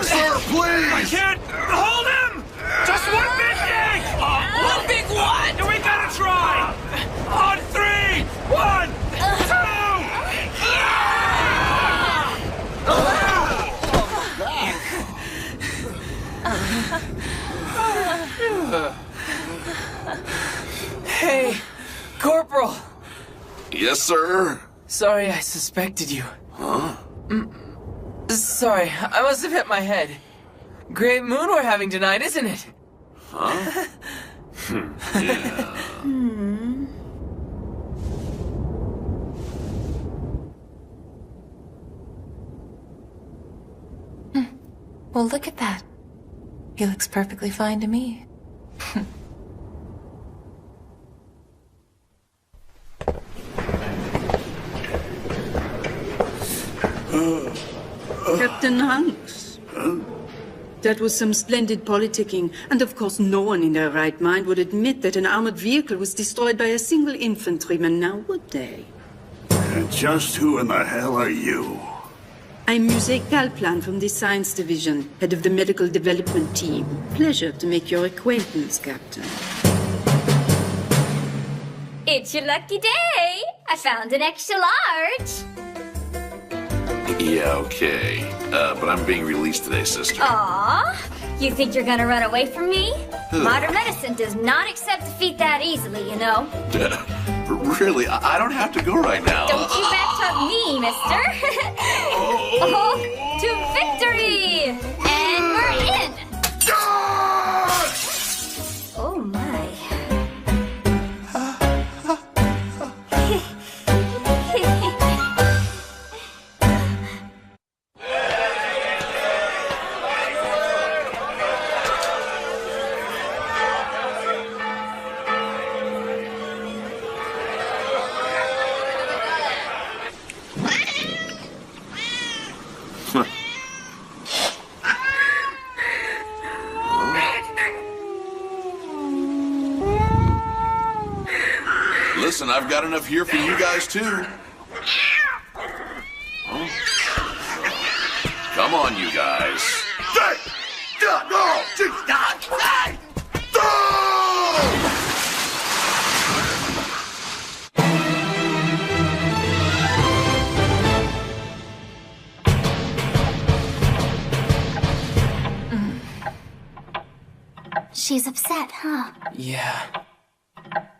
Sir, please! I can't hold him! Just one big yank! One big what? We gotta try! On 3! 1, 2! Hey, Corporal! Yes, sir? Sorry I suspected you. Huh? Sorry, I must have hit my head. Great moon we're having tonight, isn't it? Huh? Yeah. Well, look at that. He looks perfectly fine to me. Captain Hanks. That was some splendid politicking, and of course no one in their right mind would admit that an armored vehicle was destroyed by a single infantryman, now would they? And just who in the hell are you? I'm Musée Kalplan from the Science Division, head of the Medical Development Team. Pleasure to make your acquaintance, Captain. It's your lucky day. I found an extra large. Yeah, okay. But I'm being released today, sister. Aw, you think you're gonna run away from me? Modern medicine does not accept defeat that easily, you know. Really? I don't have to go right now. Don't you backtalk me, mister. Oh, to victory! And we're in! Oh my. I've got enough here for you guys, too. Huh? Come on, you guys. She's upset, huh? Yeah.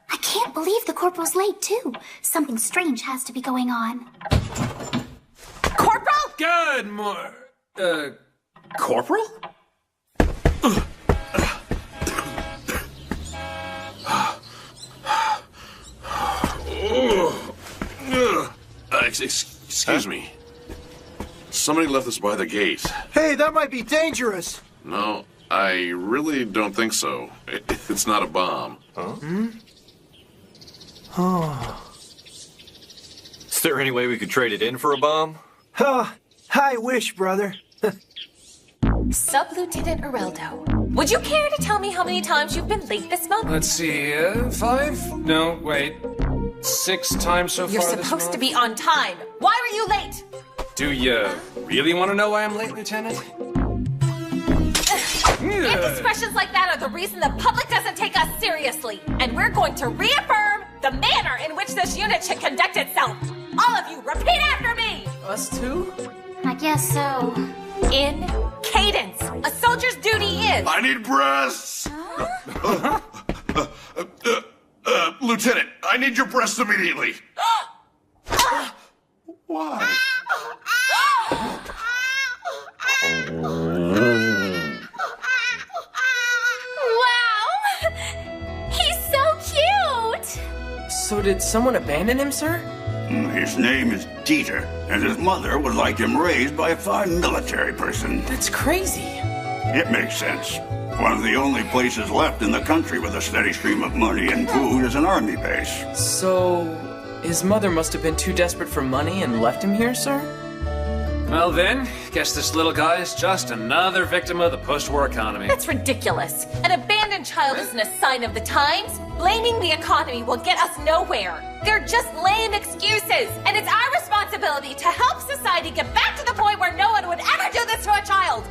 I can't believe the corporal's late, too. Something strange has to be going on. Corporal? Good Corporal? Excuse me. Somebody left this by the gate. Hey, that might be dangerous. No, I really don't think so. It's not a bomb. Huh? Oh. Is there any way we could trade it in for a bomb? Oh, I wish, brother. Sub-Lieutenant Areldo, would you care to tell me how many times you've been late this month? Let's see, 5? No, wait. 6 times so You're far this supposed month? to be on time. Why were you late? Do you really want to know why I'm late, Lieutenant? Indiscretions like that are the reason the public doesn't take us seriously. And we're going to reaffirm the manner in which this unit should conduct itself. All of you, repeat after me! Us too? I guess so. In cadence. A soldier's duty is... I need breasts! Lieutenant, I need your breasts immediately. Why? Wow! He's so cute! So did someone abandon him, sir? His name is Dieter, and his mother was like him raised by a fine military person. That's crazy. It makes sense. One of the only places left in the country with a steady stream of money and food is an army base. So, his mother must have been too desperate for money and left him here, sir? Well then, guess this little guy is just another victim of the post-war economy. That's ridiculous. An abandoned child isn't a sign of the times. Blaming the economy will get us nowhere. They're just lame excuses. And it's our responsibility to help society get back to the point where no one would ever do this to a child.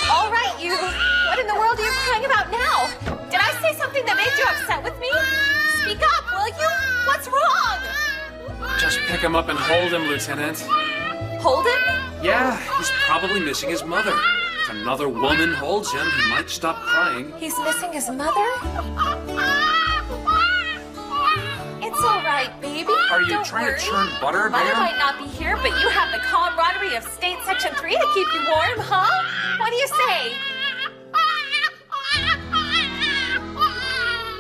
All right, you. What in the world are you crying about now? Did I say something that made you upset with me? Speak up, will you? What's wrong? Just pick him up and hold him, Lieutenant. Hold him? Yeah, he's probably missing his mother. If another woman holds him, he might stop crying. He's missing his mother? It's all right, baby. Are you Don't trying worry. to churn butter, Mother Bear? might not be here, but you have the camaraderie of State Section 3 to keep you warm, huh? What do you say?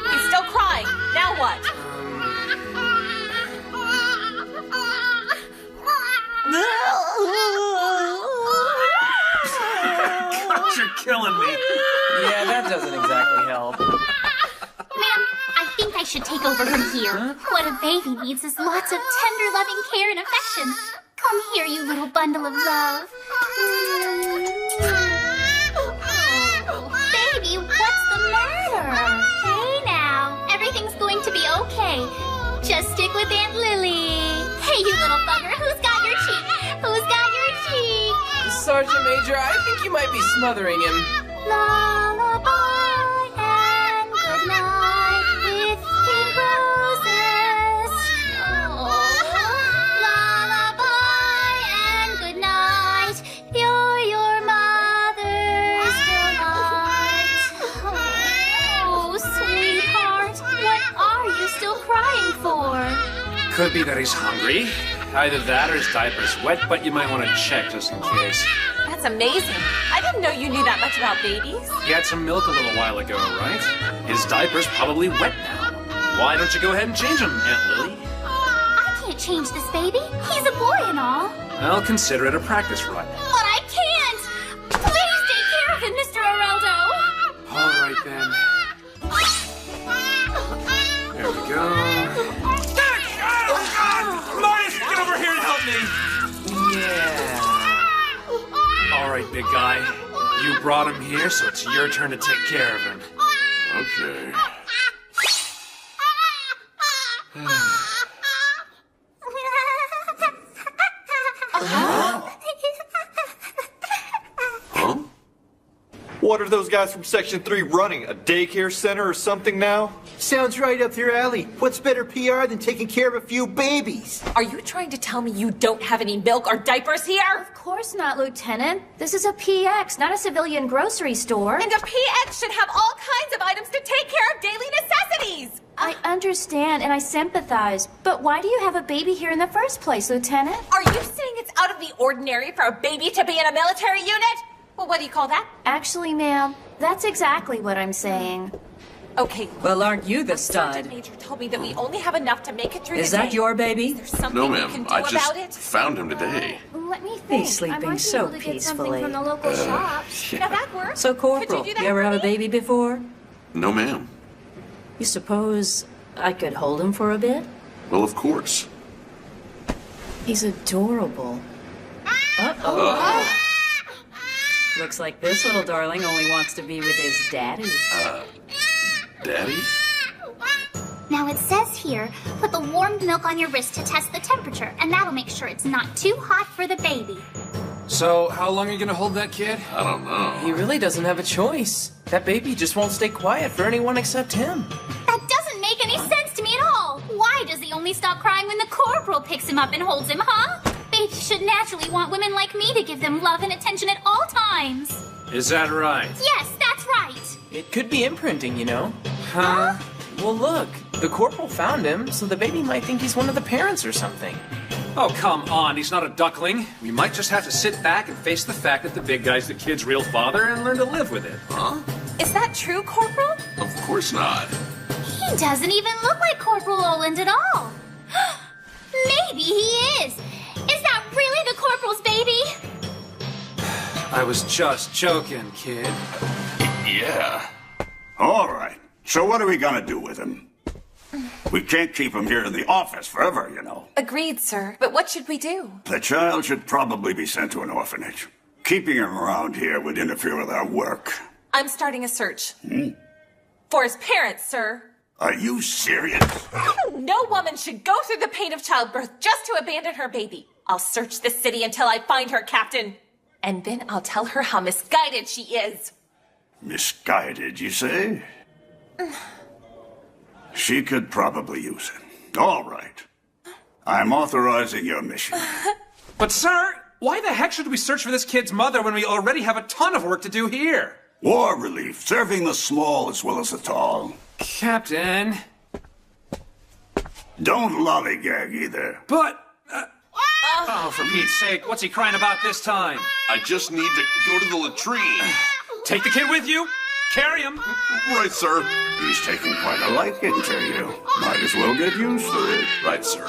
He's still crying. Now what? God, you're killing me. Yeah, that doesn't exactly help. Ma'am, I think I should take over from here. What a baby needs is lots of tender, loving care and affection. Come here, you little bundle of love. Baby, what's the matter? Hey now, everything's going to be okay. Just stick with Aunt Lily. Hey, you little bugger, who's got your cheek? Who's got your cheek? Sergeant Major, I think you might be smothering him. Lullaby and good night with pink roses. Oh, lullaby and good night. You're your mother's delight. Oh, sweetheart, what are you still crying for? Could be that he's hungry. Either that or his diaper's wet, but you might want to check just in case. That's amazing. I didn't know you knew that much about babies. He had some milk a little while ago, right? His diaper's probably wet now. Why don't you go ahead and change him, Aunt Lily? I can't change this baby. He's a boy and all. I'll consider it a practice run. But I can't! Please take care of him, Mr. Areldo! All right, then. There we go. Miles, get over here and help me! Yeah. All right, big guy. You brought him here, so it's your turn to take care of him. Okay. Huh? What are those guys from Section 3 running? A daycare center or something now? Sounds right up your alley. What's better PR than taking care of a few babies? Are you trying to tell me you don't have any milk or diapers here? Of course not, Lieutenant. This is a PX, not a civilian grocery store. And a PX should have all kinds of items to take care of daily necessities! I understand and I sympathize, but why do you have a baby here in the first place, Lieutenant? Are you saying it's out of the ordinary for a baby to be in a military unit? Well, what do you call that? Actually, ma'am, that's exactly what I'm saying. Okay. Well, aren't you the stud? Major told me that we only have enough to make it through Is the that day. your baby? Is there something No, we ma'am. can do I about just it? found him today. Let me think. He's sleeping I might so be able to get something peacefully. from the local shops. Now that works. So, Corporal, Could you do that ever for have a me? baby before? No, ma'am. You suppose I could hold him for a bit? Well, of course. He's adorable. Uh-oh. Looks like this little darling only wants to be with his daddy. Daddy? Now it says here, put the warmed milk on your wrist to test the temperature, and that'll make sure it's not too hot for the baby. So, how long are you gonna hold that kid? I don't know. He really doesn't have a choice. That baby just won't stay quiet for anyone except him. That doesn't make any sense to me at all. Why does he only stop crying when the corporal picks him up and holds him, huh? Babies should naturally want women like me to give them love and attention at all times. Is that right? Yes, that's right. It could be imprinting, you know. Huh? Well, look. The corporal found him, so the baby might think he's one of the parents or something. Oh, come on. He's not a duckling. We might just have to sit back and face the fact that the big guy's the kid's real father and learn to live with it. Huh? Is that true, Corporal? Of course not. He doesn't even look like Corporal Oland at all. Maybe he is. Is that really the Corporal's baby? I was just joking, kid. Yeah. All right. So what are we gonna do with him? We can't keep him here in the office forever, you know. Agreed, sir. But what should we do? The child should probably be sent to an orphanage. Keeping him around here would interfere with our work. I'm starting a search. For his parents, sir. Are you serious? No woman should go through the pain of childbirth just to abandon her baby. I'll search the city until I find her, Captain. And then I'll tell her how misguided she is. Misguided, you say? She could probably use it. All right. I'm authorizing your mission. But, sir, why the heck should we search for this kid's mother when we already have a ton of work to do here? War relief, serving the small as well as the tall. Captain. Don't lollygag either. But... Oh, for Pete's sake, what's he crying about this time? I just need to go to the latrine. Take the kid with you. Carry him. Right, sir. He's taking quite a liking to you. Might as well get used to it. Right, sir.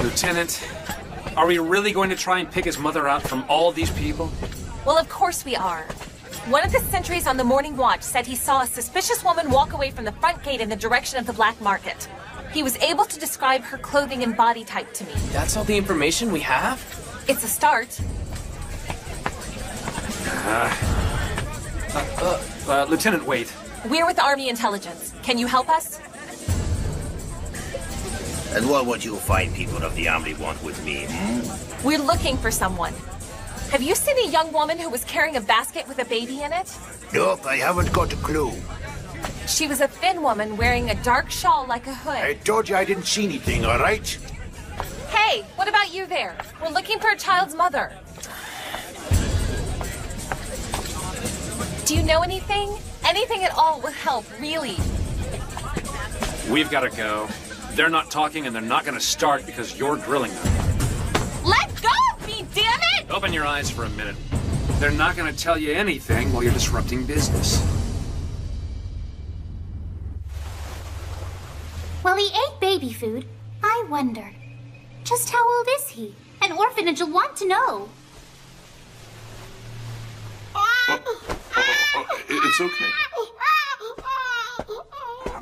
Lieutenant, are we really going to try and pick his mother out from all these people? Well, of course we are. One of the sentries on the morning watch said he saw a suspicious woman walk away from the front gate in the direction of the black market. He was able to describe her clothing and body type to me. That's all the information we have? It's a start. Lieutenant, wait. We're with Army Intelligence. Can you help us? And what would you fine people of the Army want with me, We're looking for someone. Have you seen a young woman who was carrying a basket with a baby in it? Nope, I haven't got a clue. She was a thin woman wearing a dark shawl like a hood. I told you I didn't see anything, all right? Hey, what about you there? We're looking for a child's mother. Do you know anything? Anything at all would help, really. We've got to go. They're not talking and they're not going to start because you're grilling them. Let go of me, damn it! Open your eyes for a minute. They're not going to tell you anything while you're disrupting business. Well, he ate baby food. I wondered. Just how old is he? An orphanage will want to know. It's okay.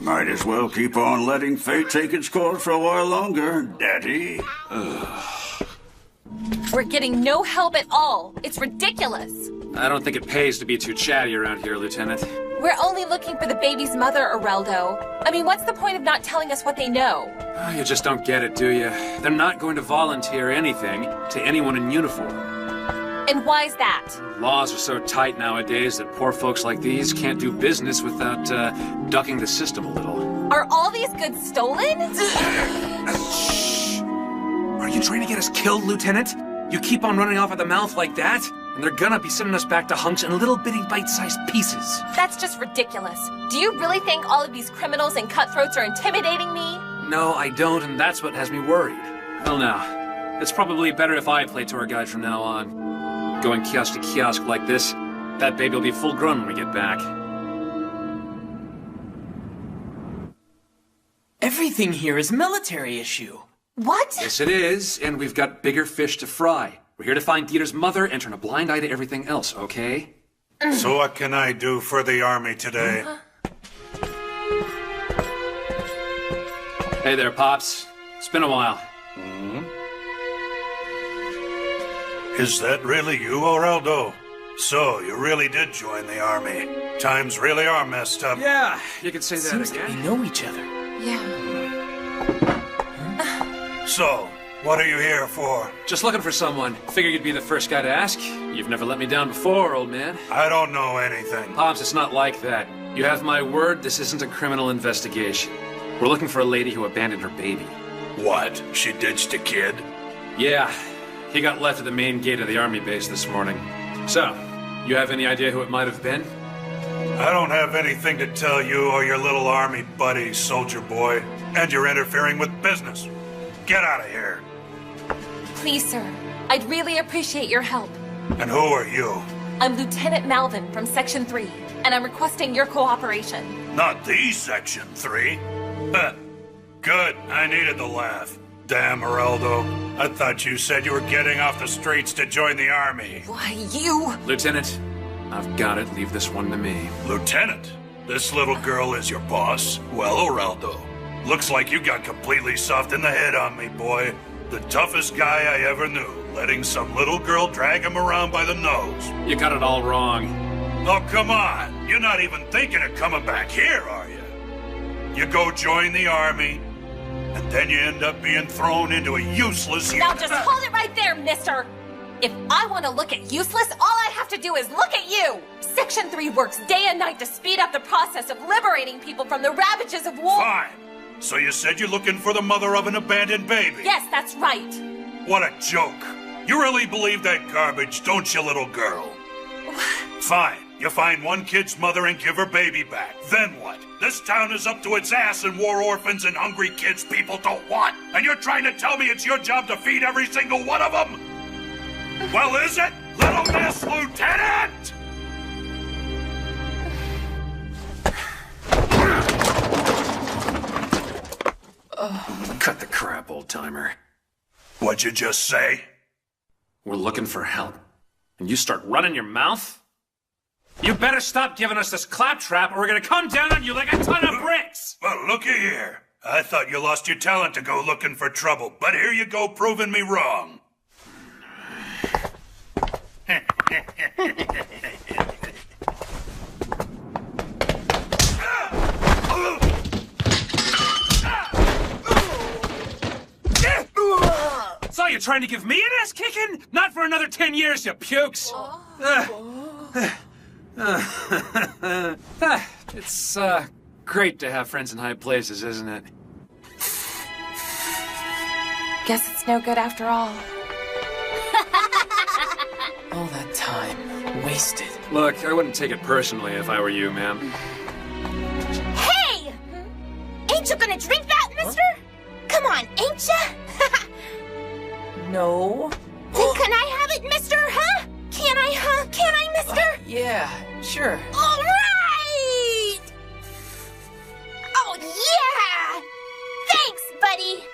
Might as well keep on letting fate take its course for a while longer, Daddy. We're getting no help at all. It's ridiculous. I don't think it pays to be too chatty around here, Lieutenant. We're only looking for the baby's mother, Areldo. I mean, what's the point of not telling us what they know? Oh, you just don't get it, do you? They're not going to volunteer anything to anyone in uniform. And why's that? Laws are so tight nowadays that poor folks like these can't do business without ducking the system a little. Are all these goods stolen? Shh! Are you trying to get us killed, Lieutenant? You keep on running off at the mouth like that, and they're gonna be sending us back to hunks in little bitty bite-sized pieces. That's just ridiculous. Do you really think all of these criminals and cutthroats are intimidating me? No, I don't, and that's what has me worried. Well, now, it's probably better if I play tour guide from now on. Going kiosk to kiosk like this, that baby will be full grown when we get back. Everything here is military issue. What? Yes, it is, and we've got bigger fish to fry. We're here to find Dieter's mother and turn a blind eye to everything else, okay? So what can I do for the Army today? Hey there, Pops. It's been a while. Is that really you, Areldo? So, you really did join the Army. Times really are messed up. Yeah, you could say that Seems again. like we know each other. Yeah. So, what are you here for? Just looking for someone. Figured you'd be the first guy to ask. You've never let me down before, old man. I don't know anything. Pops, it's not like that. You have my word, this isn't a criminal investigation. We're looking for a lady who abandoned her baby. What? She ditched a kid? Yeah. He got left at the main gate of the Army base this morning. So, you have any idea who it might have been? I don't have anything to tell you or your little Army buddy, soldier boy. And you're interfering with business. Get out of here. Please, sir. I'd really appreciate your help. And who are you? I'm Lieutenant Malvin from Section 3, and I'm requesting your cooperation. Not the Section 3. Huh. Good. I needed the laugh. Damn, Areldo. I thought you said you were getting off the streets to join the Army. Why, you... Lieutenant, I've got it. Leave this one to me. Lieutenant? This little girl is your boss? Well, Areldo, looks like you got completely soft in the head on me, boy. The toughest guy I ever knew, letting some little girl drag him around by the nose. You got it all wrong. Oh, come on. You're not even thinking of coming back here, are you? You go join the Army, and then you end up being thrown into a useless... Now just hold it right there, mister! If I want to look at useless, all I have to do is look at you! Section 3 works day and night to speed up the process of liberating people from the ravages of war. Fine. So you said you're looking for the mother of an abandoned baby? Yes, that's right. What a joke. You really believe that garbage, don't you, little girl? Fine. You find one kid's mother and give her baby back. Then what? This town is up to its ass in war orphans and hungry kids people don't want. And you're trying to tell me it's your job to feed every single one of them? Well, is it, Little Miss Lieutenant? Cut the crap, old-timer. What'd you just say? We're looking for help. And you start running your mouth? You better stop giving us this claptrap or we're gonna come down on you like a ton of bricks! Well, looky here. I thought you lost your talent to go looking for trouble, but here you go proving me wrong. So you're trying to give me an ass kicking? Not for another 10 years, you pukes! It's great to have friends in high places, isn't it? Guess it's no good after all. All that time wasted. Look, I wouldn't take it personally if I were you, ma'am. Hey! Ain't you gonna drink that, mister? Come on, ain't ya? No. Then can I have it, mister, huh? Can I, huh? Can I, mister? Yeah, sure. All right! Oh, yeah! Thanks, buddy!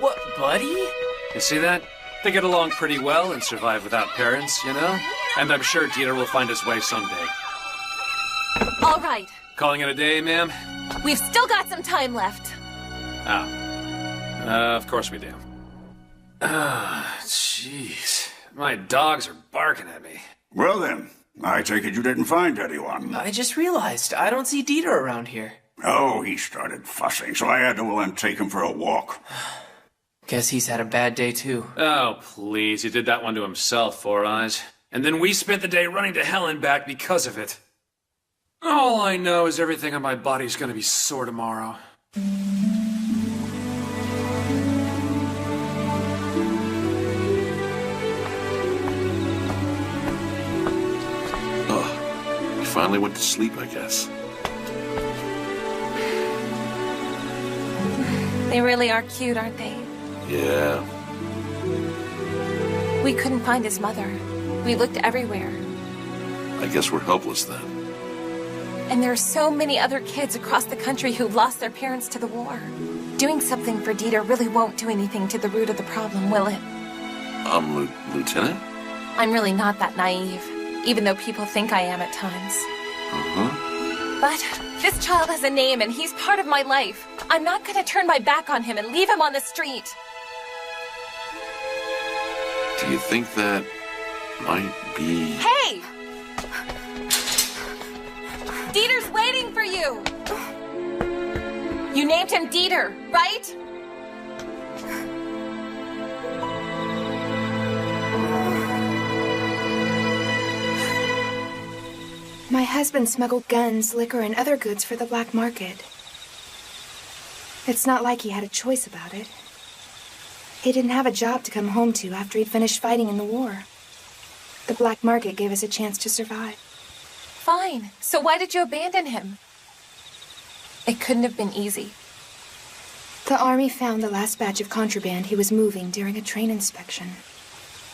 What, buddy? You see that? They get along pretty well and survive without parents, you know? And I'm sure Dieter will find his way someday. All right. Calling it a day, ma'am? We've still got some time left. Of course we do. Jeez. My dogs are barking at me. Well then, I take it you didn't find anyone. I just realized I don't see Dieter around here. Oh, he started fussing, so I had to take him for a walk. Guess he's had a bad day too. Oh, please. He did that one to himself, Four Eyes. And then we spent the day running to hell and back because of it. All I know is everything on my body's gonna be sore tomorrow. Oh, you finally went to sleep, I guess. They really are cute, aren't they? Yeah. We couldn't find his mother. We looked everywhere. I guess we're helpless then. And there are so many other kids across the country who've lost their parents to the war. Doing something for Dieter really won't do anything to the root of the problem, will it? Lieutenant? I'm really not that naive, even though people think I am at times. But this child has a name and he's part of my life. I'm not gonna turn my back on him and leave him on the street. Do you think that might be... Hey! Dieter's waiting for you! You named him Dieter, right? My husband smuggled guns, liquor, and other goods for the black market. It's not like he had a choice about it. He didn't have a job to come home to after he'd finished fighting in the war. The black market gave us a chance to survive. Fine. So why did you abandon him? It couldn't have been easy. The army found the last batch of contraband he was moving during a train inspection.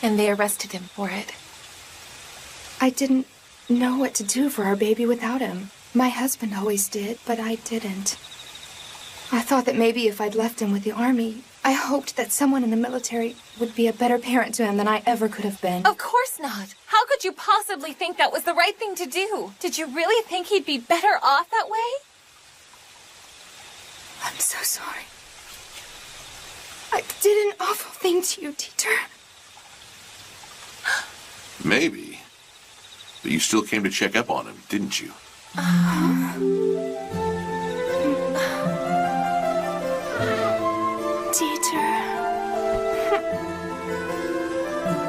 And they arrested him for it. I didn't know what to do for our baby without him. My husband always did, but I didn't. I thought that maybe if I'd left him with the army, I hoped that someone in the military would be a better parent to him than I ever could have been. Of course not. How could you possibly think that was the right thing to do? Did you really think he'd be better off that way? I'm so sorry. I did an awful thing to you, Dieter. Maybe. But you still came to check up on him, didn't you? Dieter.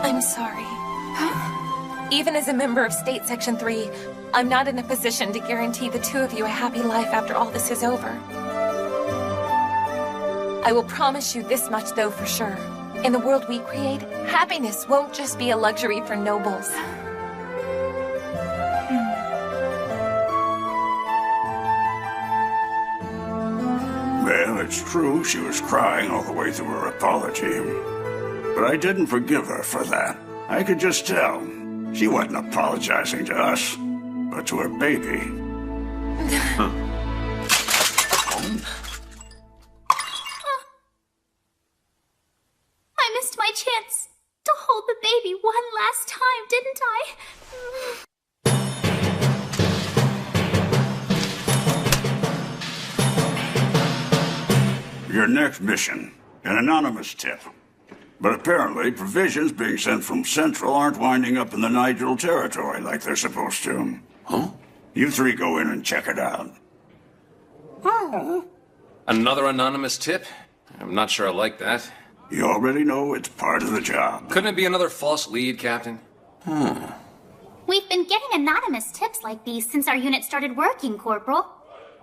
I'm sorry. Even as a member of State Section 3, I'm not in a position to guarantee the two of you a happy life after all this is over. I will promise you this much, though, for sure. In the world we create, happiness won't just be a luxury for nobles. Well, it's true she was crying all the way through her apology. But I didn't forgive her for that. I could just tell. She wasn't apologizing to us, but to her baby. I missed my chance to hold the baby one last time, didn't I? Your next mission, an anonymous tip. But apparently, provisions being sent from Central aren't winding up in the Nigel territory like they're supposed to. Huh? You three go in and check it out. Another anonymous tip? I'm not sure I like that. You already know it's part of the job. Couldn't it be another false lead, Captain? We've been getting anonymous tips like these since our unit started working, Corporal.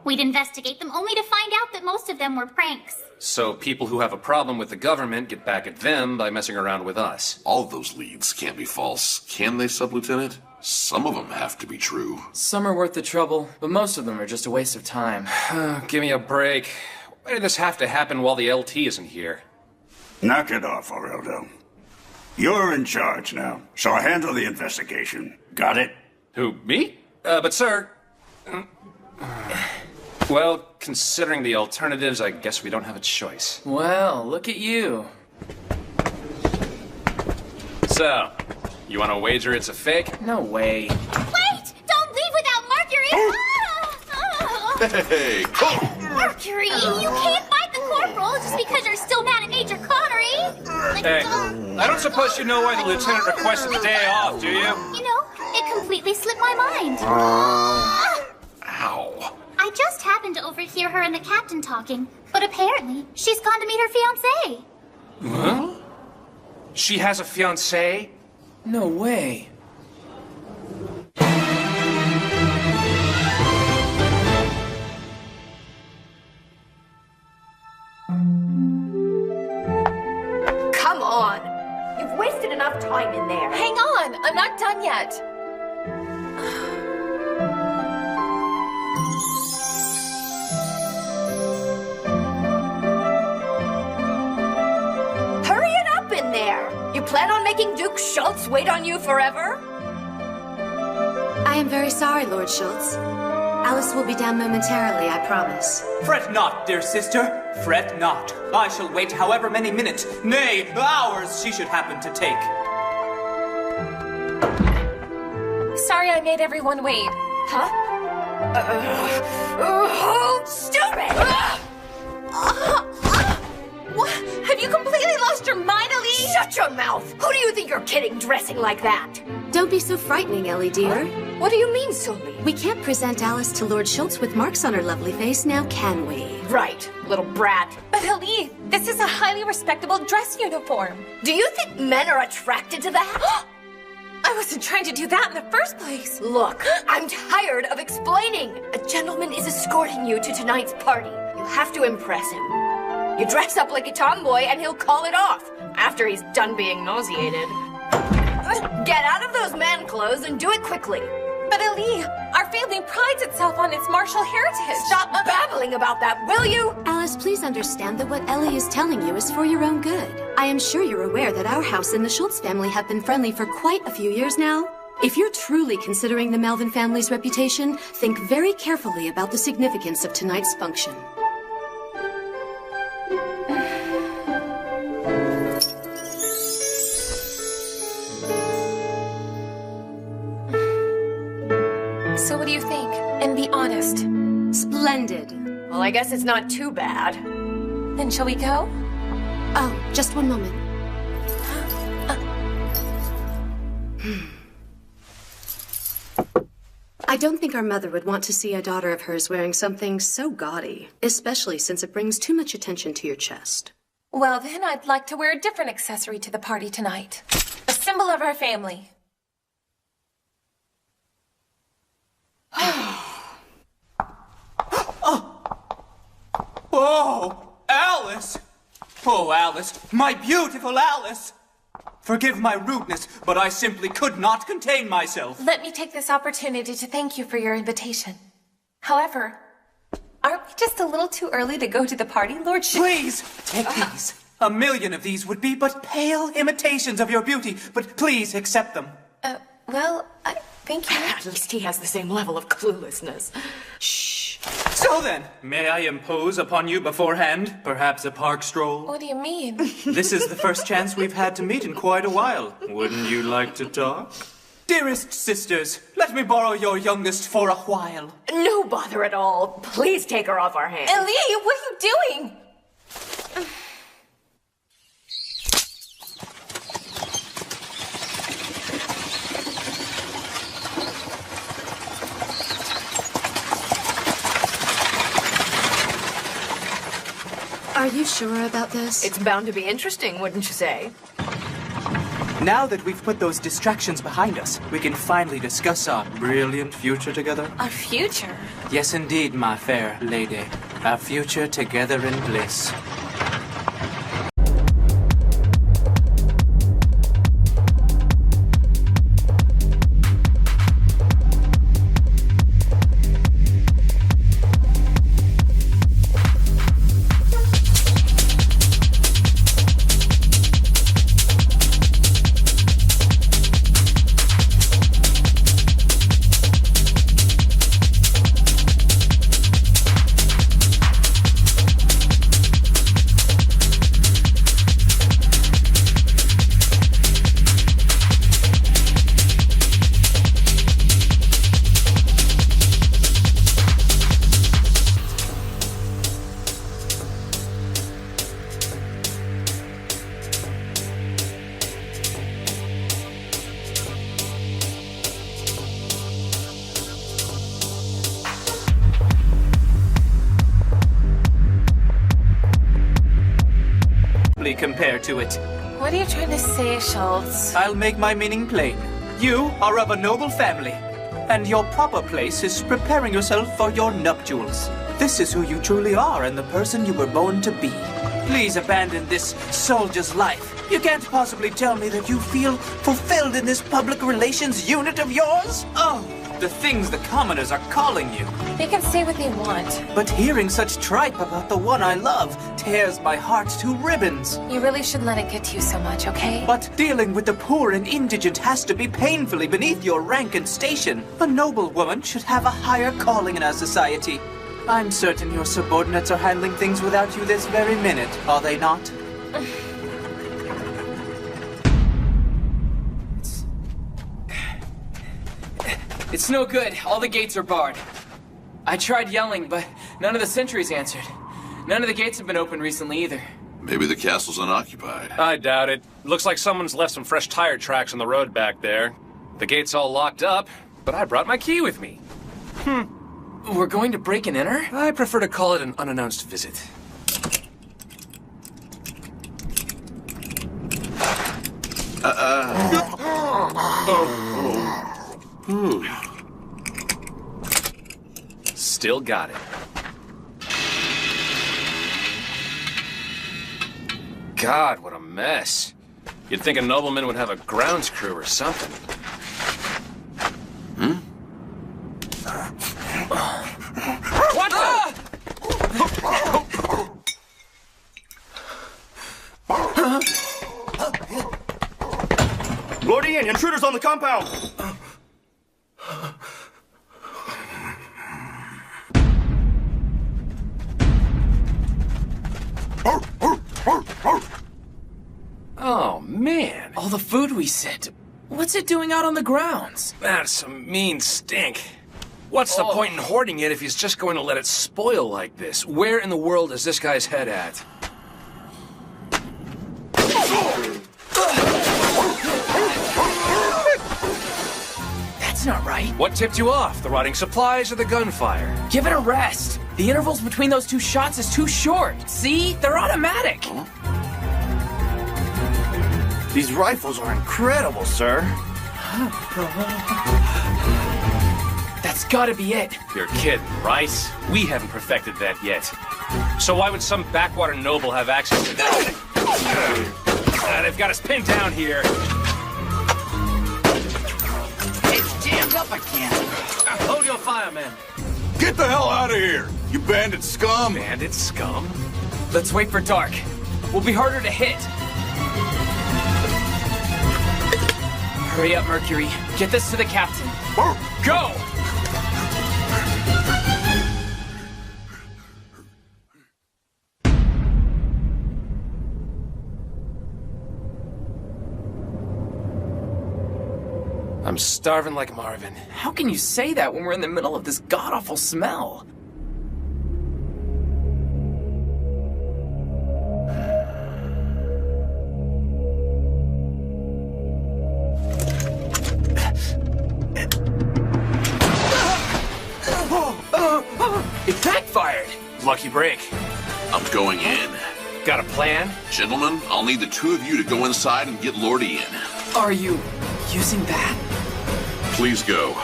We'd investigate them only to find out that most of them were pranks. So people who have a problem with the government get back at them by messing around with us. All of those leads can't be false, can they, Sub-Lieutenant? Some of them have to be true. Some are worth the trouble, but most of them are just a waste of time. Give me a break. Why did this have to happen while the LT isn't here? Knock it off, Aurelio. You're in charge now, so handle the investigation. Got it? Who, me? But sir... Well, considering the alternatives, I guess we don't have a choice. Well, look at you. So, you want to wager it's a fake? No way. Wait! Don't leave without Mercury! Hey, Mercury, you can't fight the corporal just because you're still mad at Major Connery. Hey, I don't suppose you know why the lieutenant requested the day off, do you? You know, it completely slipped my mind. Ow. I just happened to overhear her and the captain talking, but apparently she's gone to meet her fiancé. Huh? She has a fiancé? No way. Come on! You've wasted enough time in there. Hang on, I'm not done yet. Hurry it up in there! You plan on making Duke Schultz wait on you forever? I am very sorry, Lord Schultz. Alice will be down momentarily, I promise. Fret not, dear sister. Fret not. I shall wait however many minutes, nay, hours she should happen to take. Sorry I made everyone wait. Huh? Oh, stupid! What? Have you completely lost your mind, Ellie? Shut your mouth! Who do you think you're kidding dressing like that? Don't be so frightening, Ellie, dear. What do you mean, Sully? We can't present Alice to Lord Schultz with marks on her lovely face, now can we? Right, little brat. But Ellie, this is a highly respectable dress uniform. Do you think men are attracted to that? I wasn't trying to do that in the first place. Look, I'm tired of explaining. A gentleman is escorting you to tonight's party. You have to impress him. You dress up like a tomboy and he'll call it off after he's done being nauseated. Get out of those man clothes and do it quickly. But Ellie, our family prides itself on its martial heritage. Stop babbling about that, will you? Alice, please understand that what Ellie is telling you is for your own good. I am sure you're aware that our house and the Schultz family have been friendly for quite a few years now. If you're truly considering the Melvin family's reputation, think very carefully about the significance of tonight's function. So what do you think? And be honest. Splendid. Well, I guess it's not too bad. Then shall we go? Oh, just one moment. I don't think our mother would want to see a daughter of hers wearing something so gaudy, especially since it brings too much attention to your chest. Well, then I'd like to wear a different accessory to the party tonight. A symbol of our family. Oh, Alice! Oh, Alice, my beautiful Alice! Forgive my rudeness, but I simply could not contain myself. Let me take this opportunity to thank you for your invitation. However, aren't we just a little too early to go to the party, Lord Please, take these. 1,000,000 of these would be but pale imitations of your beauty, but please accept them. Well, I think you... At least he has the same level of cluelessness. Shh. So then, may I impose upon you beforehand? Perhaps a park stroll? What do you mean? This is the first chance we've had to meet in quite a while. Wouldn't you like to talk? Dearest sisters, let me borrow your youngest for a while. No bother at all. Please take her off our hands. Ellie, what are you doing? Are you sure about this? It's bound to be interesting, wouldn't you say? Now that we've put those distractions behind us, we can finally discuss our brilliant future together. Our future? Yes, indeed, my fair lady. Our future together in bliss. nothingly compare to it. What are you trying to say, Schultz? I'll make my meaning plain. You are of a noble family, and your proper place is preparing yourself for your nuptials. This is who you truly are and the person you were born to be. Please abandon this soldier's life. You can't possibly tell me that you feel fulfilled in this public relations unit of yours? Oh, the things the commoners are calling you. They can say what they want. But hearing such tripe about the one I love tears my heart to ribbons. You really should let it get to you so much, okay? But dealing with the poor and indigent has to be painfully beneath your rank and station. A noble woman should have a higher calling in our society. I'm certain your subordinates are handling things without you this very minute, are they not? It's no good. All the gates are barred. I tried yelling, but none of the sentries answered. None of the gates have been open recently either. Maybe the castle's unoccupied. I doubt it. Looks like someone's left some fresh tire tracks on the road back there. The gate's all locked up, but I brought my key with me. We're going to break and enter? I prefer to call it an unannounced visit. Still got it. God, what a mess. You'd think a nobleman would have a grounds crew or something. What the? Lord Ian, intruders on the compound! Oh, man. All the food we sent. What's it doing out on the grounds? That's some mean stink. What's the point in hoarding it if he's just going to let it spoil like this? Where in the world is this guy's head at? That's not right. What tipped you off? The rotting supplies or the gunfire? Give it a rest. The intervals between those two shots is too short. See? They're automatic. These rifles are incredible, sir. That's gotta be it. You're kidding, right? We haven't perfected that yet. So why would some backwater noble have access to that? They've got us pinned down here. It's jammed up again. Hold your fire, men. Get the hell out of here, you bandit scum! Bandit scum? Let's wait for dark. We'll be harder to hit. Hurry up, Mercury. Get this to the captain. Go! I'm starving like Marvin. How can you say that when we're in the middle of this god-awful smell? It backfired! Lucky break. I'm going in. Got a plan? Gentlemen, I'll need the two of you to go inside and get Lordy in. Are you using that? Please go.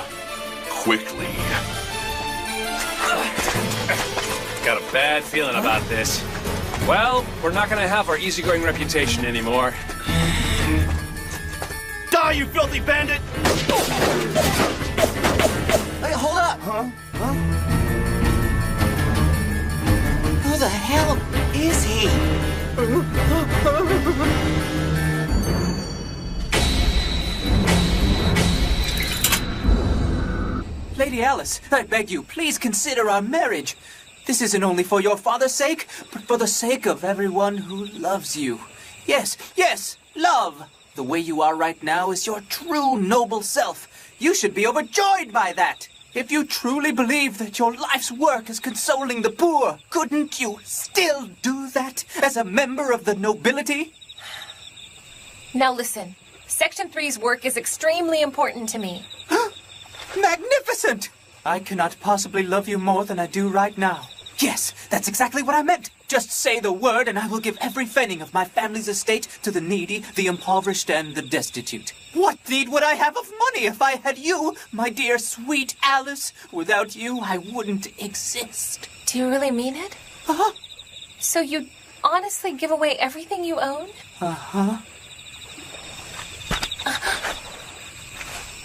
Quickly. Got a bad feeling about this. Well, we're not gonna have our easygoing reputation anymore. Die, you filthy bandit! Hey, hold up! Who the hell is he? Lady Alice, I beg you, please consider our marriage. This isn't only for your father's sake, but for the sake of everyone who loves you. Yes, yes, love. The way you are right now is your true noble self. You should be overjoyed by that. If you truly believe that your life's work is consoling the poor, couldn't you still do that as a member of the nobility? Now listen, Section 3's work is extremely important to me. Magnificent! I cannot possibly love you more than I do right now. Yes, that's exactly what I meant. Just say the word and I will give every pfennig of my family's estate to the needy, the impoverished, and the destitute. What need would I have of money if I had you, my dear sweet Alice? Without you, I wouldn't exist. Do you really mean it? Uh-huh. So you'd honestly give away everything you own? Uh-huh.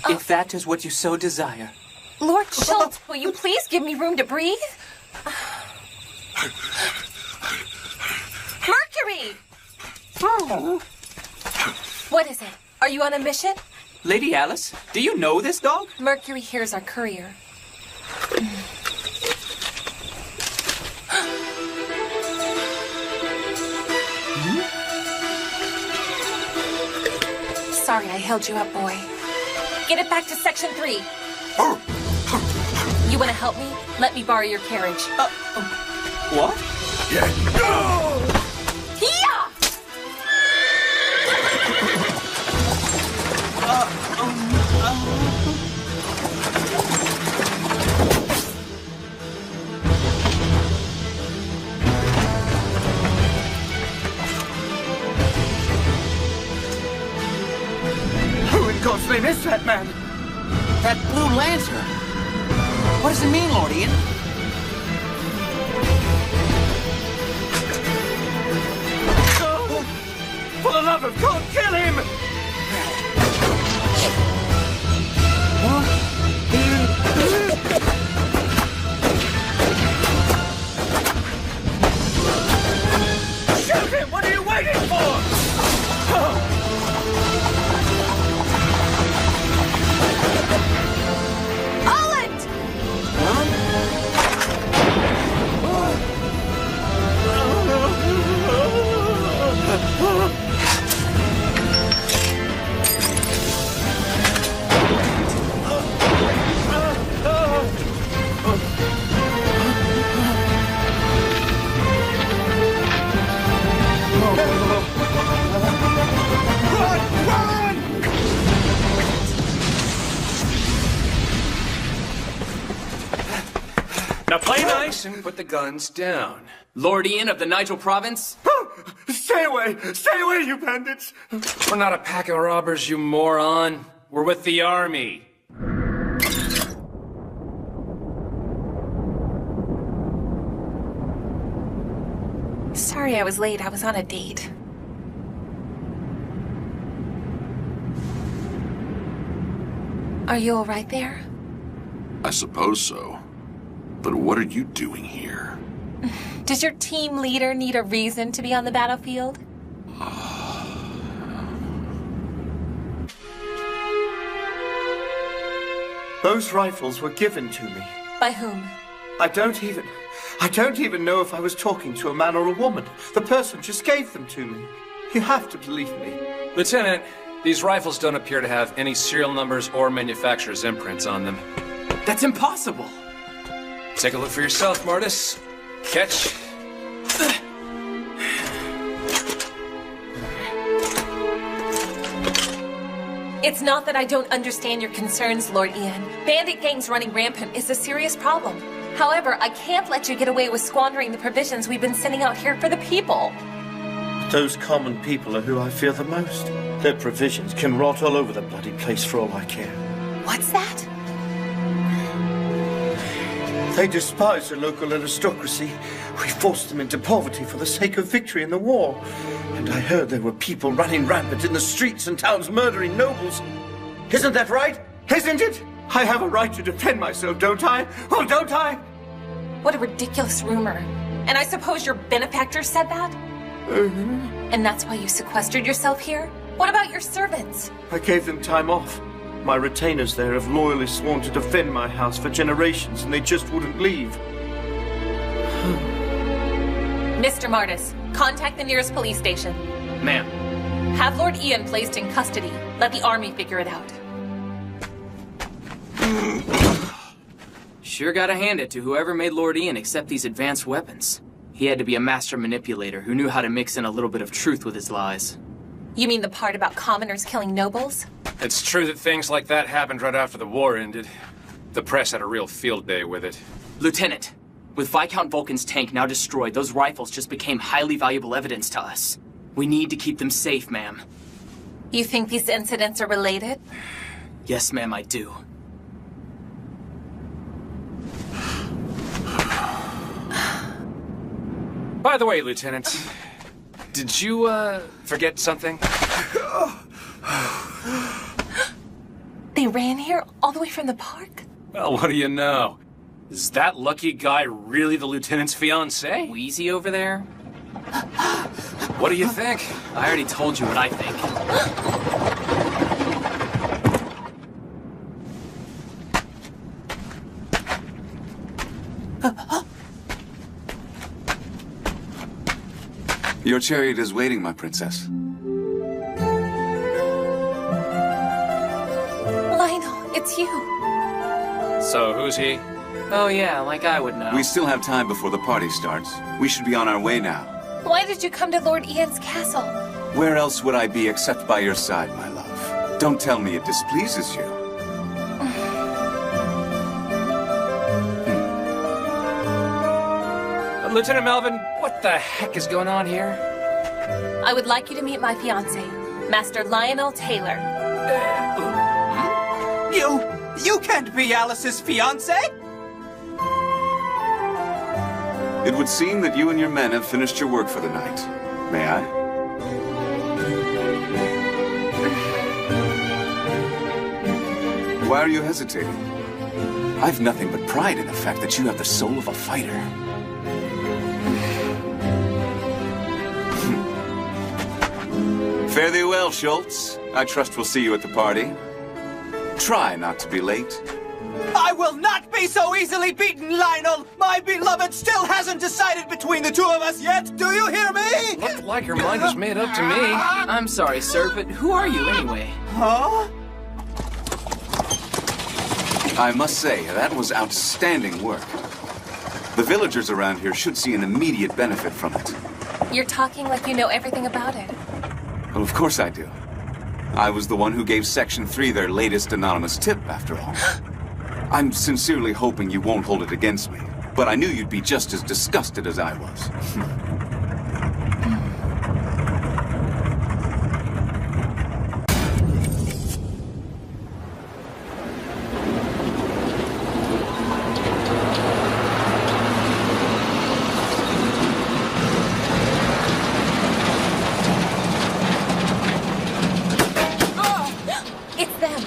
If that is what you so desire. Lord Schultz, will you please give me room to breathe? Mercury! What is it? Are you on a mission? Lady Alice, do you know this dog? Mercury here's our courier. Sorry I held you up, boy. Get it back to Section 3. You want to help me? Let me borrow your carriage. What? Yeah. Hiya! Who in God's name is that man? That blue lantern. What does it mean, Lord Ian? For the love of God, kill him! Shoot him! What are you waiting for? Now play nice and put the guns down. Lord Ian of the Nigel Province? Stay away! Stay away, you bandits! We're not a pack of robbers, you moron. We're with the army. Sorry I was late. I was on a date. Are you all right there? I suppose so. But what are you doing here? Does your team leader need a reason to be on the battlefield? Those rifles were given to me. By whom? I don't even know if I was talking to a man or a woman. The person just gave them to me. You have to believe me. Lieutenant, these rifles don't appear to have any serial numbers or manufacturer's imprints on them. That's impossible. Take a look for yourself, Mortis. Catch. It's not that I don't understand your concerns, Lord Ian. Bandit gangs running rampant is a serious problem. However, I can't let you get away with squandering the provisions we've been sending out here for the people. Those common people are who I fear the most. Their provisions can rot all over the bloody place for all I care. What's that? They despise the local aristocracy. We forced them into poverty for the sake of victory in the war. And I heard there were people running rampant in the streets and towns murdering nobles. Isn't that right? Isn't it? I have a right to defend myself, don't I? Oh, don't I? What a ridiculous rumor. And I suppose your benefactor said that? Mm-hmm. And that's why you sequestered yourself here? What about your servants? I gave them time off. My retainers there have loyally sworn to defend my house for generations, and they just wouldn't leave. Mr. Martis, contact the nearest police station. Ma'am. Have Lord Ian placed in custody. Let the army figure it out. Sure gotta hand it to whoever made Lord Ian accept these advanced weapons. He had to be a master manipulator who knew how to mix in a little bit of truth with his lies. You mean the part about commoners killing nobles? It's true that things like that happened right after the war ended. The press had a real field day with it. Lieutenant, With Viscount Vulcan's tank now destroyed, those rifles just became highly valuable evidence to us. We need to keep them safe, ma'am. You think these incidents are related? Yes, ma'am, I do. By the way, Lieutenant, did you, forget something? They ran here all the way from the park? Well, what do you know? Is that lucky guy really the Lieutenant's fiancé? Wheezy over there? What do you think? I already told you what I think. Your chariot is waiting, my princess. Lionel, it's you. So, who's he? Oh yeah, like I would know. We still have time before the party starts. We should be on our way now. Why did you come to Lord Ian's castle? Where else would I be except by your side, my love? Don't tell me it displeases you. Lieutenant Melvin, what the heck is going on here? I would like you to meet my fiancé, Master Lionel Taylor. You can't be Alice's fiancé! It would seem that you and your men have finished your work for the night. May I? Why are you hesitating? I've nothing but pride in the fact that you have the soul of a fighter. Fare thee well, Schultz. I trust we'll see you at the party. Try not to be late. I will not be so easily beaten, Lionel! My beloved still hasn't decided between the two of us yet! Do you hear me? Looked like her mind was made up to me. I'm sorry, sir, but who are you anyway? Huh? I must say, that was outstanding work. The villagers around here should see an immediate benefit from it. You're talking like you know everything about it. Well, of course I do. I was the one who gave Section 3 their latest anonymous tip, after all. I'm sincerely hoping you won't hold it against me, but I knew you'd be just as disgusted as I was. It's them.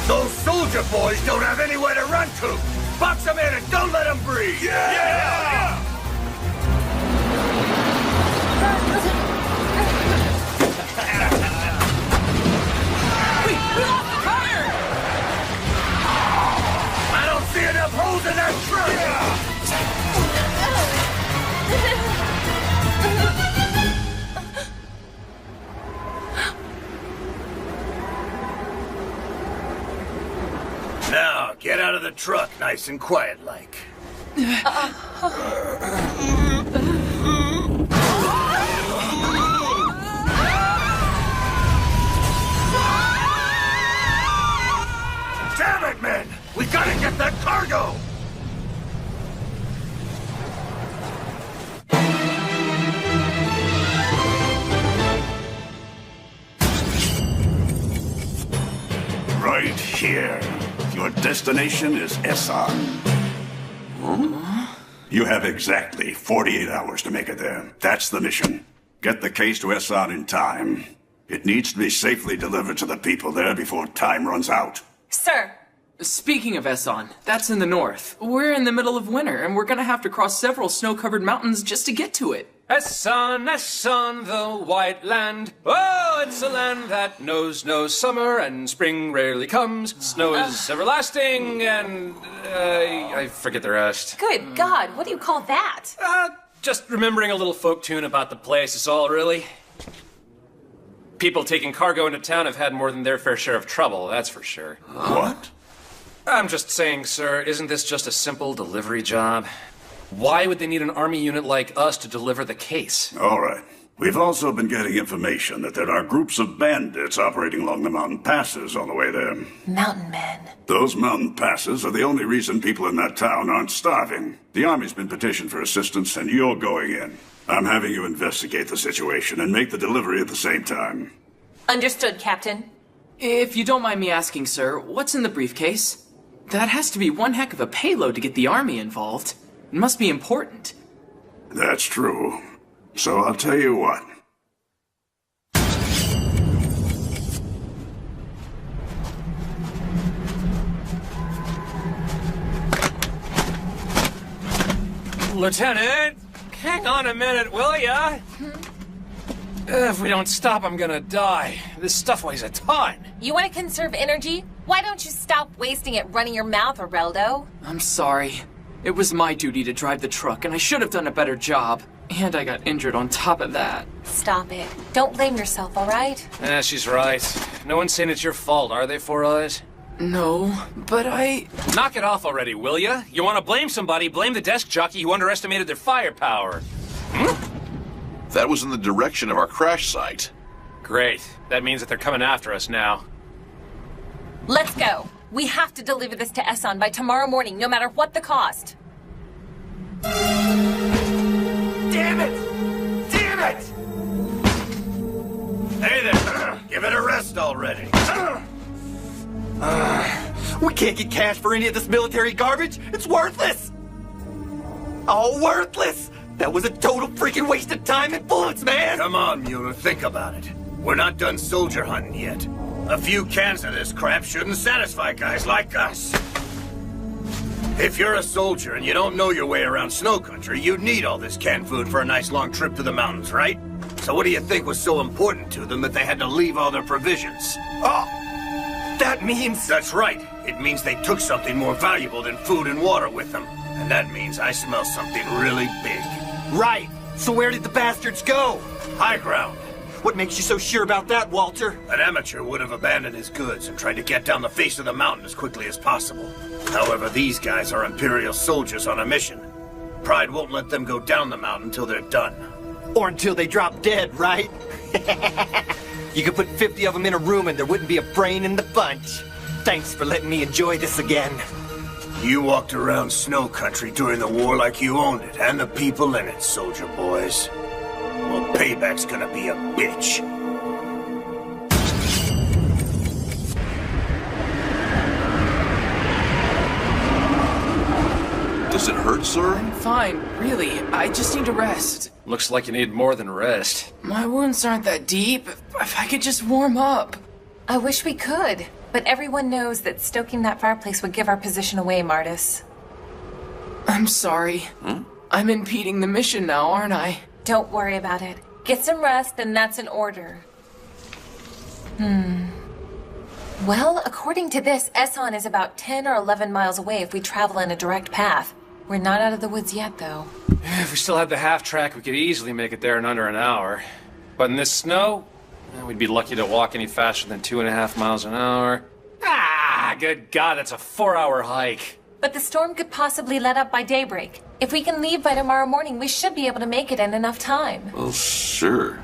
Those soldier boys don't have anywhere to run to. Box them in and don't let them breathe. Yeah! We lost the fire! I don't see enough holes in that truck. Now, get out of the truck nice and quiet like. Damn it, men! We gotta get that cargo! Right here. Your destination is Essan. Huh? You have exactly 48 hours to make it there. That's the mission. Get the case to Essan in time. It needs to be safely delivered to the people there before time runs out. Sir! Speaking of Essan, that's in the north. We're in the middle of winter, and we're gonna have to cross several snow-covered mountains just to get to it. Essan, Essan, the white land. Oh, it's a land that knows no summer, and spring rarely comes. Snow is everlasting, and I forget the rest. Good God, what do you call that? Just remembering a little folk tune about the place is all, really. People taking cargo into town have had more than their fair share of trouble, that's for sure. What? I'm just saying, sir, isn't this just a simple delivery job? Why would they need an army unit like us to deliver the case? All right. We've also been getting information that there are groups of bandits operating along the mountain passes on the way there. Mountain men. Those mountain passes are the only reason people in that town aren't starving. The army's been petitioned for assistance, and you're going in. I'm having you investigate the situation and make the delivery at the same time. Understood, Captain. If you don't mind me asking, sir, what's in the briefcase? That has to be one heck of a payload to get the army involved. It must be important. That's true. So I'll tell you what. Lieutenant, hang on a minute, will ya? If we don't stop, I'm gonna die. This stuff weighs a ton. You want to conserve energy? Why don't you stop wasting it running your mouth, Areldo? I'm sorry. It was my duty to drive the truck, and I should have done a better job. And I got injured on top of that. Stop it. Don't blame yourself, all right? She's right. No one's saying it's your fault, are they, Four Eyes? No, but I... Knock it off already, will ya? You want to blame somebody, blame the desk jockey who underestimated their firepower. That was in the direction of our crash site. Great. That means that they're coming after us now. Let's go. We have to deliver this to Esson by tomorrow morning, no matter what the cost. Damn it! Damn it! Hey there! Give it a rest already. We can't get cash for any of this military garbage. It's worthless. All worthless. That was a total freaking waste of time and bullets, man. Come on, Mueller, think about it. We're not done soldier hunting yet. A few cans of this crap shouldn't satisfy guys like us. If you're a soldier and you don't know your way around snow country, you'd need all this canned food for a nice long trip to the mountains, right? So what do you think was so important to them that they had to leave all their provisions? Oh, that means... That's right. It means they took something more valuable than food and water with them. And that means I smell something really big. Right. So where did the bastards go? High ground. What makes you so sure about that, Walter? An amateur would have abandoned his goods and tried to get down the face of the mountain as quickly as possible. However, these guys are Imperial soldiers on a mission. Pride won't let them go down the mountain until they're done. Or until they drop dead, right? You could put 50 of them in a room and there wouldn't be a brain in the bunch. Thanks for letting me enjoy this again. You walked around snow country during the war like you owned it, and the people in it, soldier boys. Well, payback's gonna be a bitch. Does it hurt, sir? I'm fine, really. I just need to rest. Looks like you need more than rest. My wounds aren't that deep. If I could just warm up. I wish we could, but everyone knows that stoking that fireplace would give our position away, Martis. I'm sorry. I'm impeding the mission now, aren't I? Don't worry about it. Get some rest, and that's an order. Well, according to this, Esson is about 10 or 11 miles away if we travel in a direct path. We're not out of the woods yet, though. If we still had the half track, we could easily make it there in under an hour. But in this snow, we'd be lucky to walk any faster than 2.5 miles an hour. Ah, good God, that's a 4-hour hike. But the storm could possibly let up by daybreak. If we can leave by tomorrow morning, we should be able to make it in enough time. Well, sure.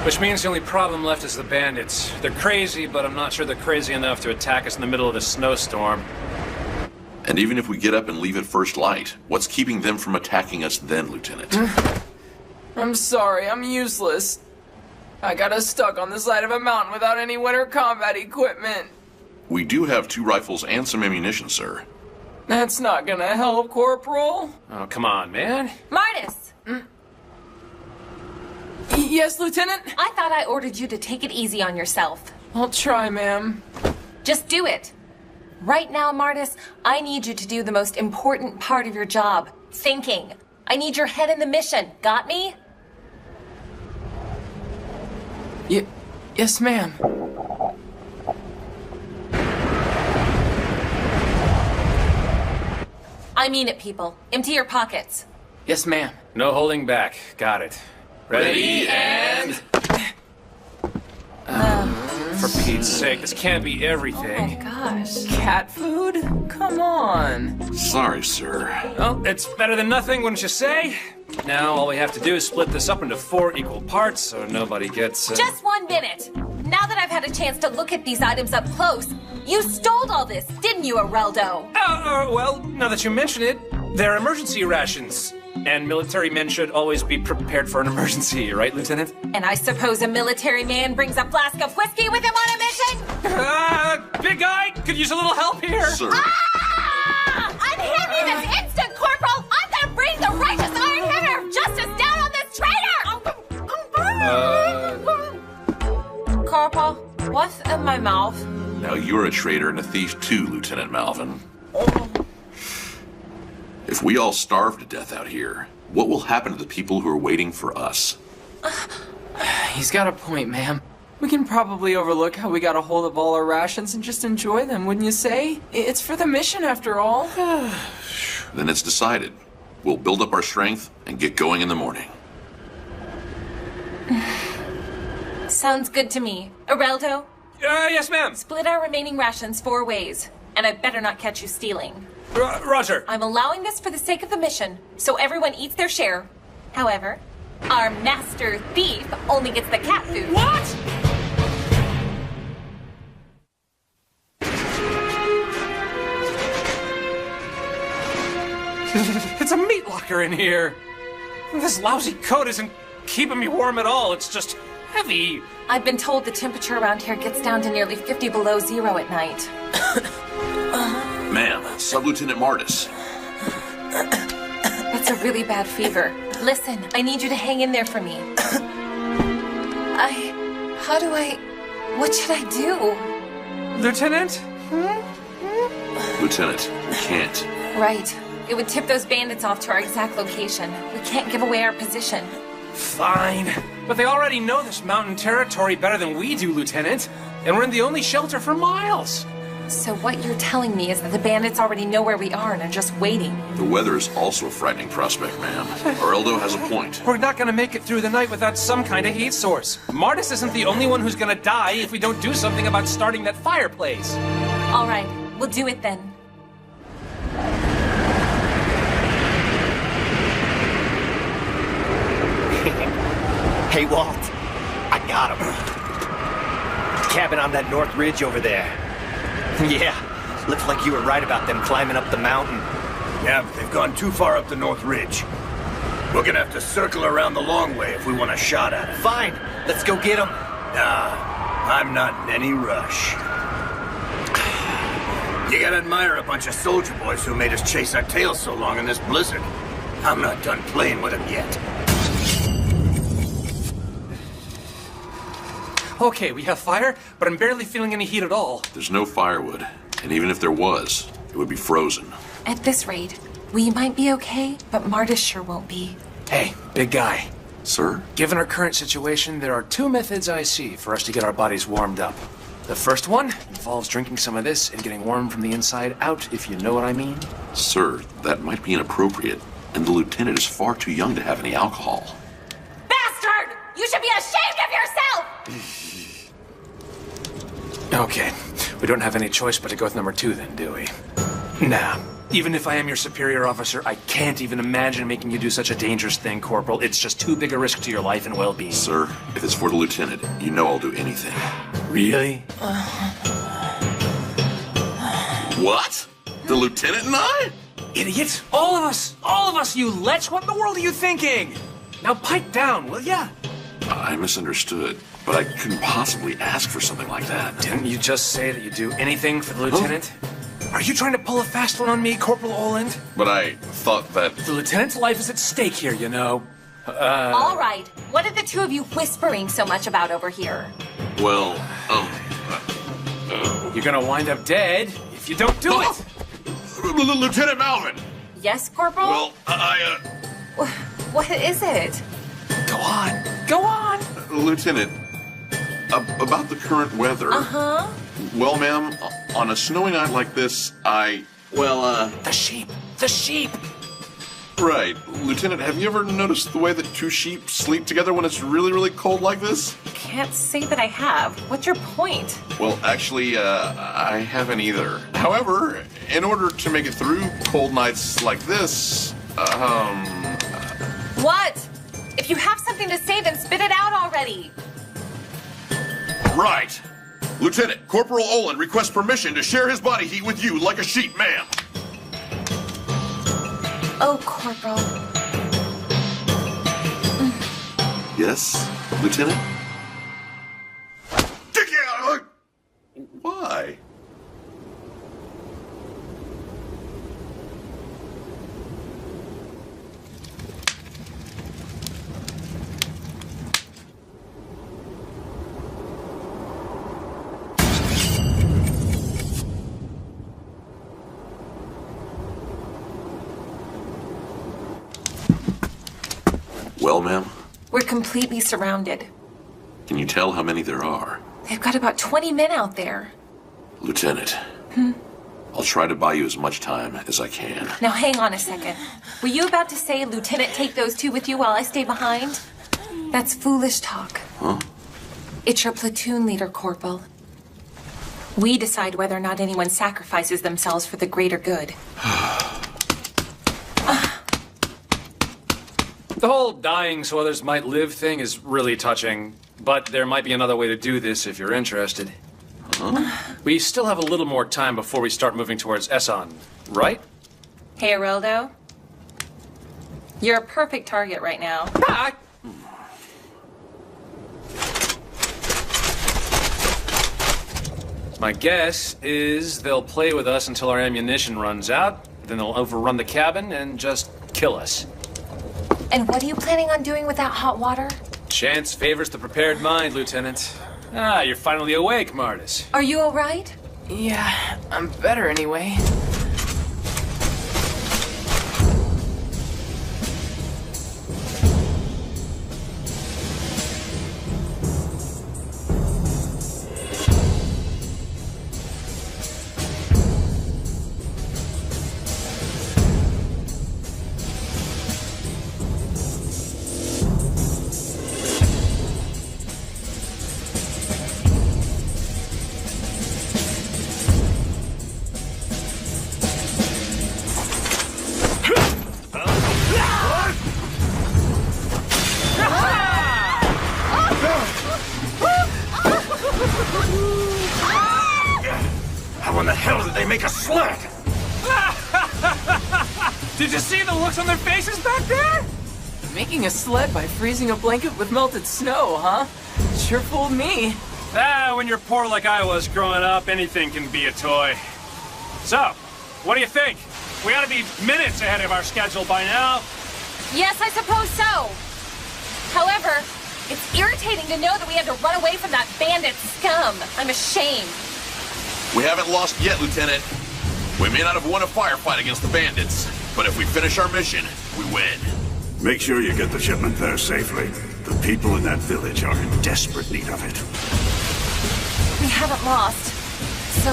Which means the only problem left is the bandits. They're crazy, but I'm not sure they're crazy enough to attack us in the middle of a snowstorm. And even if we get up and leave at first light, what's keeping them from attacking us then, Lieutenant? I'm sorry, I'm useless. I got us stuck on the side of a mountain without any winter combat equipment. We do have 2 rifles and some ammunition, sir. That's not gonna help, Corporal. Oh, come on, man. Martis! Yes, Lieutenant? I thought I ordered you to take it easy on yourself. I'll try, ma'am. Just do it. Right now, Martis, I need you to do the most important part of your job, thinking. I need your head in the mission. Got me? Yes, ma'am. I mean it, people. Empty your pockets. Yes, ma'am. No holding back. Got it. Ready and... For Pete's sake, this can't be everything. Oh my gosh. Cat food? Come on. Sorry, sir. Well, it's better than nothing, wouldn't you say? Right now, all we have to do is split this up into 4 equal parts so nobody gets... Just 1 minute. Now that I've had a chance to look at these items up close, you stole all this, didn't you, Areldo? Well, now that you mention it, they're emergency rations. And military men should always be prepared for an emergency, right, Lieutenant? And I suppose a military man brings a flask of whiskey with him on a mission? Big guy, could use a little help here. Sir. Unhand me this instant, Corporal! I'm gonna bring the righteous Iron Hammer of Justice down on this traitor! Corporal, what's in my mouth? Now you're a traitor and a thief too, Lieutenant Malvin. If we all starve to death out here, what will happen to the people who are waiting for us? He's got a point, ma'am. We can probably overlook how we got a hold of all our rations and just enjoy them, wouldn't you say? It's for the mission, after all. Then it's decided. We'll build up our strength and get going in the morning. Sounds good to me. Areldo? Yes, ma'am. Split our remaining rations 4 ways. And I better not catch you stealing. Roger. I'm allowing this for the sake of the mission, so everyone eats their share. However, our master thief only gets the cat food. What? It's a meat locker in here. This lousy coat isn't keeping me warm at all. It's just heavy. I've been told the temperature around here gets down to nearly 50 below zero at night. Ma'am, Sub-Lieutenant Martis. It's a really bad fever. Listen, I need you to hang in there for me. What should I do? Lieutenant? Lieutenant, we can't. Right. It would tip those bandits off to our exact location. We can't give away our position. Fine. But they already know this mountain territory better than we do, Lieutenant. And we're in the only shelter for miles. So what you're telling me is that the bandits already know where we are and are just waiting. The weather is also a frightening prospect, ma'am. Areldo has a point. We're not gonna make it through the night without some kind of heat source. Martis isn't the only one who's gonna die if we don't do something about starting that fireplace. All right, we'll do it then. Hey, Walt. I got him. Cabin on that north ridge over there. Yeah, looks like you were right about them climbing up the mountain. Yeah, but they've gone too far up the north ridge. We're gonna have to circle around the long way if we want a shot at it. Fine, let's go get them. Nah, I'm not in any rush. You gotta admire a bunch of soldier boys who made us chase our tails so long in this blizzard. I'm not done playing with them yet. Okay, we have fire, but I'm barely feeling any heat at all. There's no firewood, and even if there was, it would be frozen. At this rate, we might be okay, but Martis sure won't be. Hey, big guy. Sir? Given our current situation, there are 2 methods I see for us to get our bodies warmed up. The first one involves drinking some of this and getting warm from the inside out, if you know what I mean. Sir, that might be inappropriate, and the lieutenant is far too young to have any alcohol. Bastard! You should be ashamed of yourself! Okay, we don't have any choice but to go with number 2 then, do we? Nah. Even if I am your superior officer, I can't even imagine making you do such a dangerous thing, Corporal. It's just too big a risk to your life and well-being. Sir, if it's for the lieutenant, you know I'll do anything. Really? What? The lieutenant and I? Idiot! All of us, you lech! What in the world are you thinking? Now pipe down, will ya? I misunderstood, but I couldn't possibly ask for something like that. Didn't you just say that you'd do anything for the lieutenant? Are you trying to pull a fast one on me, Corporal Oland? But I thought that... The lieutenant's life is at stake here, you know. All right, what are the 2 of you whispering so much about over here? Well, You're gonna wind up dead if you don't do it! Lieutenant Malvin! Yes, Corporal? Well, What is it? Go on! Go on! Lieutenant, about the current weather... Uh-huh. Well, ma'am, on a snowy night like this, The sheep! The sheep! Right. Lieutenant, have you ever noticed the way that 2 sheep sleep together when it's really, really cold like this? Can't say that I have. What's your point? Well, actually, I haven't either. However, in order to make it through cold nights like this, What? If you have something to say, then spit it out already. Right. Lieutenant, Corporal Olin requests permission to share his body heat with you like a sheep, ma'am. Oh, Corporal. Yes, Lieutenant? Why? Well, ma'am? We're completely surrounded. Can you tell how many there are? They've got about 20 men out there. Lieutenant, I'll try to buy you as much time as I can. Now hang on a second. Were you about to say, Lieutenant, take those two with you while I stay behind? That's foolish talk. Huh? It's your platoon leader, Corporal. We decide whether or not anyone sacrifices themselves for the greater good. The whole dying so others might live thing is really touching, but there might be another way to do this if you're interested. Huh? We still have a little more time before we start moving towards Esson, right? Hey, Aroldo. You're a perfect target right now. My guess is they'll play with us until our ammunition runs out, then they'll overrun the cabin and just kill us. And what are you planning on doing with that hot water? Chance favors the prepared mind, Lieutenant. Ah, you're finally awake, Martis. Are you all right? Yeah, I'm better anyway. How in the hell did they make a sled? Did you see the looks on their faces back there? Making a sled by freezing a blanket with melted snow, huh? Sure fooled me. When you're poor like I was growing up, anything can be a toy. So, what do you think? We ought to be minutes ahead of our schedule by now. Yes, I suppose so. However, it's irritating to know that we had to run away from that bandit scum. I'm ashamed. We haven't lost yet, Lieutenant. We may not have won a firefight against the bandits, but if we finish our mission, we win. Make sure you get the shipment there safely. The people in that village are in desperate need of it. We haven't lost. So,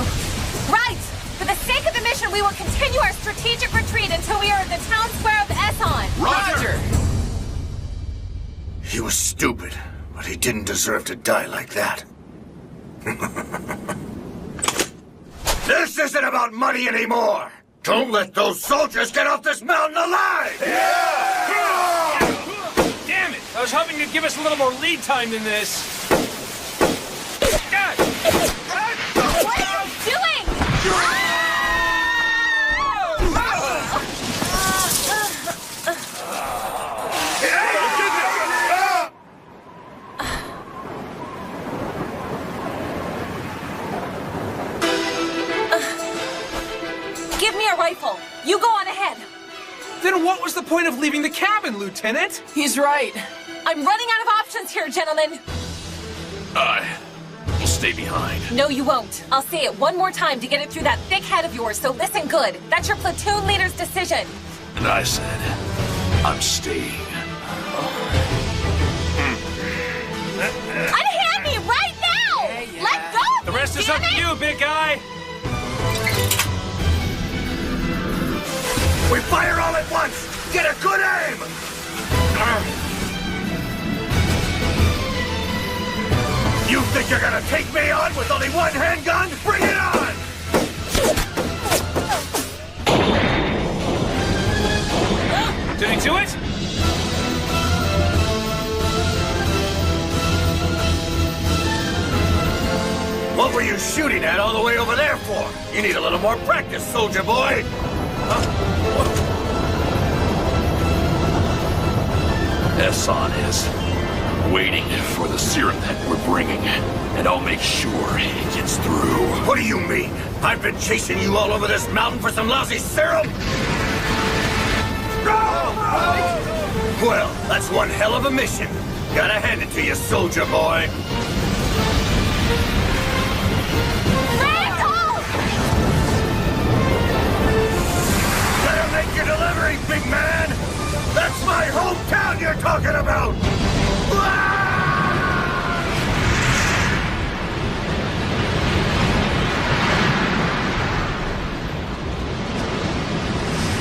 right! For the sake of the mission, we will continue our strategic retreat until we are at the town square of Esson. Roger! He was stupid, but he didn't deserve to die like that. This isn't about money anymore! Don't let those soldiers get off this mountain alive! Yeah! Damn it! I was hoping you'd give us a little more lead time than this. What are you doing? Give me a rifle. You go on ahead. Then what was the point of leaving the cabin, Lieutenant? He's right. I'm running out of options here, gentlemen. I'll stay behind. No, you won't. I'll say it one more time to get it through that thick head of yours, so listen good. That's your platoon leader's decision. And I said, I'm staying. Unhand me right now! Let go of The me, rest is damn up to it! you, big guy. We fire all at once! Get a good aim! You think you're gonna take me on with only one handgun? Bring it on! Did he do it? pointing at all the way over there for? You need a little more practice, soldier boy. Esson is waiting for the serum that we're bringing, and I'll make sure it gets through. What do you mean? I've been chasing you all over this mountain for some lousy serum? Well, that's one hell of a mission. Gotta hand it to you, soldier boy. Better make your delivery, big man! That's my hometown you're talking about!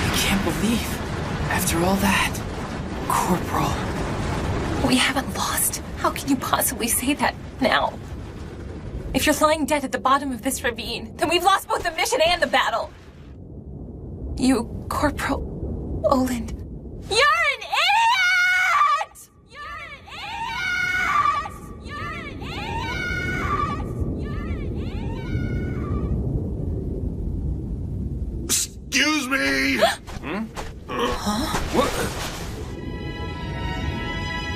I can't believe, after all that, Corporal. We haven't lost. How can you possibly say that now? If you're lying dead at the bottom of this ravine, then we've lost both the mission and the battle. You, Corporal Oland, you're an idiot! You're an idiot! You're an idiot! Excuse me! What?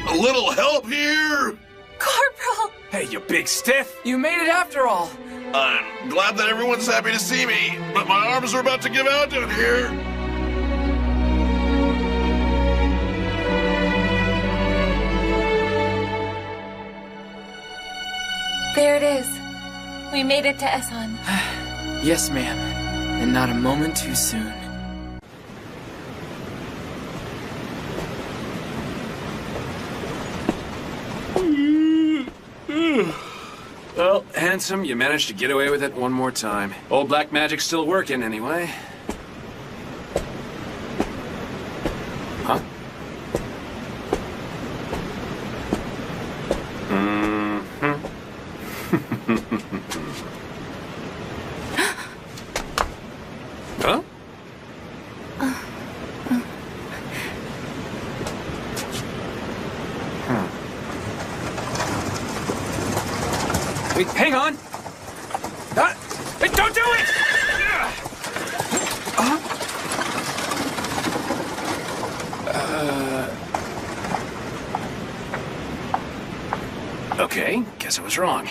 A little help here? Corporal! Hey, you big stiff! You made it after all. I'm glad that everyone's happy to see me, but my arms are about to give out down here. There it is. We made it to Esson. Yes, ma'am. And not a moment too soon. Well, handsome, you managed to get away with it one more time. Old black magic's still working, anyway. Huh? Huh? Wait, hang on! Hey, don't do it! Okay, guess I was wrong.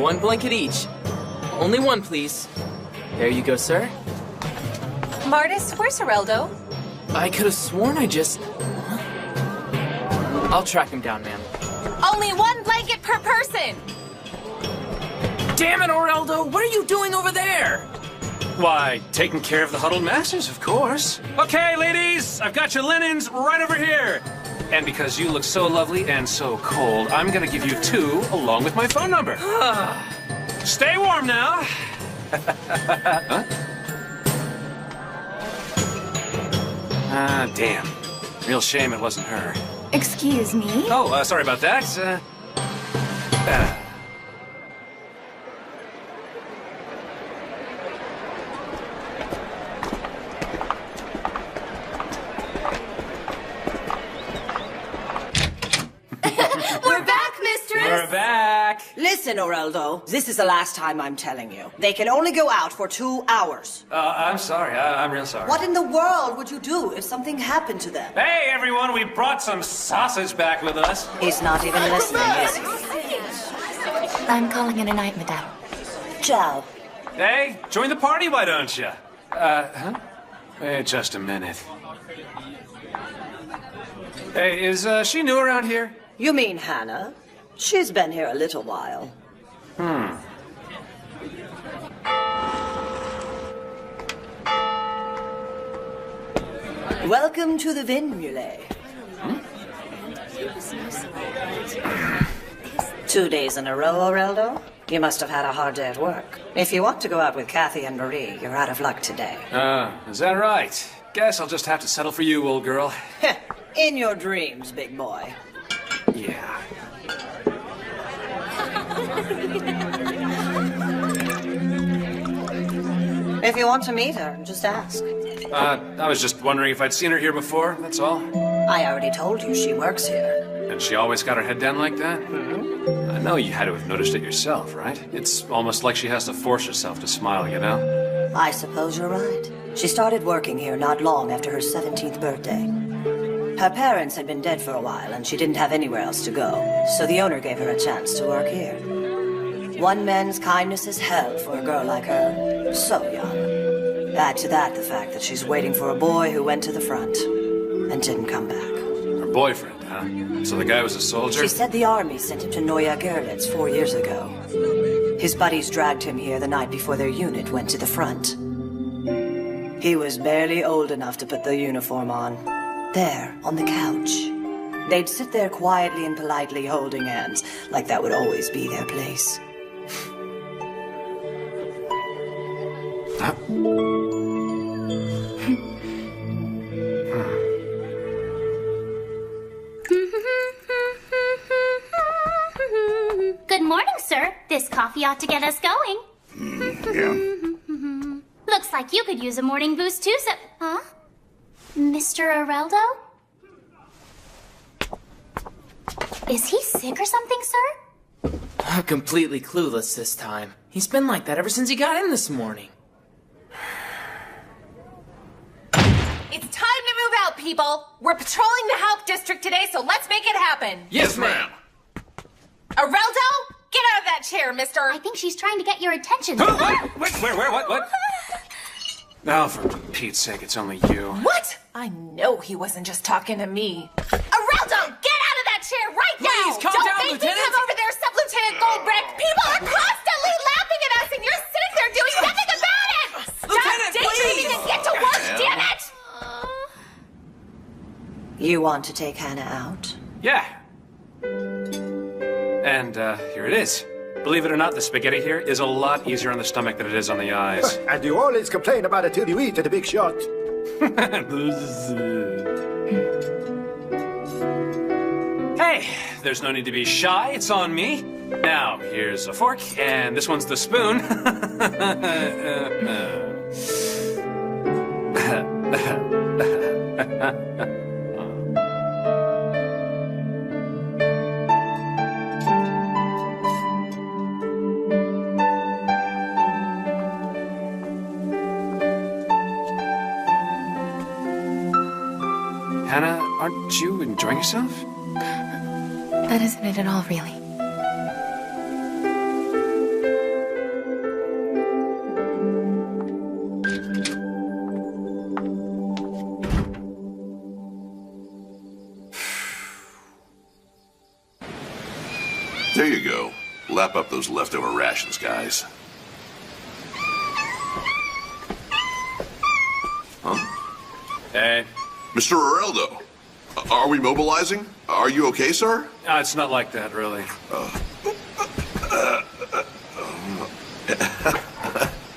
One blanket each. Only one, please. There you go, sir. Martis, where's Heraldo? I could have sworn I just... I'll track him down, ma'am. Only one blanket per person! Damn it, Oreldo! What are you doing over there? Why, taking care of the huddled masses, of course. Okay, ladies, I've got your linens right over here. And because you look so lovely and so cold, I'm gonna give you 2 along with my phone number. Stay warm now. Huh? Ah, damn. Real shame it wasn't her. Excuse me? Oh, sorry about that. We're back, mistress! We're back! Listen, Oreldo, this is the last time I'm telling you. They can only go out for 2 hours. I'm sorry. I'm real sorry. What in the world would you do if something happened to them? Hey, everyone, we brought some sausage back with us. He's not even listening, is he? I'm calling it a night, madame. Ciao. Hey, join the party, why don't you? Huh? Wait just a minute. Hey, is she new around here? You mean Hannah? She's been here a little while. Welcome to the Vinmule. 2 days in a row, Oreldo? You must have had a hard day at work. If you want to go out with Kathy and Marie, you're out of luck today. Is that right? Guess I'll just have to settle for you, old girl. In your dreams, big boy. Yeah. If you want to meet her, just ask. I was just wondering if I'd seen her here before, that's all. I already told you she works here. And she always got her head down like that? I know you had to have noticed it yourself, right? It's almost like she has to force herself to smile, you know? I suppose you're right. She started working here not long after her 17th birthday. Her parents had been dead for a while, and she didn't have anywhere else to go, so the owner gave her a chance to work here. One man's kindness is hell for a girl like her. So young. Add to that the fact that she's waiting for a boy who went to the front and didn't come back. Her boyfriend, huh? So the guy was a soldier? She said the army sent him to Neuya Gerlitz 4 years ago. His buddies dragged him here the night before their unit went to the front. He was barely old enough to put the uniform on. There, on the couch. They'd sit there quietly and politely holding hands, like that would always be their place. Good morning, sir. This coffee ought to get us going. Yeah. Looks like you could use a morning boost too, so... Huh? Mr. Areldo? Is he sick or something, sir? Completely clueless this time. He's been like that ever since he got in this morning. It's time to move out, people. We're patrolling the Halp District today, so let's make it happen. Yes, ma'am. Areldo, get out of that chair, mister. I think she's trying to get your attention. Wait, where, what? Now, for Pete's sake, it's only you. What? I know he wasn't just talking to me. Areldo, get out of that chair right now! Please, calm Don't down, make Lieutenant. me come over there, Sub-Lieutenant Goldbrecht. People are constantly laughing at us, and you're sitting there doing nothing about it! Stop Lieutenant, daydreaming and get to work, damn it! You want to take Hannah out? Yeah. And, here it is. Believe it or not, the spaghetti here is a lot easier on the stomach than it is on the eyes. And you always complain about it till you eat at a big shot. Hey, there's no need to be shy. It's on me. Now, here's a fork, and this one's the spoon. Hannah, aren't you enjoying yourself? That isn't it at all, really. There you go. Lap up those leftover rations, guys. Huh? Hey. Mr. Areldo, are we mobilizing? Are you okay, sir? It's not like that, really.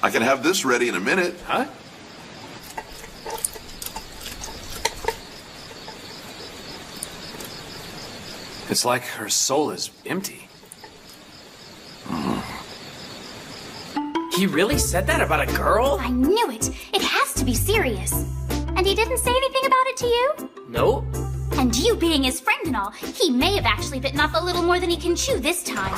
I can have this ready in a minute. Huh? It's like her soul is empty. He really said that about a girl? I knew it. It has to be serious. And he didn't say anything about it to you? Nope. And you being his friend and all, he may have actually bitten off a little more than he can chew this time.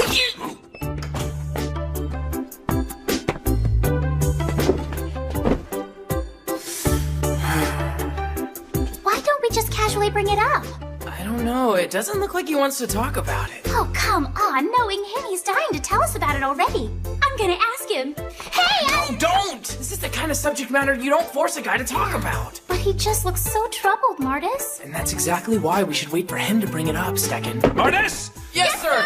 Why don't we just casually bring it up? I don't know. It doesn't look like he wants to talk about it. Oh, come on. Knowing him, he's dying to tell us about it already. I'm gonna ask him. Hey, No, don't! This is the kind of subject matter you don't force a guy to talk about. But he just looks so troubled, Martis. And that's exactly why we should wait for him to bring it up, Stecken. Martis! Yes, sir!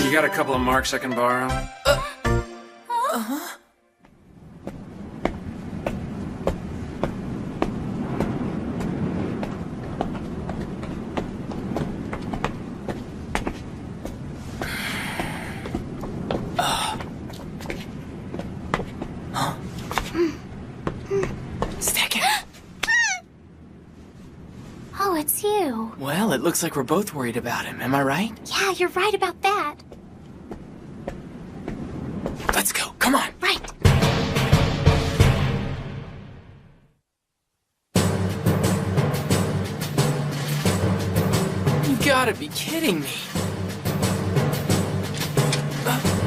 You got a couple of marks I can borrow? Uh-huh. Oh, it's you. Well, it looks like we're both worried about him, am I right? Yeah, you're right about that. gotta be kidding me.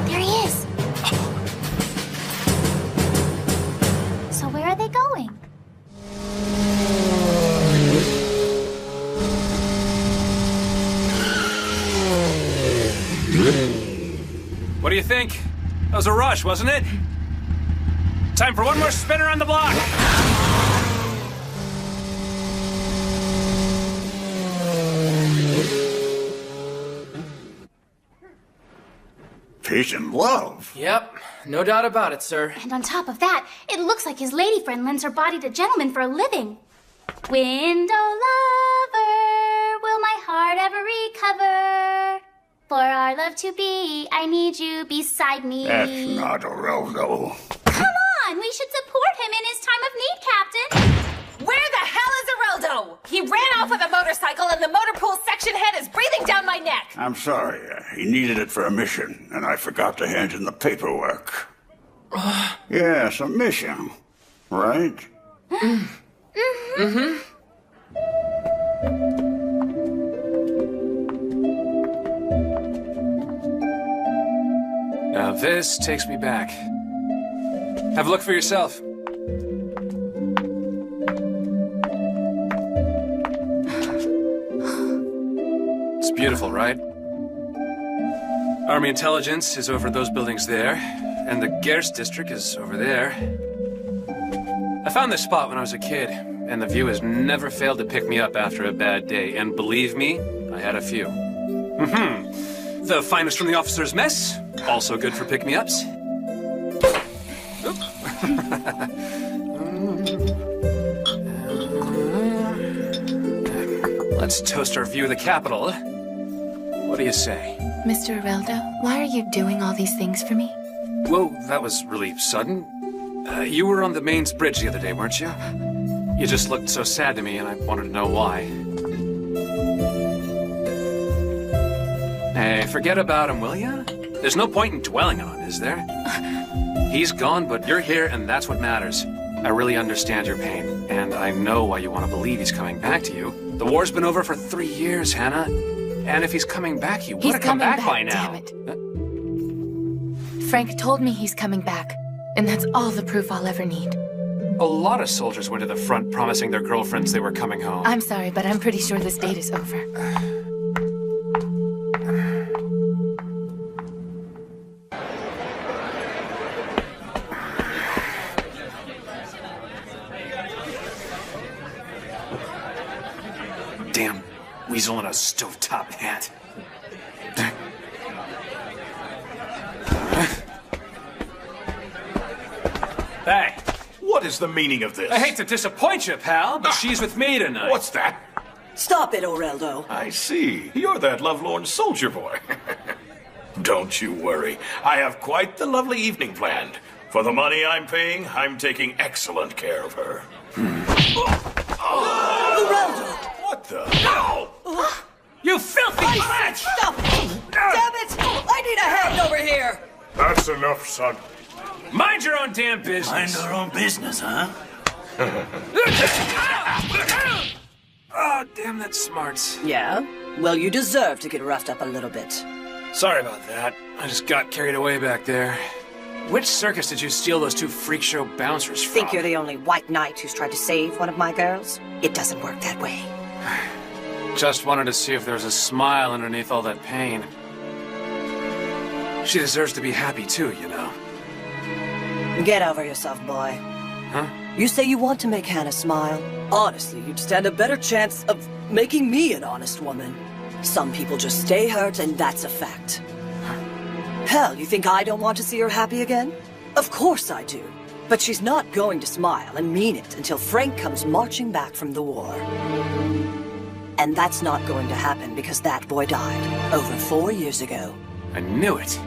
There he is. So where are they going? What do you think? That was a rush, wasn't it? Time for one more spin around the block. Peace and love. Yep, no doubt about it, sir. And on top of that, it looks like his lady friend lends her body to gentlemen for a living. Window lover, will my heart ever recover? For our love to be, I need you beside me. That's not Oreldo. Come on, we should support him in his time of need, Captain. Where the hell is Areldo? He ran off with a motorcycle and the motor pool section head is breathing down my neck. I'm sorry. He needed it for a mission, and I forgot to hand in the paperwork. Yes, a mission. Right? Mm-hmm. Now this takes me back. Have a look for yourself. It's beautiful, right? Army intelligence is over those buildings there, and the Gerst district is over there. I found this spot when I was a kid, and the view has never failed to pick me up after a bad day, and believe me, I had a few. The finest from the officer's mess, also good for pick-me-ups. Let's toast our view of the Capitol. What do you say? Mr. Areldo, why are you doing all these things for me? Whoa, that was really sudden. You were on the mains bridge the other day, weren't you? You just looked so sad to me, and I wanted to know why. Hey, forget about him, will ya? There's no point in dwelling on it, is there? He's gone, but you're here, and that's what matters. I really understand your pain, and I know why you want to believe he's coming back to you. The war's been over for 3 years, Hannah. And if he's coming back, he would have come back by now. Damn it. Frank told me he's coming back, and that's all the proof I'll ever need. A lot of soldiers went to the front promising their girlfriends they were coming home. I'm sorry, but I'm pretty sure this date is over. Damn weasel in a stovetop hat. Hey. What is the meaning of this? I hate to disappoint you, pal, but she's with me tonight. What's that? Stop it, Oreldo. I see. You're that lovelorn soldier boy. Don't you worry. I have quite the lovely evening planned. For the money I'm paying, I'm taking excellent care of her. Oreldo! What the hell? You filthy bitch! Stop it! Damn it! I need a hand over here! That's enough, son. Mind your own damn business. Mind our own business, huh? Oh, damn, that's smart. Yeah? Well, you deserve to get roughed up a little bit. Sorry about that. I just got carried away back there. Which circus did you steal those 2 freak show bouncers from? Think you're the only white knight who's tried to save one of my girls? It doesn't work that way. Just wanted to see if there was a smile underneath all that pain. She deserves to be happy too, you know. Get over yourself, boy. Huh? You say you want to make Hannah smile. Honestly, you'd stand a better chance of making me an honest woman. Some people just stay hurt, and that's a fact. Hell, you think I don't want to see her happy again? Of course I do. But she's not going to smile and mean it until Frank comes marching back from the war. And that's not going to happen because that boy died over 4 years ago. I knew it.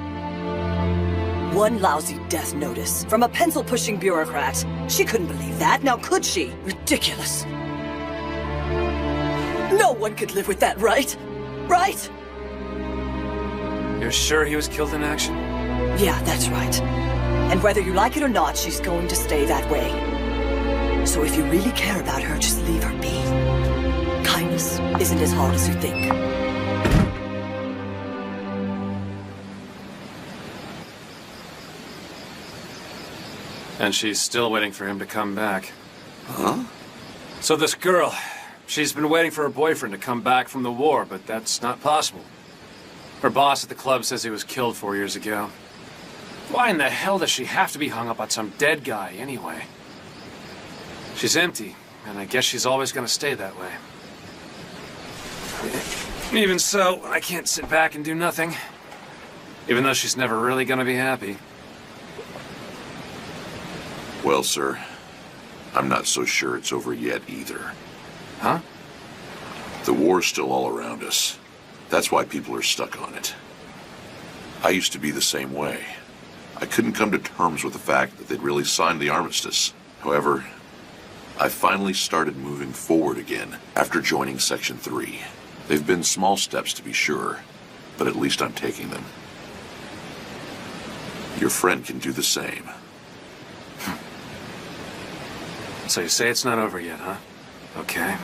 One lousy death notice from a pencil-pushing bureaucrat. She couldn't believe that, now could she? Ridiculous. No one could live with that, right? Right? You're sure he was killed in action? Yeah, that's right. And whether you like it or not, she's going to stay that way. So if you really care about her, just leave her be. Kindness isn't as hard as you think. And she's still waiting for him to come back. Huh? So this girl, she's been waiting for her boyfriend to come back from the war, but that's not possible. Her boss at the club says he was killed 4 years ago. Why in the hell does she have to be hung up on some dead guy anyway? She's empty, and I guess she's always gonna stay that way. Even so, I can't sit back and do nothing. Even though she's never really gonna be happy. Well, sir, I'm not so sure it's over yet either. Huh? The war's still all around us. That's why people are stuck on it. I used to be the same way. I couldn't come to terms with the fact that they'd really signed the armistice. However, I finally started moving forward again after joining Section 3. They've been small steps to be sure, but at least I'm taking them. Your friend can do the same. So you say it's not over yet, huh? Okay.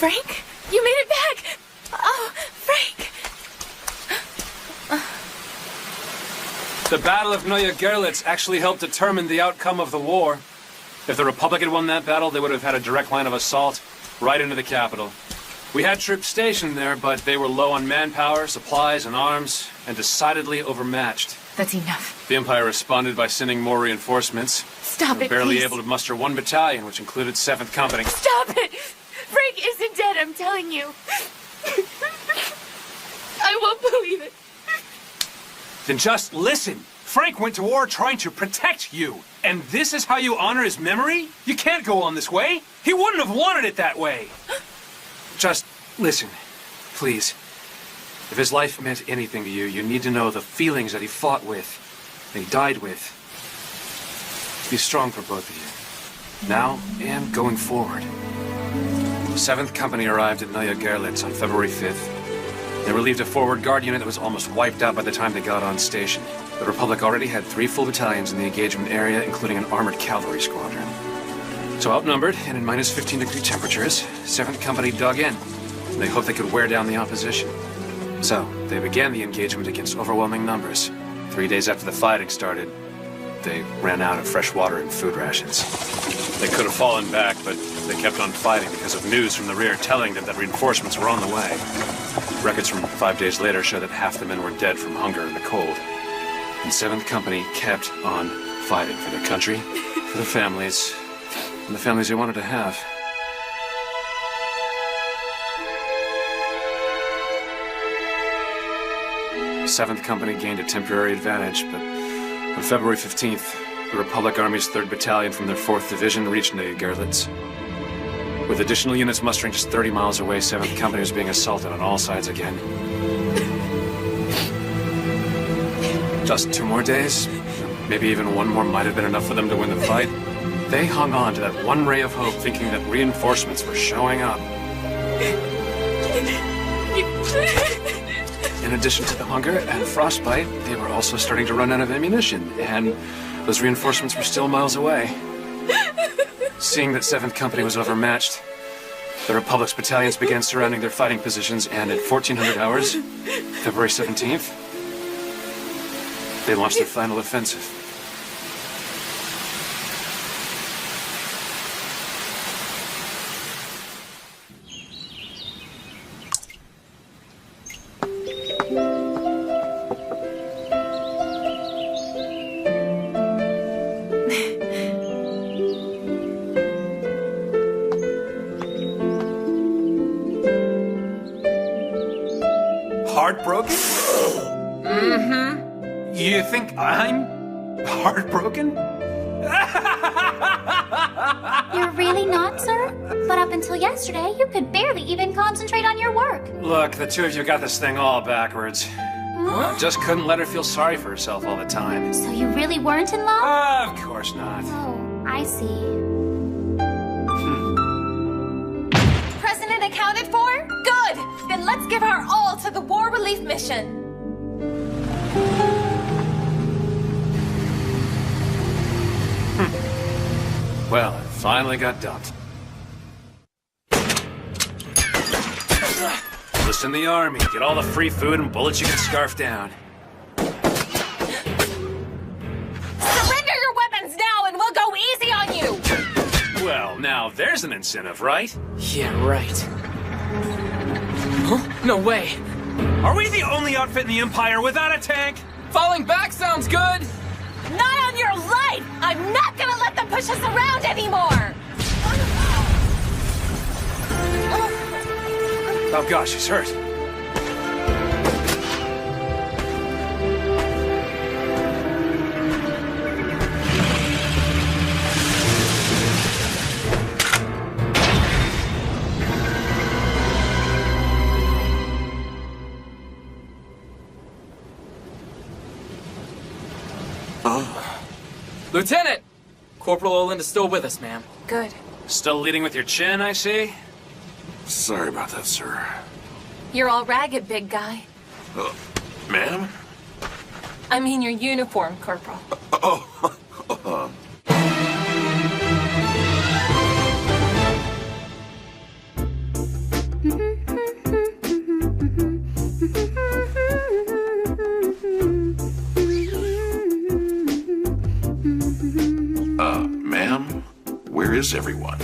Frank? You made it back! Oh, Frank! The Battle of Neue Gerlitz actually helped determine the outcome of the war. If the Republic had won that battle, they would have had a direct line of assault right into the capital. We had troops stationed there, but they were low on manpower, supplies, and arms, and decidedly overmatched. That's enough. The Empire responded by sending more reinforcements. Stop We were it, barely please. able to muster one battalion, which included 7th Company. Stop it! Frank isn't dead, I'm telling you. I won't believe it. Then just listen. Frank went to war trying to protect you. And this is how you honor his memory? You can't go on this way. He wouldn't have wanted it that way. Just listen, please. If his life meant anything to you, you need to know the feelings that he fought with, that he died with. Be strong for both of you, now and going forward. The 7th Company arrived at Neue Gerlitz on February 5th. They relieved a forward guard unit that was almost wiped out by the time they got on station. The Republic already had 3 full battalions in the engagement area, including an armored cavalry squadron. So outnumbered and in minus 15-degree temperatures, 7th Company dug in. They hoped they could wear down the opposition. So, they began the engagement against overwhelming numbers. 3 days after the fighting started, they ran out of fresh water and food rations. They could have fallen back, but they kept on fighting because of news from the rear telling them that reinforcements were on the way. Records from 5 days later show that half the men were dead from hunger and the cold. And 7th Company kept on fighting for their country, for their families, and the families they wanted to have. The 7th Company gained a temporary advantage, but on February 15th, the Republic Army's 3rd Battalion from their 4th Division reached Neue Gerlitz. With additional units mustering just 30 miles away, 7th Company was being assaulted on all sides again. Just 2 more days, maybe even 1 more might have been enough for them to win the fight. They hung on to that one ray of hope, thinking that reinforcements were showing up. In addition to the hunger and frostbite, they were also starting to run out of ammunition, and those reinforcements were still miles away. Seeing that 7th Company was overmatched, the Republic's battalions began surrounding their fighting positions, and at 1400 hours, February 17th, they launched their final offensive. Heartbroken? Mm-hmm. You think I'm heartbroken? You're really not, sir? But up until yesterday, you could barely even concentrate on your work. Look, the two of you got this thing all backwards. I just couldn't let her feel sorry for herself all the time. So you really weren't in love? Of course not. Oh, I see. President accounted for? Good! Then let's give our all to the war relief mission. Well, it finally got dumped. Listen to the army. Get all the free food and bullets you can scarf down. Surrender your weapons now and we'll go easy on you! Well, now there's an incentive, right? Yeah, right. Huh? No way. Are we the only outfit in the Empire without a tank? Falling back sounds good! Not on your life! I'm not gonna let them push us around anymore! Oh gosh, he's hurt. Lieutenant! Corporal Oland is still with us, ma'am. Good. Still leading with your chin, I see? Sorry about that, sir. You're all ragged, big guy. Ma'am? I mean your uniform, Corporal. Ma'am? Where is everyone?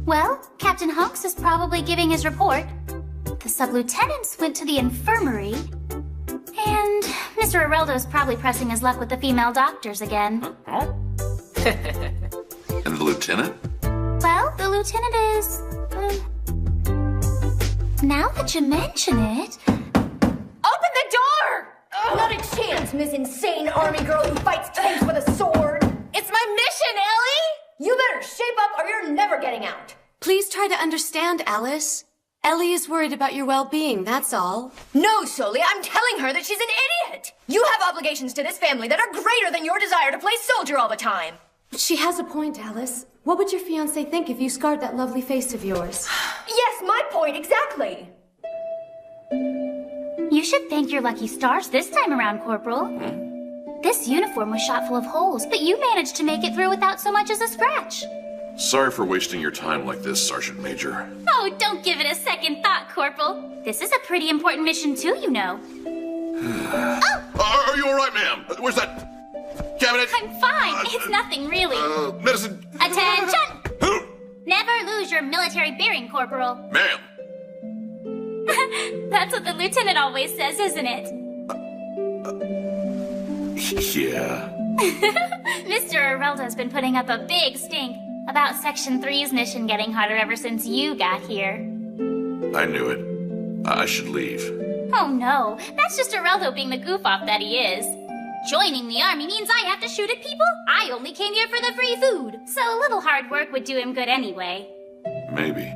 Well, Captain Hawks is probably giving his report. The sub-lieutenants went to the infirmary. And Mr. Areldo's probably pressing his luck with the female doctors again. And the lieutenant? Well, the lieutenant is... now that you mention it... Open the door! Not a chance, Miss Insane Army Girl who fights tanks with a sword! It's my mission, Ellie! You better shape up or you're never getting out! Please try to understand, Alice. Ellie is worried about your well-being, that's all. No, Sully, I'm telling her that she's an idiot! You have obligations to this family that are greater than your desire to play soldier all the time! She has a point, Alice. What would your fiancé think if you scarred that lovely face of yours? Yes, my point, exactly! You should thank your lucky stars this time around, Corporal. This uniform was shot full of holes, but you managed to make it through without so much as a scratch. Sorry for wasting your time like this, Sergeant Major. Oh, don't give it a second thought, Corporal. This is a pretty important mission too, you know. Are you all right, ma'am? Where's that cabinet? I'm fine. It's nothing really. Medicine. Attention! Never lose your military bearing, Corporal. Ma'am. That's what the lieutenant always says, isn't it? Yeah. Mr. Areldo's been putting up a big stink about Section 3's mission getting harder ever since you got here. I knew it. I should leave. Oh no, that's just Areldo being the goof-off that he is. Joining the army means I have to shoot at people? I only came here for the free food, so a little hard work would do him good anyway. Maybe.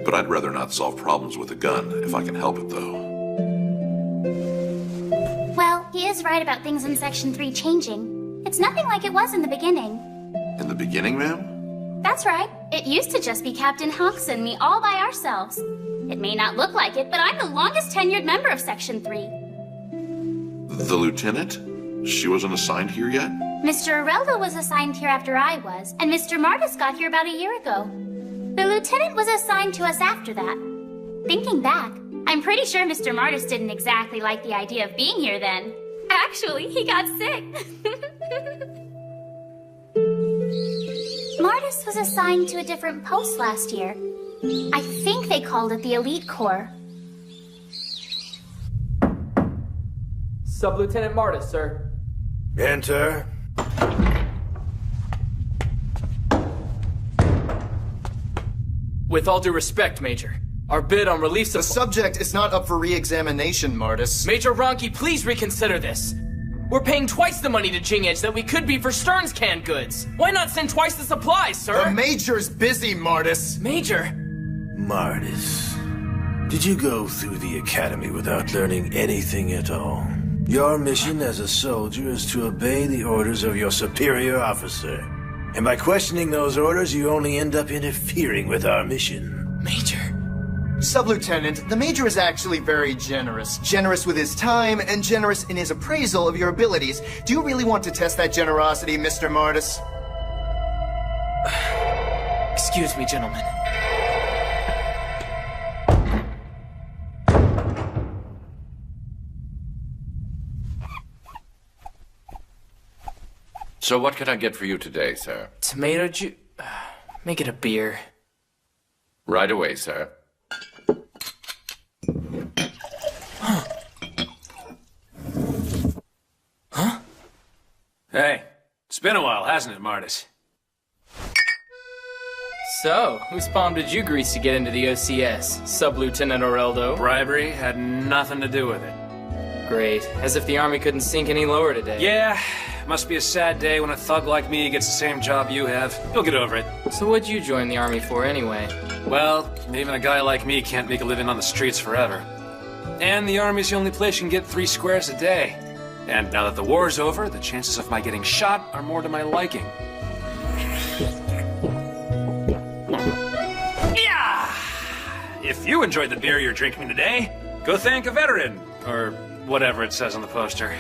But I'd rather not solve problems with a gun if I can help it, though. Well, he is right about things in Section 3 changing. It's nothing like it was in the beginning. In the beginning, ma'am? That's right. It used to just be Captain Hawks and me all by ourselves. It may not look like it, but I'm the longest tenured member of Section 3. The lieutenant? She wasn't assigned here yet? Mr. Areldo was assigned here after I was, and Mr. Martis got here about a year ago. The lieutenant was assigned to us after that. Thinking back, I'm pretty sure Mr. Martis didn't exactly like the idea of being here then. Actually, he got sick. Martis was assigned to a different post last year. I think they called it the Elite Corps. Sub-Lieutenant Martis, sir. Enter. With all due respect, Major, Our bid on relief The subject is not up for re-examination, Martis. Major Ronki, please reconsider this. We're paying twice the money to Jing Edge that we could be for Stern's canned goods. Why not send twice the supplies, sir? The Major's busy, Martis. Major? Martis, did you go through the academy without learning anything at all? Your mission as a soldier is to obey the orders of your superior officer. And by questioning those orders, you only end up interfering with our mission. Major? Sub-Lieutenant, the Major is actually very generous. Generous with his time, and generous in his appraisal of your abilities. Do you really want to test that generosity, Mr. Martis? Excuse me, gentlemen. So what can I get for you today, sir? Tomato juice. Make it a beer. Right away, sir. Huh? Hey, it's been a while, hasn't it, Martis? So, whose palm did you grease to get into the OCS? Sub-Lieutenant Oreldo? Bribery had nothing to do with it. Great. As if the Army couldn't sink any lower today. Yeah, must be a sad day when a thug like me gets the same job you have. You'll get over it. So what'd you join the Army for anyway? Well, even a guy like me can't make a living on the streets forever. And the Army's the only place you can get 3 squares a day. And now that the war's over, the chances of my getting shot are more to my liking. Yeah! If you enjoyed the beer you're drinking today, go thank a veteran. Or whatever it says on the poster.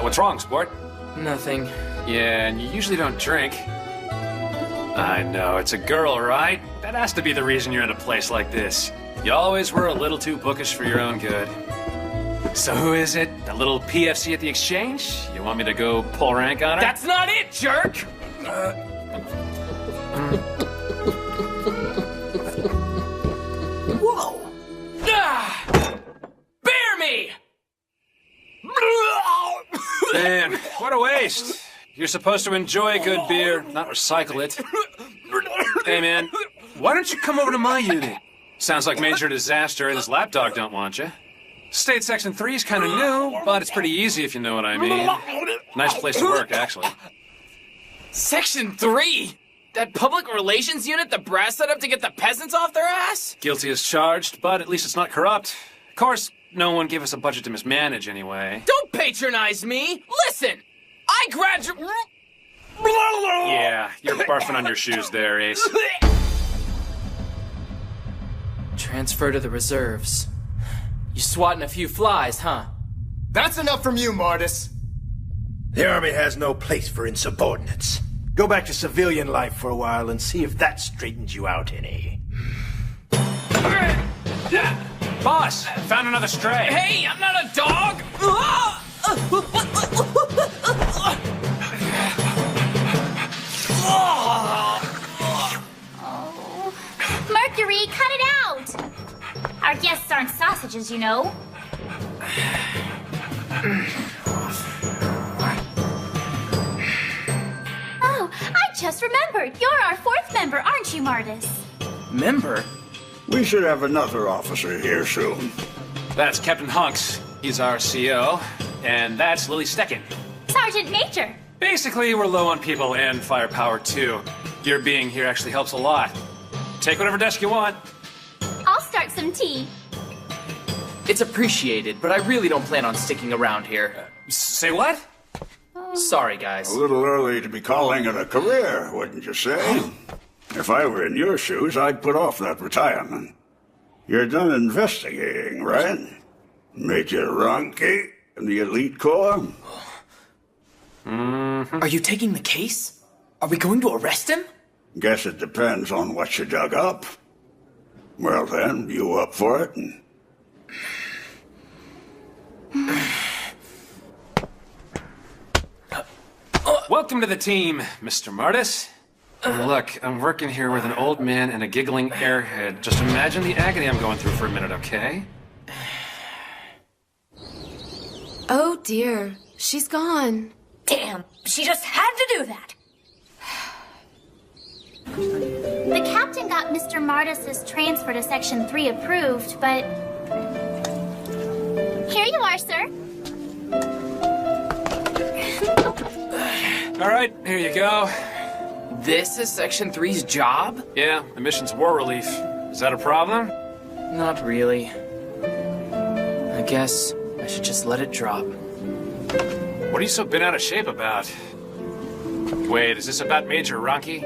What's wrong, sport? Nothing. Yeah, and you usually don't drink. I know, it's a girl, right? That has to be the reason you're in a place like this. You always were a little too bookish for your own good. So who is it? The little PFC at the exchange? You want me to go pull rank on her? That's not it, jerk! Whoa! Bear me! Man, what a waste. You're supposed to enjoy good beer, not recycle it. Hey man, why don't you come over to my unit? Sounds like major disaster and his lapdog don't want you. State Section 3 is kind of new, but it's pretty easy if you know what I mean. Nice place to work, actually. Section 3? That public relations unit the brass set up to get the peasants off their ass? Guilty as charged, but at least it's not corrupt. Of course, no one gave us a budget to mismanage anyway. Don't patronize me! Listen! I graduate... Yeah, you're barfing on your shoes there, Ace. Transfer to the reserves. You swatting a few flies, huh? That's enough from you, Martis. The Army has no place for insubordinates. Go back to civilian life for a while and see if that straightens you out any. Boss, found another stray. Hey, I'm not a dog! Mercury, cut it out! Our guests aren't sausages, you know. Oh, I just remembered. You're our 4th member, aren't you, Martis? Member? We should have another officer here soon. That's Captain Hunks. He's our CO. And that's Lily Stecken. Sergeant Major. Basically, we're low on people and firepower, too. Your being here actually helps a lot. Take whatever desk you want. I'll start some tea. It's appreciated, but I really don't plan on sticking around here. Say what? Sorry, guys. A little early to be calling it a career, wouldn't you say? If I were in your shoes, I'd put off that retirement. You're done investigating, right? Major Ronki and the Elite Corps? Are you taking the case? Are we going to arrest him? Guess it depends on what you dug up. Well then, you up for it? Welcome to the team, Mr. Martis. Look, I'm working here with an old man and a giggling airhead. Just imagine the agony I'm going through for a minute, okay? Oh dear, she's gone. Damn, she just had to do that. The captain got Mr. Martis's transfer to Section 3 approved, but... Here you are, sir. All right, here you go. This is Section 3's job? Yeah, the mission's war relief. Is that a problem? Not really. I guess I should just let it drop. What are you so bent out of shape about? Wait, is this about Major Ronki?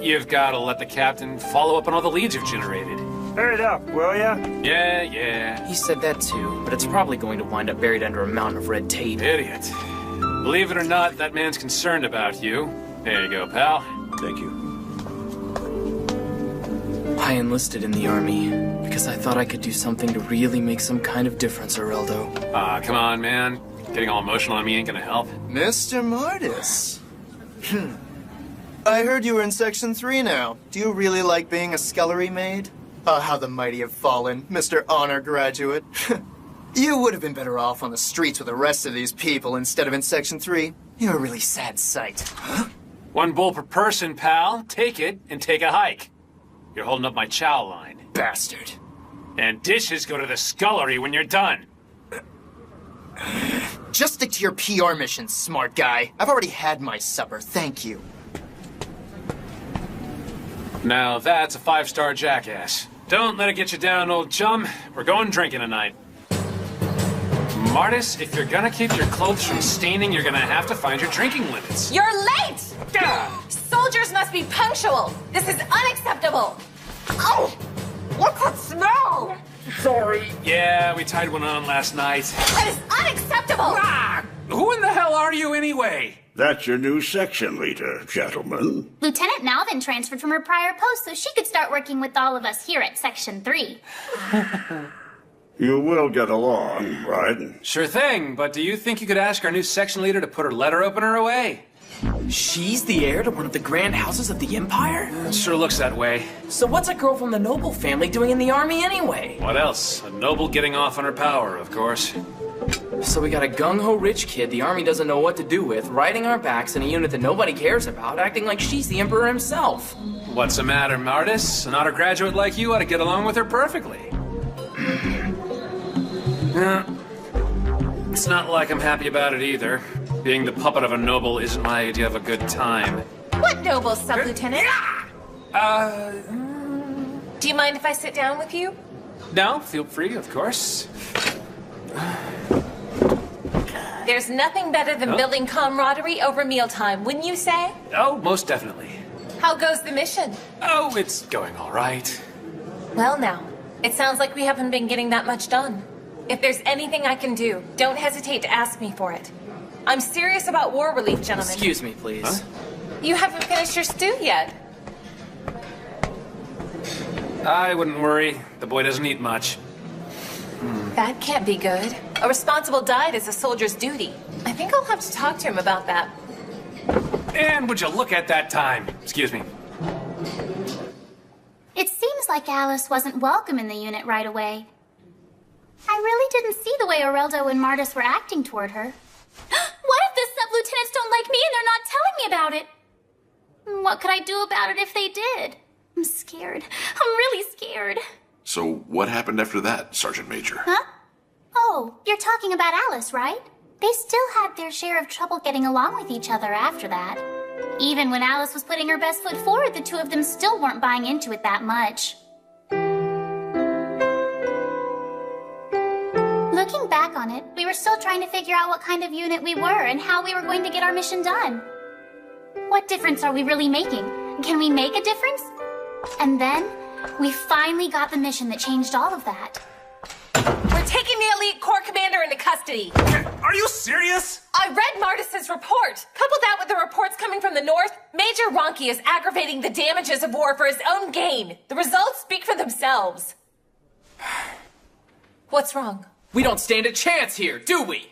You've got to let the captain follow up on all the leads you've generated. Hurry it up, will ya? Yeah. He said that too, but it's probably going to wind up buried under a mountain of red tape. Idiot. Believe it or not, that man's concerned about you. There you go, pal. Thank you. I enlisted in the army because I thought I could do something to really make some kind of difference, Areldo. Come on, man. Getting all emotional on me ain't gonna help. Mr. Martis. I heard you were in Section 3 now. Do you really like being a scullery maid? Ah, how the mighty have fallen, Mr. Honor Graduate. You would have been better off on the streets with the rest of these people instead of in Section 3. You're a really sad sight. One bowl per person, pal. Take it and take a hike. You're holding up my chow line. Bastard. And dishes go to the scullery when you're done. Just stick to your PR mission, smart guy. I've already had my supper, thank you. Now that's a 5-star jackass. Don't let it get you down, old chum. We're going drinking tonight. Martis, if you're gonna keep your clothes from staining, you're gonna have to find your drinking limits. You're late! Soldiers must be punctual. This is unacceptable. Oh! Look what smell! Sorry. Yeah, we tied one on last night. That is unacceptable! Who in the hell are you anyway? That's your new section leader, gentlemen. Lieutenant Malvin transferred from her prior post so she could start working with all of us here at Section 3. You will get along, right? Sure thing, but do you think you could ask our new section leader to put her letter opener away? She's the heir to one of the grand houses of the Empire? It sure looks that way. So what's a girl from the noble family doing in the army anyway? What else? A noble getting off on her power, of course. So we got a gung-ho rich kid the army doesn't know what to do with, riding our backs in a unit that nobody cares about, acting like she's the Emperor himself. What's the matter, Martis? An honor graduate like you ought to get along with her perfectly. It's not like I'm happy about it either. Being the puppet of a noble isn't my idea of a good time. What noble, Sub-Lieutenant? Do you mind if I sit down with you? No, feel free, of course. There's nothing better than building camaraderie over mealtime, wouldn't you say? Oh, most definitely. How goes the mission? Oh, it's going all right. Well now, it sounds like we haven't been getting that much done. If there's anything I can do, don't hesitate to ask me for it. I'm serious about war relief, gentlemen. Excuse me, please. Huh? You haven't finished your stew yet. I wouldn't worry. The boy doesn't eat much. That can't be good. A responsible diet is a soldier's duty. I think I'll have to talk to him about that. And would you look at that time? Excuse me. It seems like Alice wasn't welcome in the unit right away. I really didn't see the way Areldo and Martis were acting toward her. What if the sub-lieutenants don't like me and they're not telling me about it? What could I do about it if they did? I'm scared. I'm really scared. So what happened after that, Sergeant Major? Huh? Oh, you're talking about Alice, right? They still had their share of trouble getting along with each other after that. Even when Alice was putting her best foot forward, the two of them still weren't buying into it that much. Looking back on it, we were still trying to figure out what kind of unit we were and how we were going to get our mission done. What difference are we really making? Can we make a difference? And then, we finally got the mission that changed all of that. We're taking the elite corps commander into custody. Are you serious? I read Martis's report. Couple that with the reports coming from the north, Major Ronki is aggravating the damages of war for his own gain. The results speak for themselves. What's wrong? We don't stand a chance here, do we?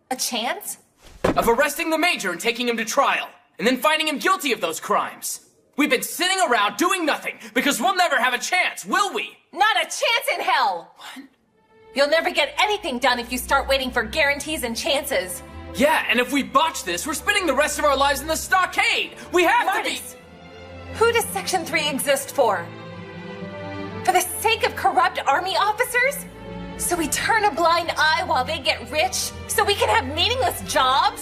A chance? Of arresting the Major and taking him to trial, and then finding him guilty of those crimes. We've been sitting around doing nothing, because we'll never have a chance, will we? Not a chance in hell! What? You'll never get anything done if you start waiting for guarantees and chances. Yeah, and if we botch this, we're spending the rest of our lives in the stockade! We have to be... Who does Section 3 exist for? For the sake of corrupt army officers? So we turn a blind eye while they get rich? So we can have meaningless jobs?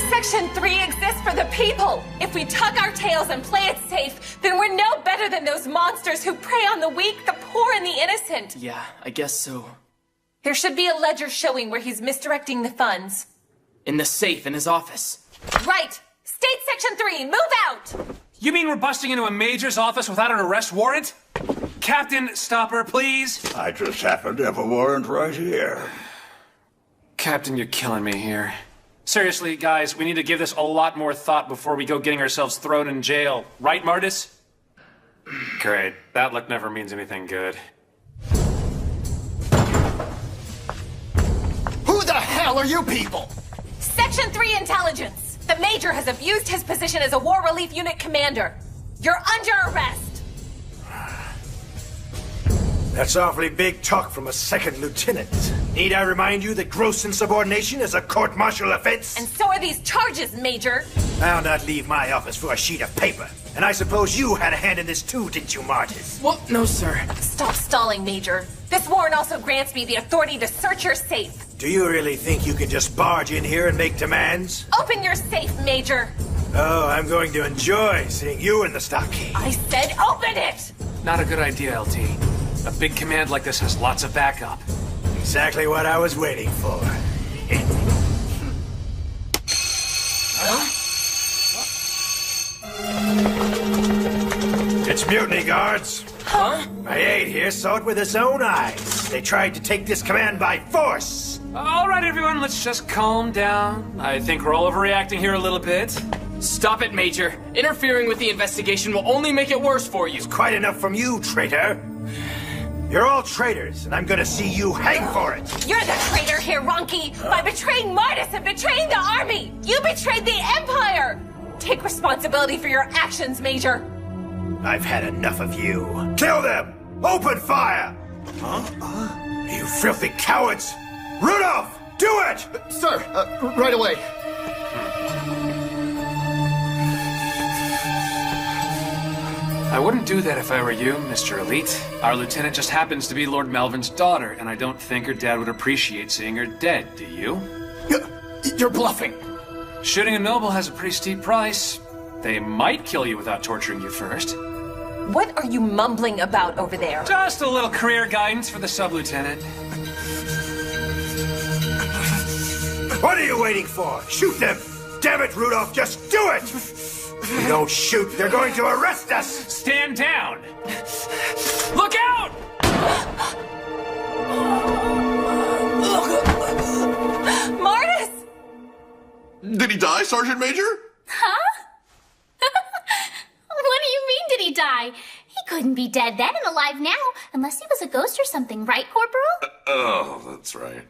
Section 3 exists for the people. If we tuck our tails and play it safe, then we're no better than those monsters who prey on the weak, the poor, and the innocent. Yeah, I guess so. There should be a ledger showing where he's misdirecting the funds. In the safe in his office. Right! State Section 3, move out! You mean we're busting into a major's office without an arrest warrant? Captain, stop her, please. I just happen to have a warrant right here. Captain, you're killing me here. Seriously, guys, we need to give this a lot more thought before we go getting ourselves thrown in jail. Right, Martis? Great. That look never means anything good. Who the hell are you people? Section 3 intelligence. The Major has abused his position as a War Relief Unit commander. You're under arrest. That's awfully big talk from a second lieutenant. Need I remind you that gross insubordination is a court-martial offense? And so are these charges, Major. I'll not leave my office for a sheet of paper. And I suppose you had a hand in this too, didn't you, Martis? Well, no, sir. Stop stalling, Major. This warrant also grants me the authority to search your safe. Do you really think you can just barge in here and make demands? Open your safe, Major. Oh, I'm going to enjoy seeing you in the stockade. I said open it! Not a good idea, LT. A big command like this has lots of backup. Exactly what I was waiting for. It's mutiny, guards. Huh? My aide here saw it with his own eyes. They tried to take this command by force. All right, everyone, let's just calm down. I think we're all overreacting here a little bit. Stop it, Major. Interfering with the investigation will only make it worse for you. It's quite enough from you, traitor. You're all traitors, and I'm gonna see you hang for it. You're the traitor here, Ronki, by betraying Martis and betraying the army. You betrayed the Empire. Take responsibility for your actions, Major. I've had enough of you. Kill them! Open fire! Huh? You filthy cowards! Rudolph, do it! Sir, right away. I wouldn't do that if I were you, Mr. Elite. Our lieutenant just happens to be Lord Melvin's daughter, and I don't think her dad would appreciate seeing her dead, do you? You're bluffing. Shooting a noble has a pretty steep price. They might kill you without torturing you first. What are you mumbling about over there? Just a little career guidance for the sub-lieutenant. What are you waiting for? Shoot them! Damn it, Rudolph, just do it! If you don't shoot, they're going to arrest us! Stand down! Look out! Martis! Did he die, Sergeant Major? Huh? What do you mean, did he die? He couldn't be dead then and alive now, unless he was a ghost or something, right, Corporal? Oh, that's right.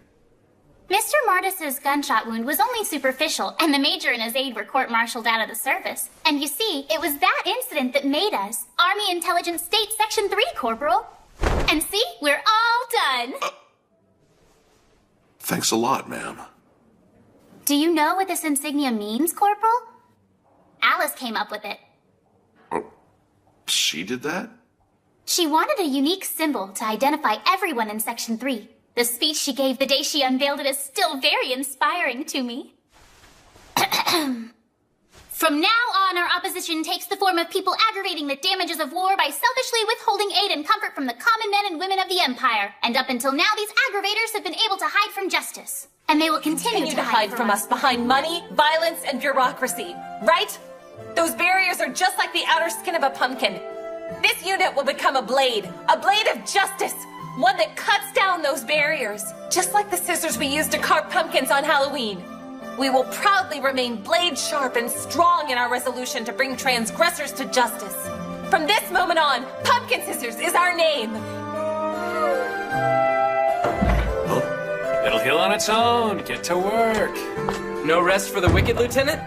Mr. Martis's gunshot wound was only superficial, and the Major and his aide were court-martialed out of the service. And you see, it was that incident that made us Army Intelligence State Section 3, Corporal. And see, we're all done. Thanks a lot, ma'am. Do you know what this insignia means, Corporal? Alice came up with it. She did that? She wanted a unique symbol to identify everyone in Section 3. The speech she gave the day she unveiled it is still very inspiring to me. From now on, our opposition takes the form of people aggravating the damages of war by selfishly withholding aid and comfort from the common men and women of the Empire. And up until now, these aggravators have been able to hide from justice. And they will continue to hide from us behind money, violence, and bureaucracy. Right? Those barriers are just like the outer skin of a pumpkin. This unit will become a blade of justice. One that cuts down those barriers, just like the scissors we used to carve pumpkins on Halloween. We will proudly remain blade sharp and strong in our resolution to bring transgressors to justice. From this moment on, Pumpkin Scissors is our name. It'll heal on its own. Get to work. No rest for the wicked, Lieutenant?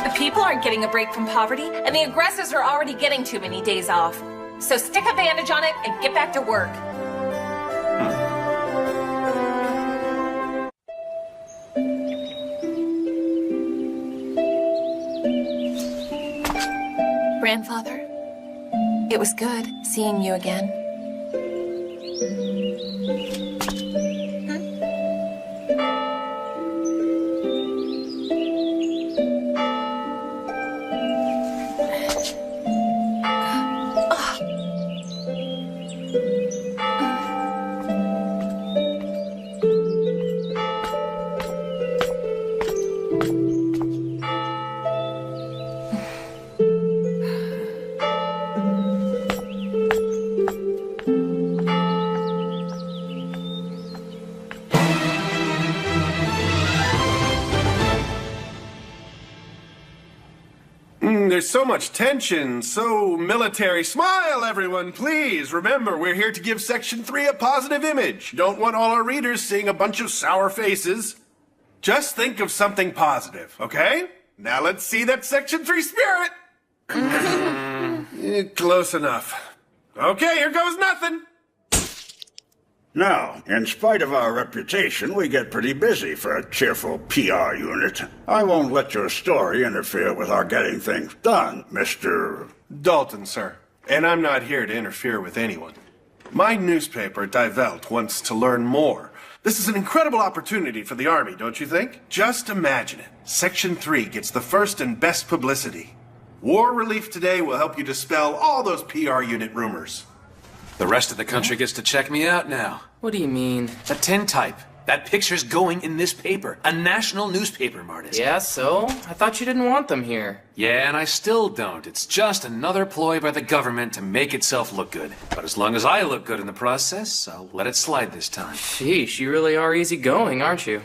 The people aren't getting a break from poverty, and the aggressors are already getting too many days off. So stick a bandage on it and get back to work. grandfather. It was good seeing you again. There's so much tension, so military. Smile, everyone, please. Remember, we're here to give Section 3 a positive image. Don't want all our readers seeing a bunch of sour faces. Just think of something positive, okay? Now let's see that Section 3 spirit. Close enough. Okay, here goes nothing. Now, in spite of our reputation, we get pretty busy for a cheerful PR unit. I won't let your story interfere with our getting things done, Mr. Dalton, sir. And I'm not here to interfere with anyone. My newspaper, Die Welt, wants to learn more. This is an incredible opportunity for the Army, don't you think? Just imagine it. Section 3 gets the first and best publicity. War Relief Today will help you dispel all those PR unit rumors. The rest of the country gets to check me out now. What do you mean? The tintype. That picture's going in this paper. A national newspaper, Martis. Yeah, so? I thought you didn't want them here. Yeah, and I still don't. It's just another ploy by the government to make itself look good. But as long as I look good in the process, I'll let it slide this time. Sheesh, you really are easygoing, aren't you?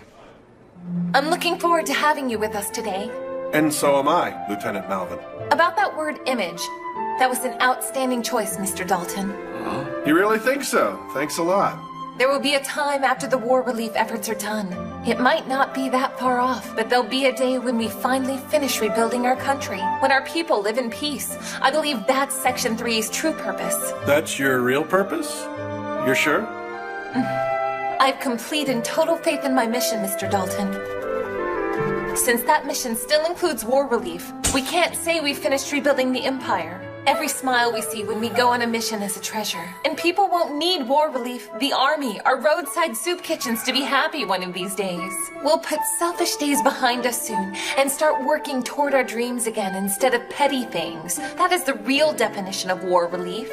I'm looking forward to having you with us today. And so am I, Lieutenant Malvin. About that word image, that was an outstanding choice, Mr. Dalton. You really think so? Thanks a lot. There will be a time after the war relief efforts are done. It might not be that far off, but there'll be a day when we finally finish rebuilding our country, when our people live in peace. I believe that's Section 3's true purpose. That's your real purpose? You're sure? I have complete and total faith in my mission, Mr. Dalton. Since that mission still includes war relief, we can't say we finished rebuilding the Empire. Every smile we see when we go on a mission is a treasure. And people won't need war relief, the army, our roadside soup kitchens to be happy one of these days. We'll put selfish days behind us soon and start working toward our dreams again instead of petty things. That is the real definition of war relief.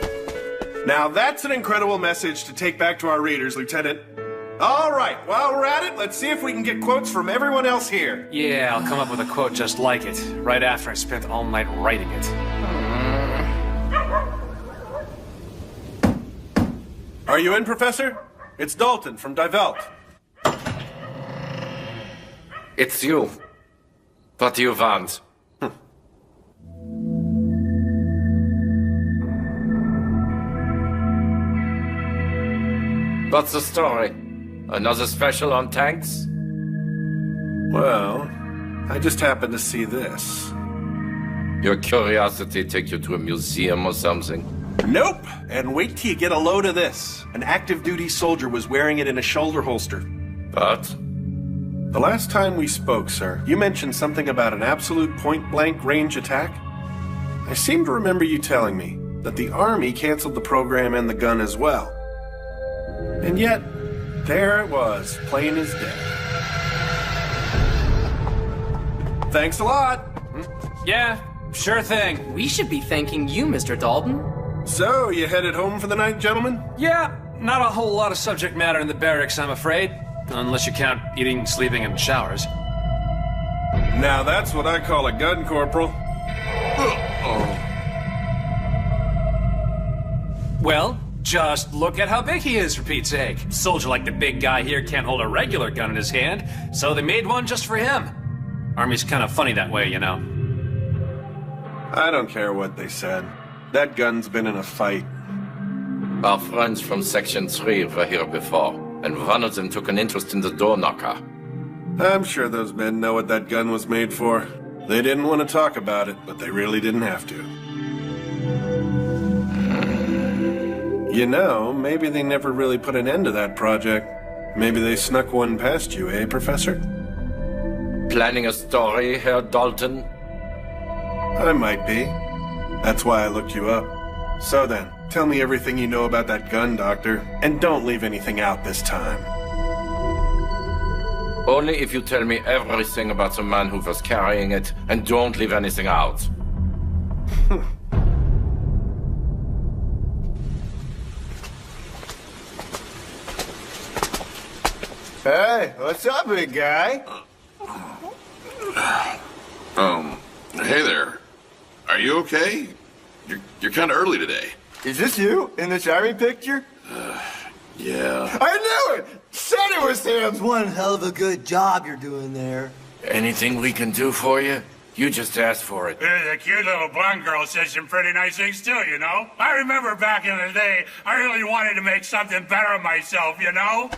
Now that's an incredible message to take back to our readers, Lieutenant. All right, while we're at it, let's see if we can get quotes from everyone else here. Yeah, I'll come up with a quote just like it, right after I spent all night writing it. Are you in, Professor? It's Dalton from Die Welt. It's you. What do you want? What's the story? Another special on tanks? Well, I just happened to see this. Your curiosity take you to a museum or something? Nope! And wait till you get a load of this. An active duty soldier was wearing it in a shoulder holster. But? The last time we spoke, sir, you mentioned something about an absolute point-blank range attack. I seem to remember you telling me that the Army canceled the program and the gun as well. And yet, there it was, plain as day. Thanks a lot! Yeah, sure thing. We should be thanking you, Mr. Dalton. So, you headed home for the night, gentlemen? Yeah, not a whole lot of subject matter in the barracks, I'm afraid. Unless you count eating, sleeping, and showers. Now that's what I call a gun corporal. Well, just look at how big he is, for Pete's sake. Soldier like the big guy here can't hold a regular gun in his hand, so they made one just for him. Army's kind of funny that way, you know. I don't care what they said. That gun's been in a fight. Our friends from Section 3 were here before, and one of them took an interest in the door knocker. I'm sure those men know what that gun was made for. They didn't want to talk about it, but they really didn't have to. You know, maybe they never really put an end to that project. Maybe they snuck one past you, eh, Professor? Planning a story, Herr Dalton? I might be. That's why I looked you up. So then, tell me everything you know about that gun, Doctor, and don't leave anything out this time. Only if you tell me everything about the man who was carrying it, and don't leave anything out. Hey, what's up, big guy? Hey there. Are you okay? You're kind of early today. Is this you in this army picture? Yeah. I knew it! Said it was him! One hell of a good job you're doing there. Anything we can do for you? You just asked for it. The cute little blonde girl says some pretty nice things too, you know? I remember back in the day, I really wanted to make something better of myself, you know?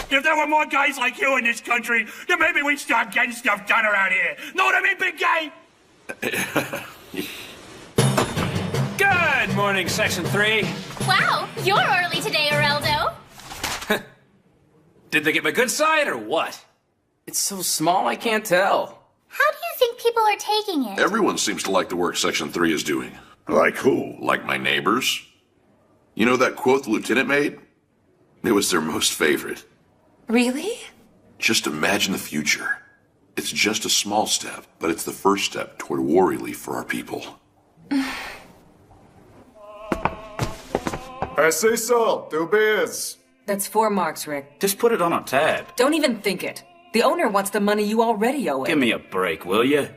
If there were more guys like you in this country, then maybe we'd start getting stuff done around here. Know what I mean, big guy? Good morning, Section 3. Wow, you're early today, Areldo. Did they get my good side or what? It's so small I can't tell. How do you think people are taking it? Everyone seems to like the work Section 3 is doing. Like who? Like my neighbors. You know that quote the lieutenant made? It was their most favorite. Really? Just imagine the future. It's just a small step, but it's the first step toward war relief for our people. I say so. 2 beers. That's 4 marks, Rick. Just put it on a tab. Don't even think it. The owner wants the money you already owe him. Give me a break, will you?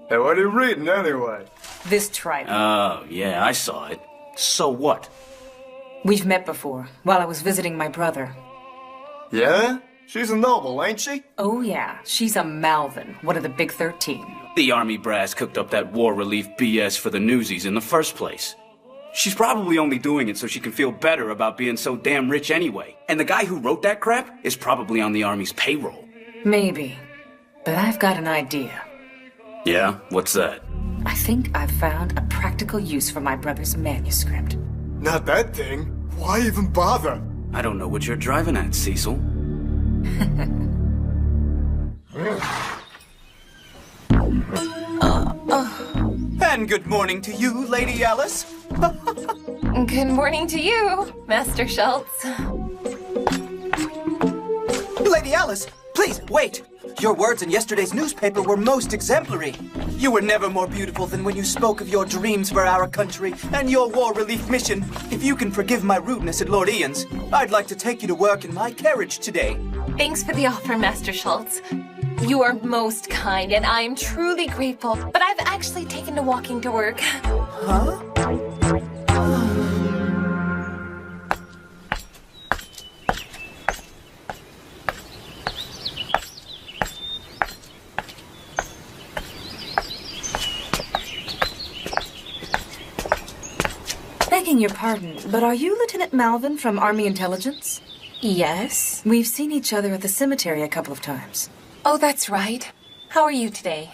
Hey, what are you reading anyway? This tripe. Oh, yeah, I saw it. So what? We've met before, while I was visiting my brother. Yeah? She's a noble, ain't she? Oh, yeah. She's a Malvin, one of the Big 13. The army brass cooked up that war relief BS for the newsies in the first place. She's probably only doing it so she can feel better about being so damn rich anyway. And the guy who wrote that crap is probably on the army's payroll. Maybe. But I've got an idea. Yeah? What's that? I think I've found a practical use for my brother's manuscript. Not that thing. Why even bother? I don't know what you're driving at, Cecil. And good morning to you, Lady Alice. Good morning to you, Master Schultz. Lady Alice, please, wait. Your words in yesterday's newspaper were most exemplary. You were never more beautiful than when you spoke of your dreams for our country and your war relief mission. If you can forgive my rudeness at Lord Ian's, I'd like to take you to work in my carriage today. Thanks for the offer, Master Schultz. You are most kind, and I am truly grateful, but I've actually taken to walking to work. Huh? Begging your pardon, but are you Lieutenant Malvin from Army Intelligence? Yes. We've seen each other at the cemetery a couple of times. Oh, that's right. How are you today?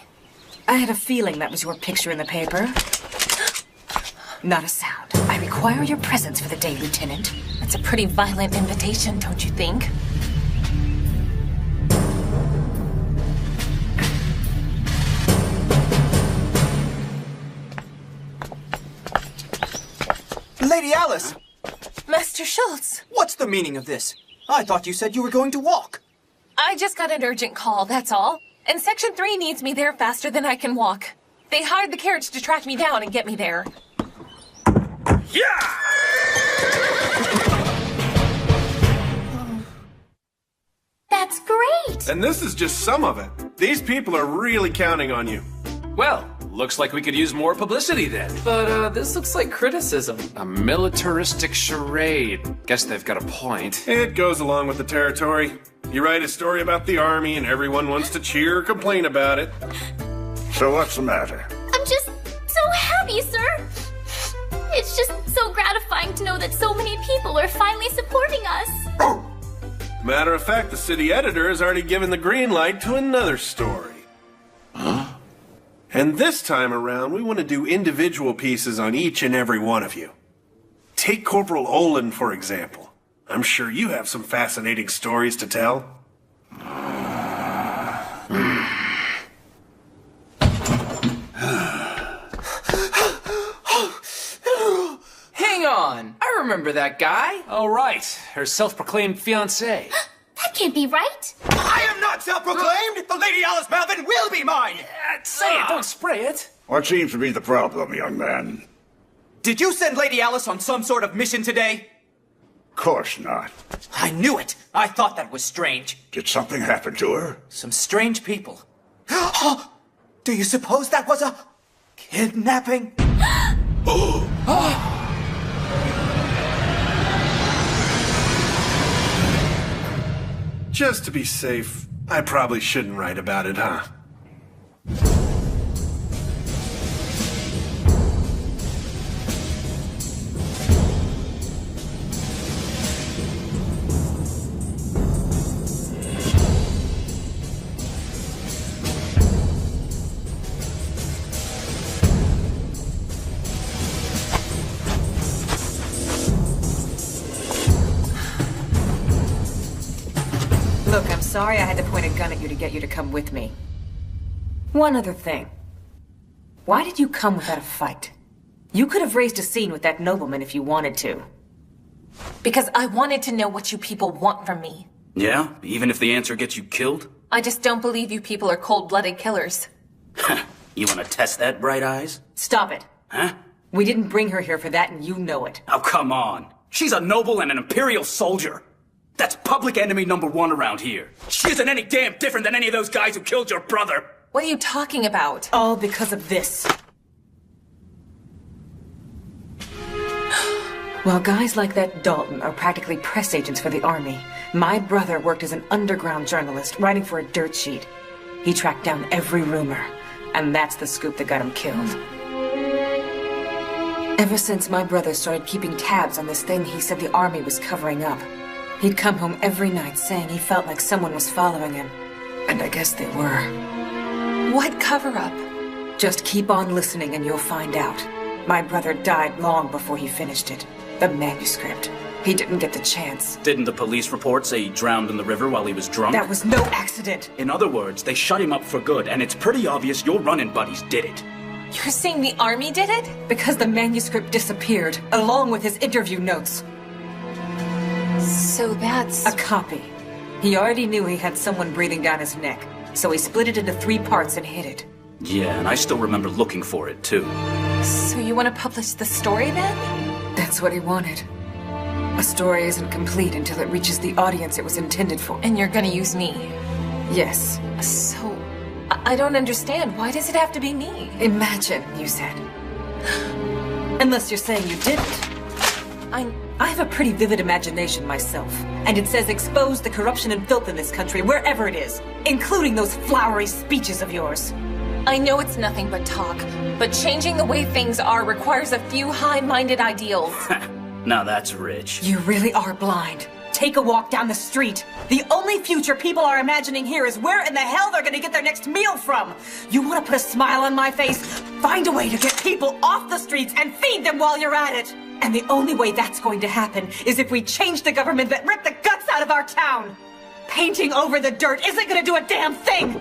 I had a feeling that was your picture in the paper. Not a sound. I require your presence for the day, Lieutenant. That's a pretty violent invitation, don't you think? Lady Alice! Master Schultz! What's the meaning of this? I thought you said you were going to walk. I just got an urgent call, that's all. And Section 3 needs me there faster than I can walk. They hired the carriage to track me down and get me there. Yeah! That's great! And this is just some of it. These people are really counting on you. Well, looks like we could use more publicity then. But, this looks like criticism. A militaristic charade. Guess they've got a point. It goes along with the territory. You write a story about the army and everyone wants to cheer or complain about it. So what's the matter? I'm just so happy, sir. It's just so gratifying to know that so many people are finally supporting us. Matter of fact, the city editor has already given the green light to another story. Huh? And this time around, we want to do individual pieces on each and every one of you. Take Corporal Olin, for example. I'm sure you have some fascinating stories to tell. on! I remember that guy. Oh, right. Her self-proclaimed fiancé. That can't be right. I am not self-proclaimed! The Lady Alice Malvin will be mine! Say it, don't spray it. What seems to be the problem, young man? Did you send Lady Alice on some sort of mission today? Course not. I knew it! I thought that was strange. Did something happen to her? Some strange people. Do you suppose that was a kidnapping? Just to be safe, I probably shouldn't write about it, huh? Look, I'm sorry I had to point a gun at you to get you to come with me. One other thing. Why did you come without a fight? You could have raised a scene with that nobleman if you wanted to. Because I wanted to know what you people want from me. Yeah? Even if the answer gets you killed? I just don't believe you people are cold-blooded killers. You want to test that, Bright Eyes? Stop it. Huh? We didn't bring her here for that, and you know it. Oh, come on. She's a noble and an imperial soldier. That's public enemy #1 around here. She isn't any damn different than any of those guys who killed your brother. What are you talking about? All because of this. While guys like that Dalton are practically press agents for the army, my brother worked as an underground journalist writing for a dirt sheet. He tracked down every rumor, and that's the scoop that got him killed. Ever since my brother started keeping tabs on this thing he said the army was covering up, he'd come home every night saying he felt like someone was following him. And I guess they were. What cover-up? Just keep on listening and you'll find out. My brother died long before he finished it. The manuscript. He didn't get the chance. Didn't the police report say he drowned in the river while he was drunk? That was no accident. In other words, they shut him up for good, and it's pretty obvious your running buddies did it. You're saying the army did it? Because the manuscript disappeared, along with his interview notes. So that's... a copy. He already knew he had someone breathing down his neck, so he split it into 3 parts and hid it. Yeah, and I still remember looking for it, too. So you want to publish the story, then? That's what he wanted. A story isn't complete until it reaches the audience it was intended for. And you're gonna use me? Yes. So... I don't understand. Why does it have to be me? Imagine, you said. Unless you're saying you didn't. I have a pretty vivid imagination myself, and it says expose the corruption and filth in this country wherever it is, including those flowery speeches of yours. I know it's nothing but talk, but changing the way things are requires a few high-minded ideals. Now that's rich. You really are blind. Take a walk down the street. The only future people are imagining here is where in the hell they're gonna get their next meal from. You wanna put a smile on my face? Find a way to get people off the streets and feed them while you're at it. And the only way that's going to happen is if we change the government that ripped the guts out of our town. Painting over the dirt isn't gonna do a damn thing.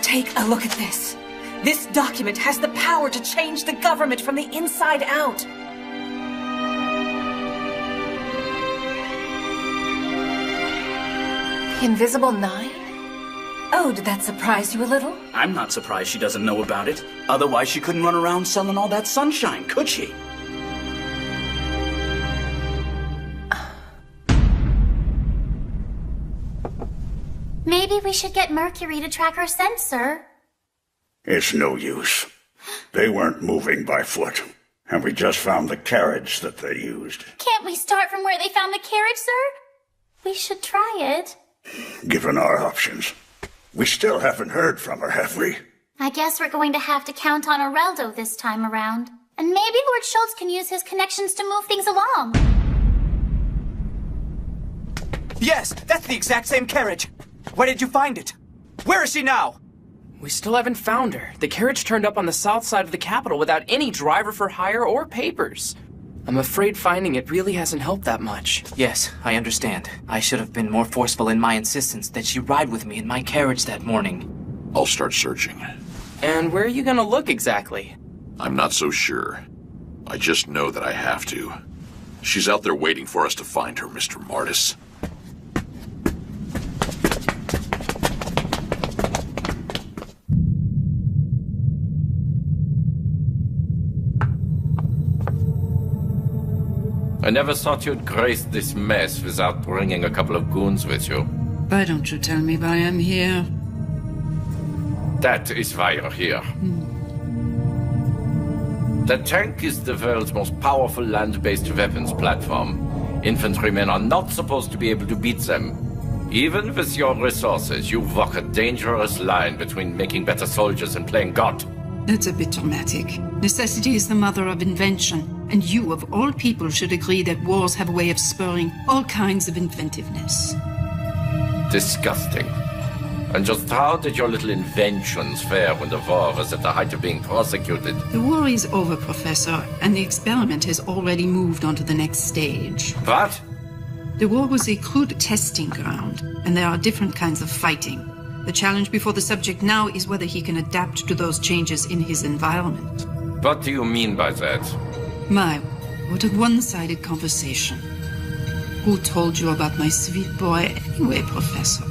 Take a look at this. This document has the power to change the government from the inside out. The Invisible Nine? Oh, did that surprise you a little? I'm not surprised she doesn't know about it. Otherwise, she couldn't run around selling all that sunshine, could she? Maybe we should get Mercury to track our scent, sir. It's no use. They weren't moving by foot, and we just found the carriage that they used. Can't we start from where they found the carriage, sir? We should try it. Given our options. We still haven't heard from her, have we? I guess we're going to have to count on Areldo this time around. And maybe Lord Schultz can use his connections to move things along. Yes, that's the exact same carriage. Where did you find it? Where is she now? We still haven't found her. The carriage turned up on the south side of the capital without any driver for hire or papers. I'm afraid finding it really hasn't helped that much. Yes, I understand. I should have been more forceful in my insistence that she ride with me in my carriage that morning. I'll start searching. And where are you gonna look exactly? I'm not so sure. I just know that I have to. She's out there waiting for us to find her, Mr. Martis. I never thought you'd grace this mess without bringing a couple of goons with you. Why don't you tell me why I'm here? That is why you're here. The tank is the world's most powerful land-based weapons platform. Infantrymen are not supposed to be able to beat them. Even with your resources, you walk a dangerous line between making better soldiers and playing God. That's a bit dramatic. Necessity is the mother of invention. And you, of all people, should agree that wars have a way of spurring all kinds of inventiveness. Disgusting. And just how did your little inventions fare when the war was at the height of being prosecuted? The war is over, Professor, and the experiment has already moved on to the next stage. What? The war was a crude testing ground, and there are different kinds of fighting. The challenge before the subject now is whether he can adapt to those changes in his environment. What do you mean by that? My, what a one-sided conversation. Who told you about my sweet boy anyway, Professor?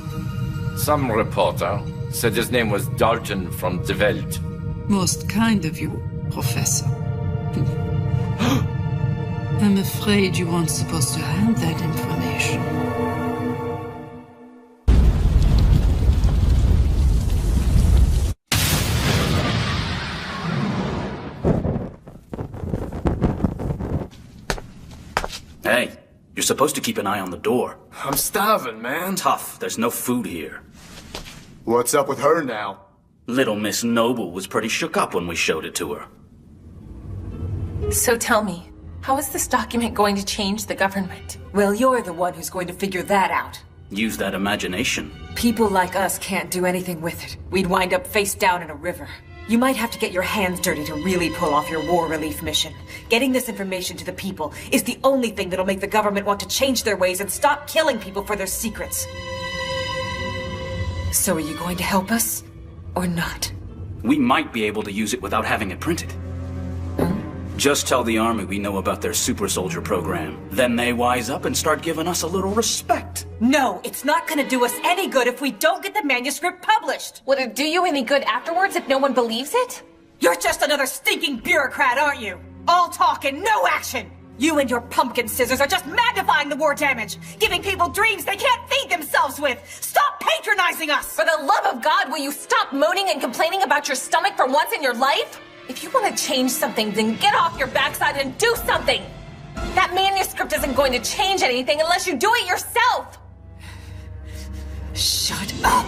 Some reporter said his name was Dalton from De Welt. Most kind of you, Professor. I'm afraid you weren't supposed to have that information. Hey, you're supposed to keep an eye on the door. I'm starving, man. Tough, there's no food here. What's up with her now? Little Miss Noble was pretty shook up when we showed it to her. So tell me, how is this document going to change the government? Well, you're the one who's going to figure that out. Use that imagination. People like us can't do anything with it. We'd wind up face down in a river. You might have to get your hands dirty to really pull off your war relief mission. Getting this information to the people is the only thing that'll make the government want to change their ways and stop killing people for their secrets. So are you going to help us, or not? We might be able to use it without having it printed. Just tell the army we know about their super soldier program. Then they wise up and start giving us a little respect. No, it's not gonna do us any good if we don't get the manuscript published. Would it do you any good afterwards if no one believes it? You're just another stinking bureaucrat, aren't you? All talk and no action! You and your pumpkin scissors are just magnifying the war damage, giving people dreams they can't feed themselves with! Stop patronizing us! For the love of God, will you stop moaning and complaining about your stomach for once in your life? If you want to change something, then get off your backside and do something! That manuscript isn't going to change anything unless you do it yourself! Shut up!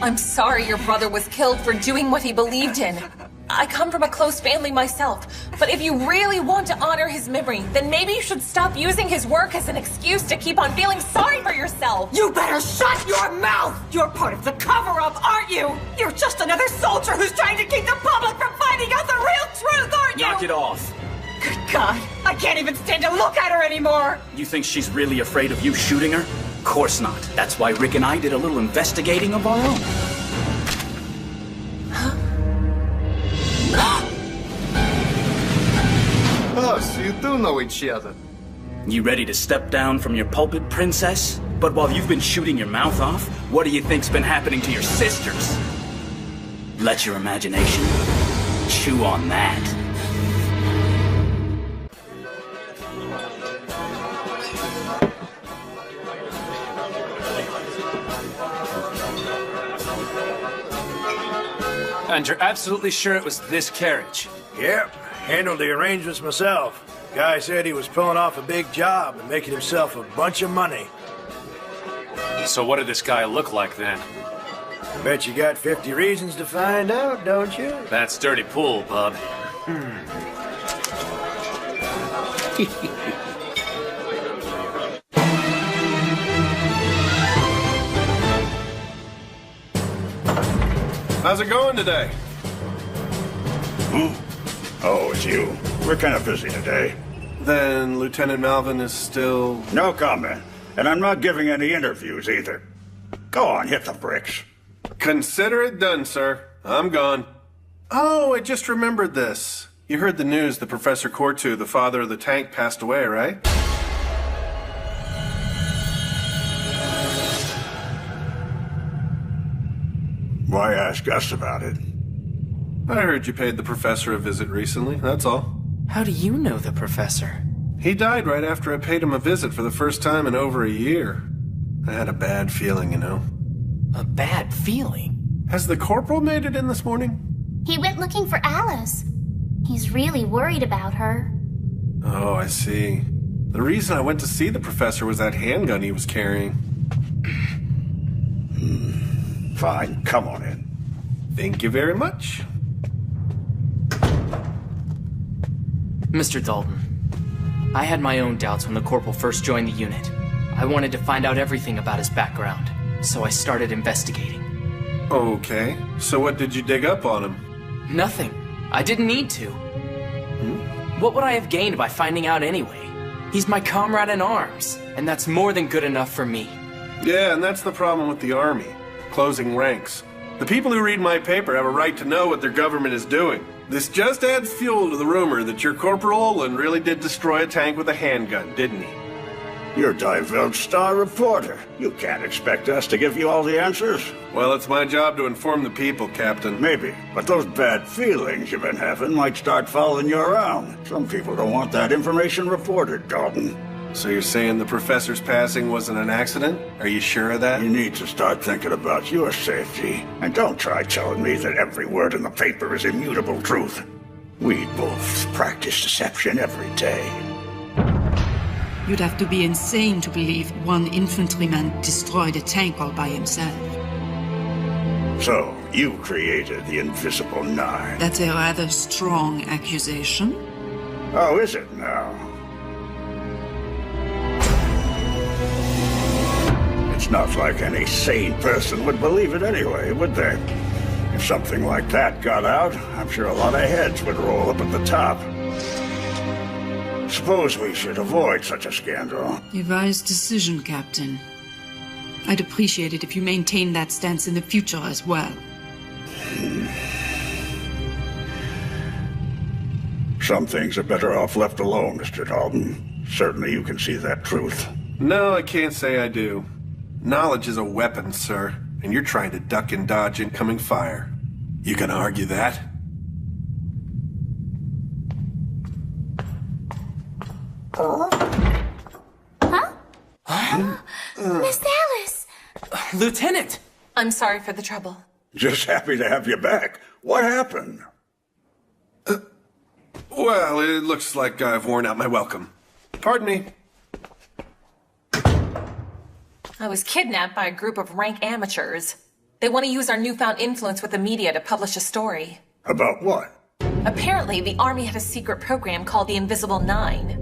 I'm sorry your brother was killed for doing what he believed in. I come from a close family myself, but if you really want to honor his memory, then maybe you should stop using his work as an excuse to keep on feeling sorry for yourself. You better shut your mouth! You're part of the cover-up, aren't you? You're just another soldier who's trying to keep the public from finding out the real truth, aren't you? Knock it off. Good God, I can't even stand to look at her anymore! You think she's really afraid of you shooting her? Of course not. That's why Rick and I did a little investigating of our own. Oh, so you do know each other. You ready to step down from your pulpit, princess? But while you've been shooting your mouth off, what do you think's been happening to your sisters? Let your imagination chew on that. And you're absolutely sure it was this carriage? Yep, handled the arrangements myself. Guy said he was pulling off a big job and making himself a bunch of money. So what did this guy look like then? Bet you got 50 reasons to find out, don't you? That's dirty pool, bub. How's it going today? Oh, it's you. We're kind of busy today. Then Lieutenant Malvin is still... No comment. And I'm not giving any interviews either. Go on, hit the bricks. Consider it done, sir. I'm gone. Oh, I just remembered this. You heard the news that Professor Cortu, the father of the tank, passed away, right? Why ask us about it? I heard you paid the professor a visit recently, that's all. How do you know the professor? He died right after I paid him a visit for the first time in over a year. I had a bad feeling, you know. A bad feeling? Has the corporal made it in this morning? He went looking for Alice. He's really worried about her. Oh, I see. The reason I went to see the professor was that handgun he was carrying. Fine, come on in. Thank you very much. Mr. Dalton, I had my own doubts when the corporal first joined the unit. I wanted to find out everything about his background, so I started investigating. Okay, so what did you dig up on him? Nothing. I didn't need to. What would I have gained by finding out anyway? He's my comrade in arms, and that's more than good enough for me. Yeah, and that's the problem with the Army. Closing ranks. The people who read my paper have a right to know what their government is doing. This just adds fuel to the rumor that your Corporal Olin really did destroy a tank with a handgun, didn't he? You're Die Welt star reporter. You can't expect us to give you all the answers. Well, it's my job to inform the people, Captain. Maybe, but those bad feelings you've been having might start following you around. Some people don't want that information reported, Dalton. So you're saying the professor's passing wasn't an accident? Are you sure of that? You need to start thinking about your safety. And don't try telling me that every word in the paper is immutable truth. We both practice deception every day. You'd have to be insane to believe one infantryman destroyed a tank all by himself. So, you created the Invisible Nine. That's a rather strong accusation. Oh, is it now? It's not like any sane person would believe it anyway, would they? If something like that got out, I'm sure a lot of heads would roll up at the top. Suppose we should avoid such a scandal. A wise decision, Captain. I'd appreciate it if you maintained that stance in the future as well. Some things are better off left alone, Mr. Dalton. Certainly you can see that truth. No, I can't say I do. Knowledge is a weapon, sir, and you're trying to duck and dodge incoming fire. You can argue that? Huh? Miss Alice! Lieutenant! I'm sorry for the trouble. Just happy to have you back. What happened? Well, it looks like I've worn out my welcome. Pardon me. I was kidnapped by a group of rank amateurs. They want to use our newfound influence with the media to publish a story. About what? Apparently, the Army had a secret program called the Invisible Nine.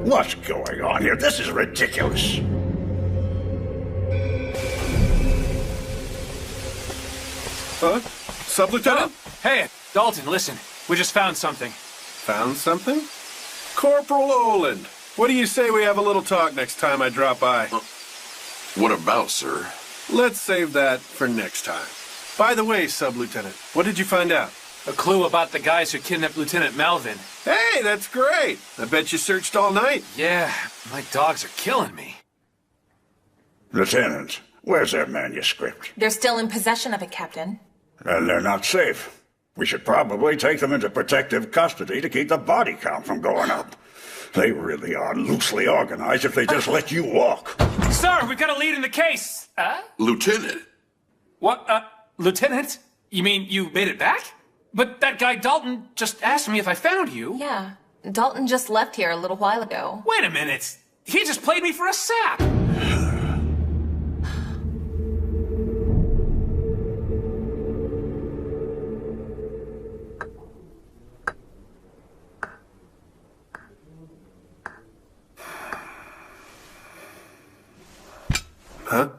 What's going on here? This is ridiculous. Huh? Sub-Lieutenant? Hey, Dalton, listen. We just found something. Found something? Corporal Olin, what do you say we have a little talk next time I drop by? What about, sir? Let's save that for next time. By the way, Sub-Lieutenant, what did you find out? A clue about the guys who kidnapped Lieutenant Melvin. Hey, that's great. I bet you searched all night. Yeah, my dogs are killing me. Lieutenant, where's their manuscript? They're still in possession of it, Captain. And they're not safe. We should probably take them into protective custody to keep the body count from going up. They really are loosely organized if they just let you walk. Sir, we've got a lead in the case. Lieutenant. What? Lieutenant? You mean you made it back? But that guy Dalton just asked me if I found you. Yeah, Dalton just left here a little while ago. Wait a minute. He just played me for a sap. Huh?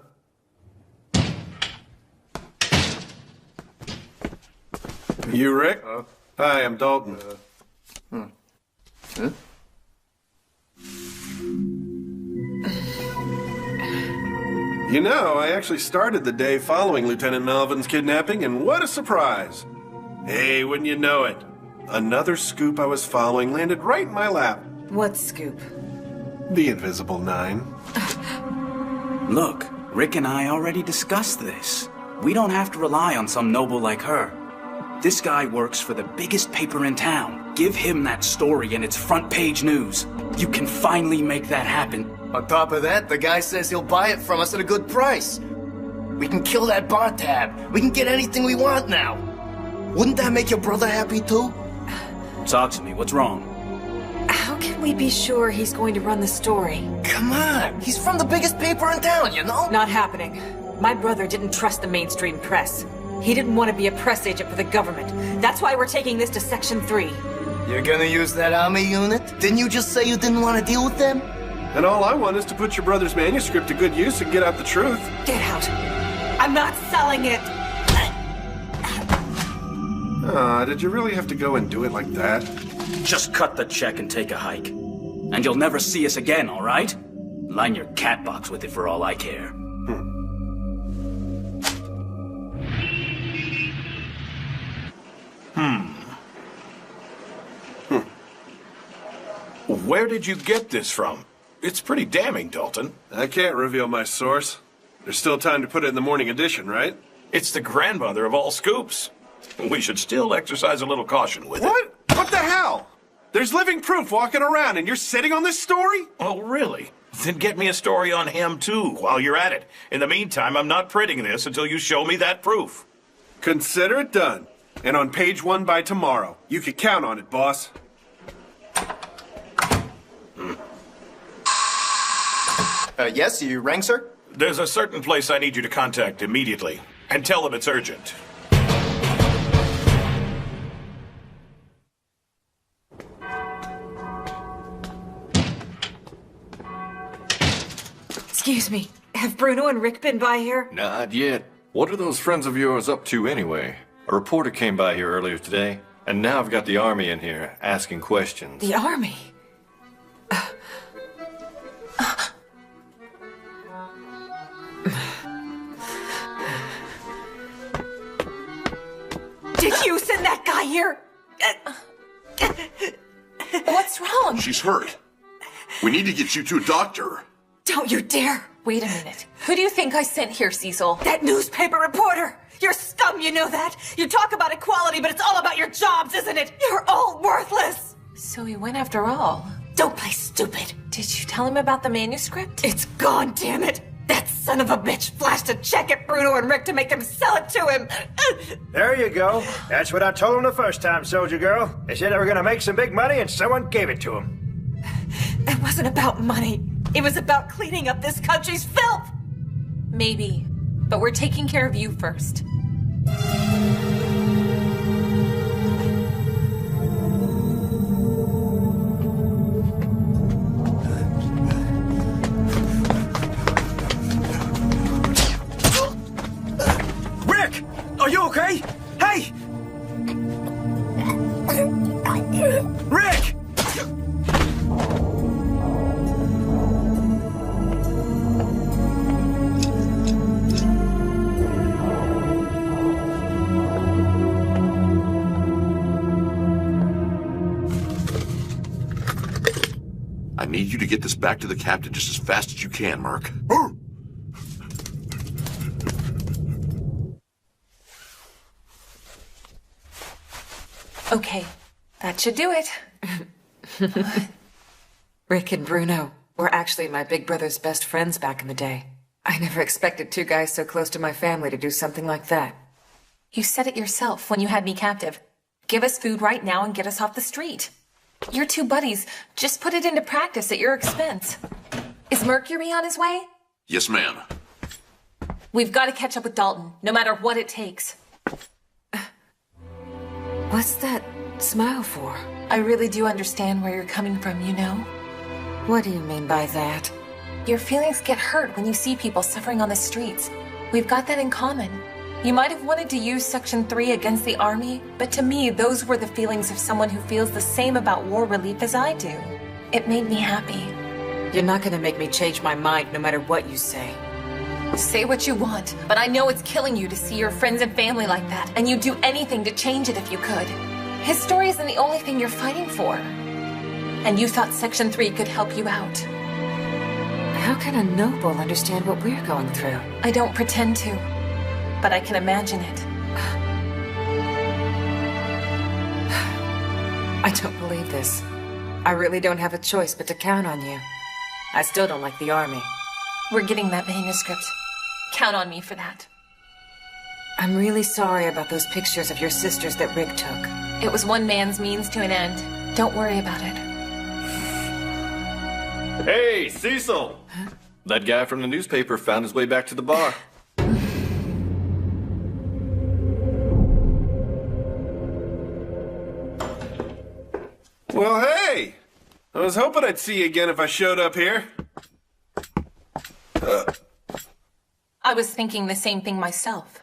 You, Rick? Hi, I'm Dalton. Huh? You know, I actually started the day following Lieutenant Melvin's kidnapping, and what a surprise. Hey, wouldn't you know it? Another scoop I was following landed right in my lap. What scoop? The Invisible Nine. Look, Rick and I already discussed this. We don't have to rely on some noble like her. This guy works for the biggest paper in town. Give him that story and it's front page news. You can finally make that happen. On top of that, the guy says he'll buy it from us at a good price. We can kill that bar tab. We can get anything we want now. Wouldn't that make your brother happy too? Talk to me, what's wrong? How can we be sure he's going to run the story? Come on, he's from the biggest paper in town, you know? Not happening. My brother didn't trust the mainstream press. He didn't want to be a press agent for the government. That's why we're taking this to Section 3. You're gonna use that army unit? Didn't you just say you didn't want to deal with them? And all I want is to put your brother's manuscript to good use and get out the truth. Get out. I'm not selling it. Did you really have to go and do it like that? Just cut the check and take a hike. And you'll never see us again, all right? Line your cat box with it for all I care. Where did you get this from? It's pretty damning, Dalton. I can't reveal my source. There's still time to put it in the morning edition, right? It's the grandmother of all scoops. We should still exercise a little caution with it. What? What the hell? There's living proof walking around and you're sitting on this story? Oh, really? Then get me a story on him, too, while you're at it. In the meantime, I'm not printing this until you show me that proof. Consider it done. And on page 1 by tomorrow. You can count on it, boss. Yes, you rang, sir? There's a certain place I need you to contact immediately. And tell them it's urgent. Excuse me. Have Bruno and Rick been by here? Not yet. What are those friends of yours up to anyway? A reporter came by here earlier today, and now I've got the army in here asking questions. The army? Did you send that guy here? What's wrong? She's hurt. We need to get you to a doctor. Don't you dare! Wait a minute. Who do you think I sent here, Cecil? That newspaper reporter! You're scum, you know that? You talk about equality, but it's all about your jobs, isn't it? You're all worthless! So he went after all. Don't play stupid. Did you tell him about the manuscript? It's gone, damn it! That son of a bitch flashed a check at Bruno and Rick to make them sell it to him! There you go. That's what I told them the first time, Soldier Girl. They said they were gonna make some big money and someone gave it to them. It wasn't about money. It was about cleaning up this country's filth! Maybe. But we're taking care of you first. Rick! Are you okay? Hey! Rick! I need you to get this back to the captain just as fast as you can, Mark. Okay, that should do it. Rick and Bruno were actually my big brother's best friends back in the day. I never expected two guys so close to my family to do something like that. You said it yourself when you had me captive. Give us food right now and get us off the street. You're two buddies. Just put it into practice at your expense. Is Mercury on his way? Yes, ma'am. We've got to catch up with Dalton, no matter what it takes. What's that smile for? I really do understand where you're coming from, you know? What do you mean by that? Your feelings get hurt when you see people suffering on the streets. We've got that in common. You might have wanted to use Section 3 against the Army, but to me, those were the feelings of someone who feels the same about war relief as I do. It made me happy. You're not gonna make me change my mind no matter what you say. Say what you want, but I know it's killing you to see your friends and family like that, and you'd do anything to change it if you could. His story isn't the only thing you're fighting for. And you thought Section 3 could help you out. How can a noble understand what we're going through? I don't pretend to, but I can imagine it. I don't believe this. I really don't have a choice but to count on you. I still don't like the army. We're getting that manuscript. Count on me for that. I'm really sorry about those pictures of your sisters that Rick took. It was one man's means to an end. Don't worry about it. Hey, Cecil! Huh? That guy from the newspaper found his way back to the bar. Well, hey! I was hoping I'd see you again if I showed up here. I was thinking the same thing myself.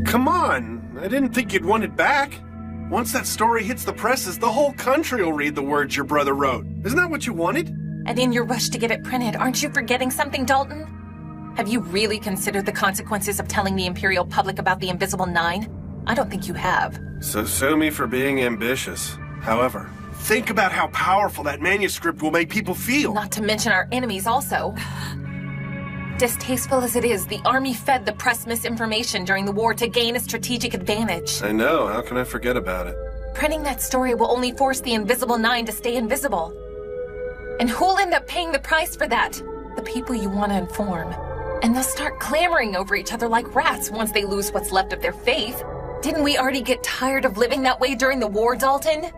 Come on! I didn't think you'd want it back. Once that story hits the presses, the whole country will read the words your brother wrote. Isn't that what you wanted? And in your rush to get it printed, aren't you forgetting something, Dalton? Have you really considered the consequences of telling the Imperial public about the Invisible Nine? I don't think you have. So sue me for being ambitious. However, think about how powerful that manuscript will make people feel. Not to mention our enemies also. Distasteful as it is, the Army fed the press misinformation during the war to gain a strategic advantage. I know. How can I forget about it? Printing that story will only force the Invisible Nine to stay invisible. And who'll end up paying the price for that? The people you want to inform. And they'll start clamoring over each other like rats once they lose what's left of their faith. Didn't we already get tired of living that way during the war, Dalton?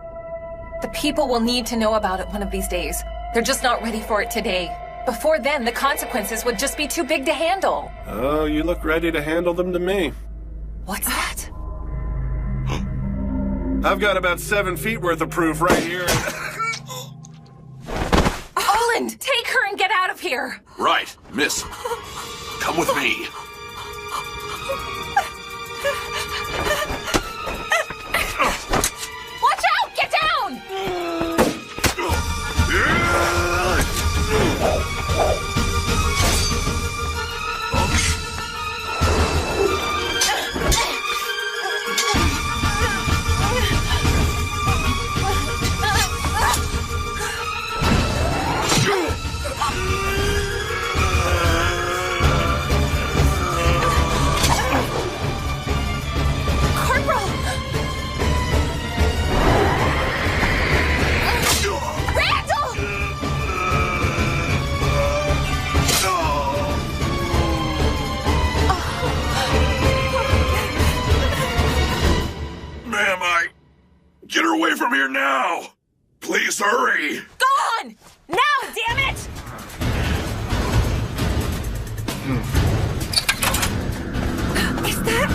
The people will need to know about it one of these days. They're just not ready for it today. Before then, the consequences would just be too big to handle. Oh, you look ready to handle them to me. What's that? I've got about 7 feet worth of proof right here. Holland, take her and get out of here! Right, miss. Come with me. Watch out! Get down! Get her away from here now! Please hurry! Go on! Now, damn it! Is that...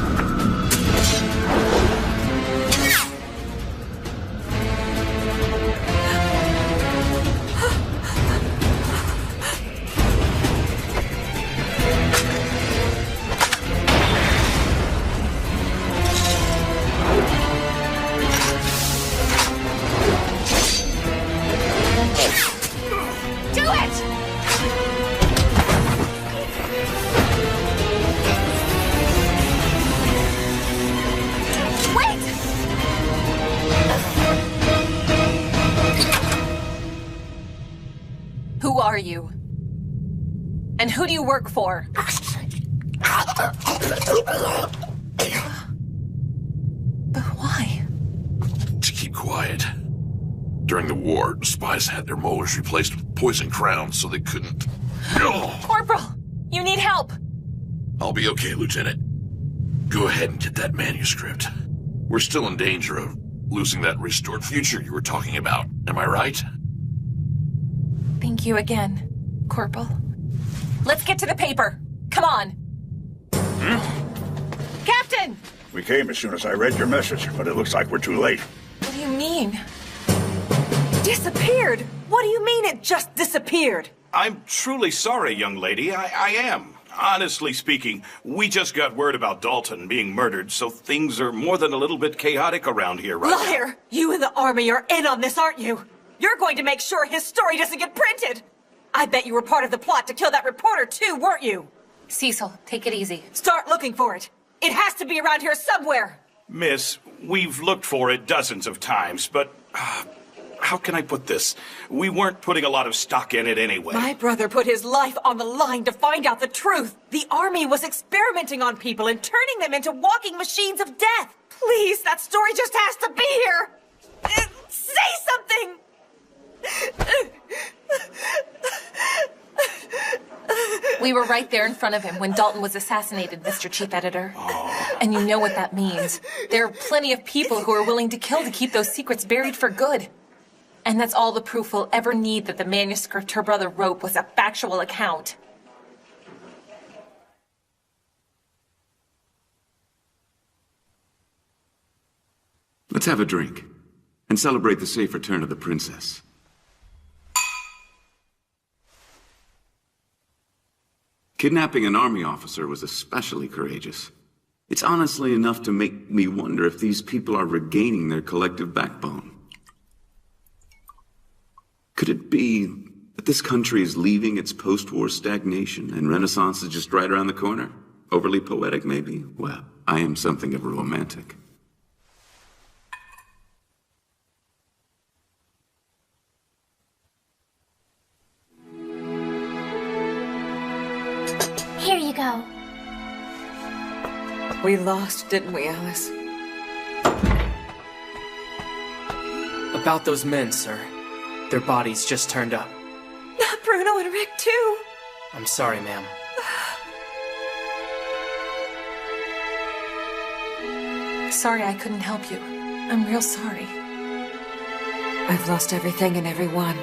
Who are you? And who do you work for? But why? To keep quiet. During the war, spies had their molars replaced with poison crowns so they couldn't... Corporal, you need help. I'll be okay, Lieutenant. Go ahead and get that manuscript. We're still in danger of losing that restored future you were talking about. Am I right? Thank you again, Corporal. Let's get to the paper. Come on. Captain! We came as soon as I read your message, but it looks like we're too late. What do you mean? Disappeared? What do you mean it just disappeared? I'm truly sorry, young lady. I am. Honestly speaking, we just got word about Dalton being murdered, so things are more than a little bit chaotic around here right now. Liar! You and the Army are in on this, aren't you? You're going to make sure his story doesn't get printed! I bet you were part of the plot to kill that reporter too, weren't you? Cecil, take it easy. Start looking for it. It has to be around here somewhere. Miss, we've looked for it dozens of times, but how can I put this? We weren't putting a lot of stock in it anyway. My brother put his life on the line to find out the truth. The army was experimenting on people and turning them into walking machines of death. Please, that story just has to be here. Say something! We were right there in front of him when Dalton was assassinated, Mr. Chief Editor. And you know what that means. There are plenty of people who are willing to kill to keep those secrets buried for good. And that's all the proof we'll ever need that the manuscript her brother wrote was a factual account. Let's have a drink and celebrate the safe return of the princess. Kidnapping an army officer was especially courageous. It's honestly enough to make me wonder if these people are regaining their collective backbone. Could it be that this country is leaving its post-war stagnation and Renaissance is just right around the corner? Overly poetic, maybe? Well, I am something of a romantic. Here you go. We lost, didn't we, Alice? About those men, sir. Their bodies just turned up. Bruno and Rick, too. I'm sorry, ma'am. Sorry I couldn't help you. I'm real sorry. I've lost everything and everyone.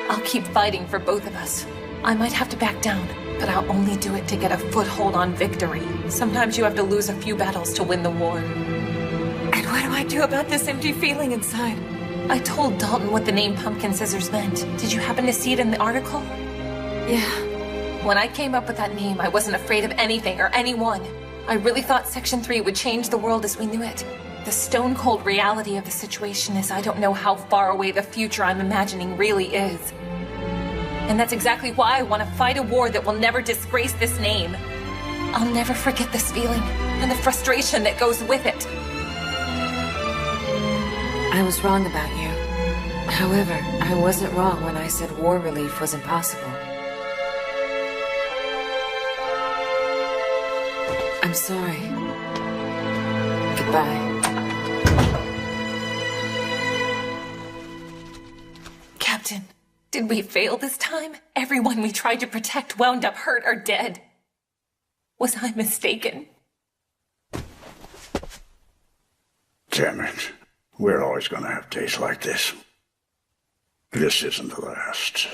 I'll keep fighting for both of us. I might have to back down, but I'll only do it to get a foothold on victory. Sometimes you have to lose a few battles to win the war. And what do I do about this empty feeling inside? I told Dalton what the name Pumpkin Scissors meant. Did you happen to see it in the article? Yeah. When I came up with that name, I wasn't afraid of anything or anyone. I really thought Section 3 would change the world as we knew it. The stone-cold reality of the situation is I don't know how far away the future I'm imagining really is. And that's exactly why I want to fight a war that will never disgrace this name. I'll never forget this feeling and the frustration that goes with it. I was wrong about you. However, I wasn't wrong when I said war relief was impossible. I'm sorry. Goodbye. Captain, did we fail this time? Everyone we tried to protect wound up hurt or dead. Was I mistaken? Damn it. We're always gonna have days like this. This isn't the last.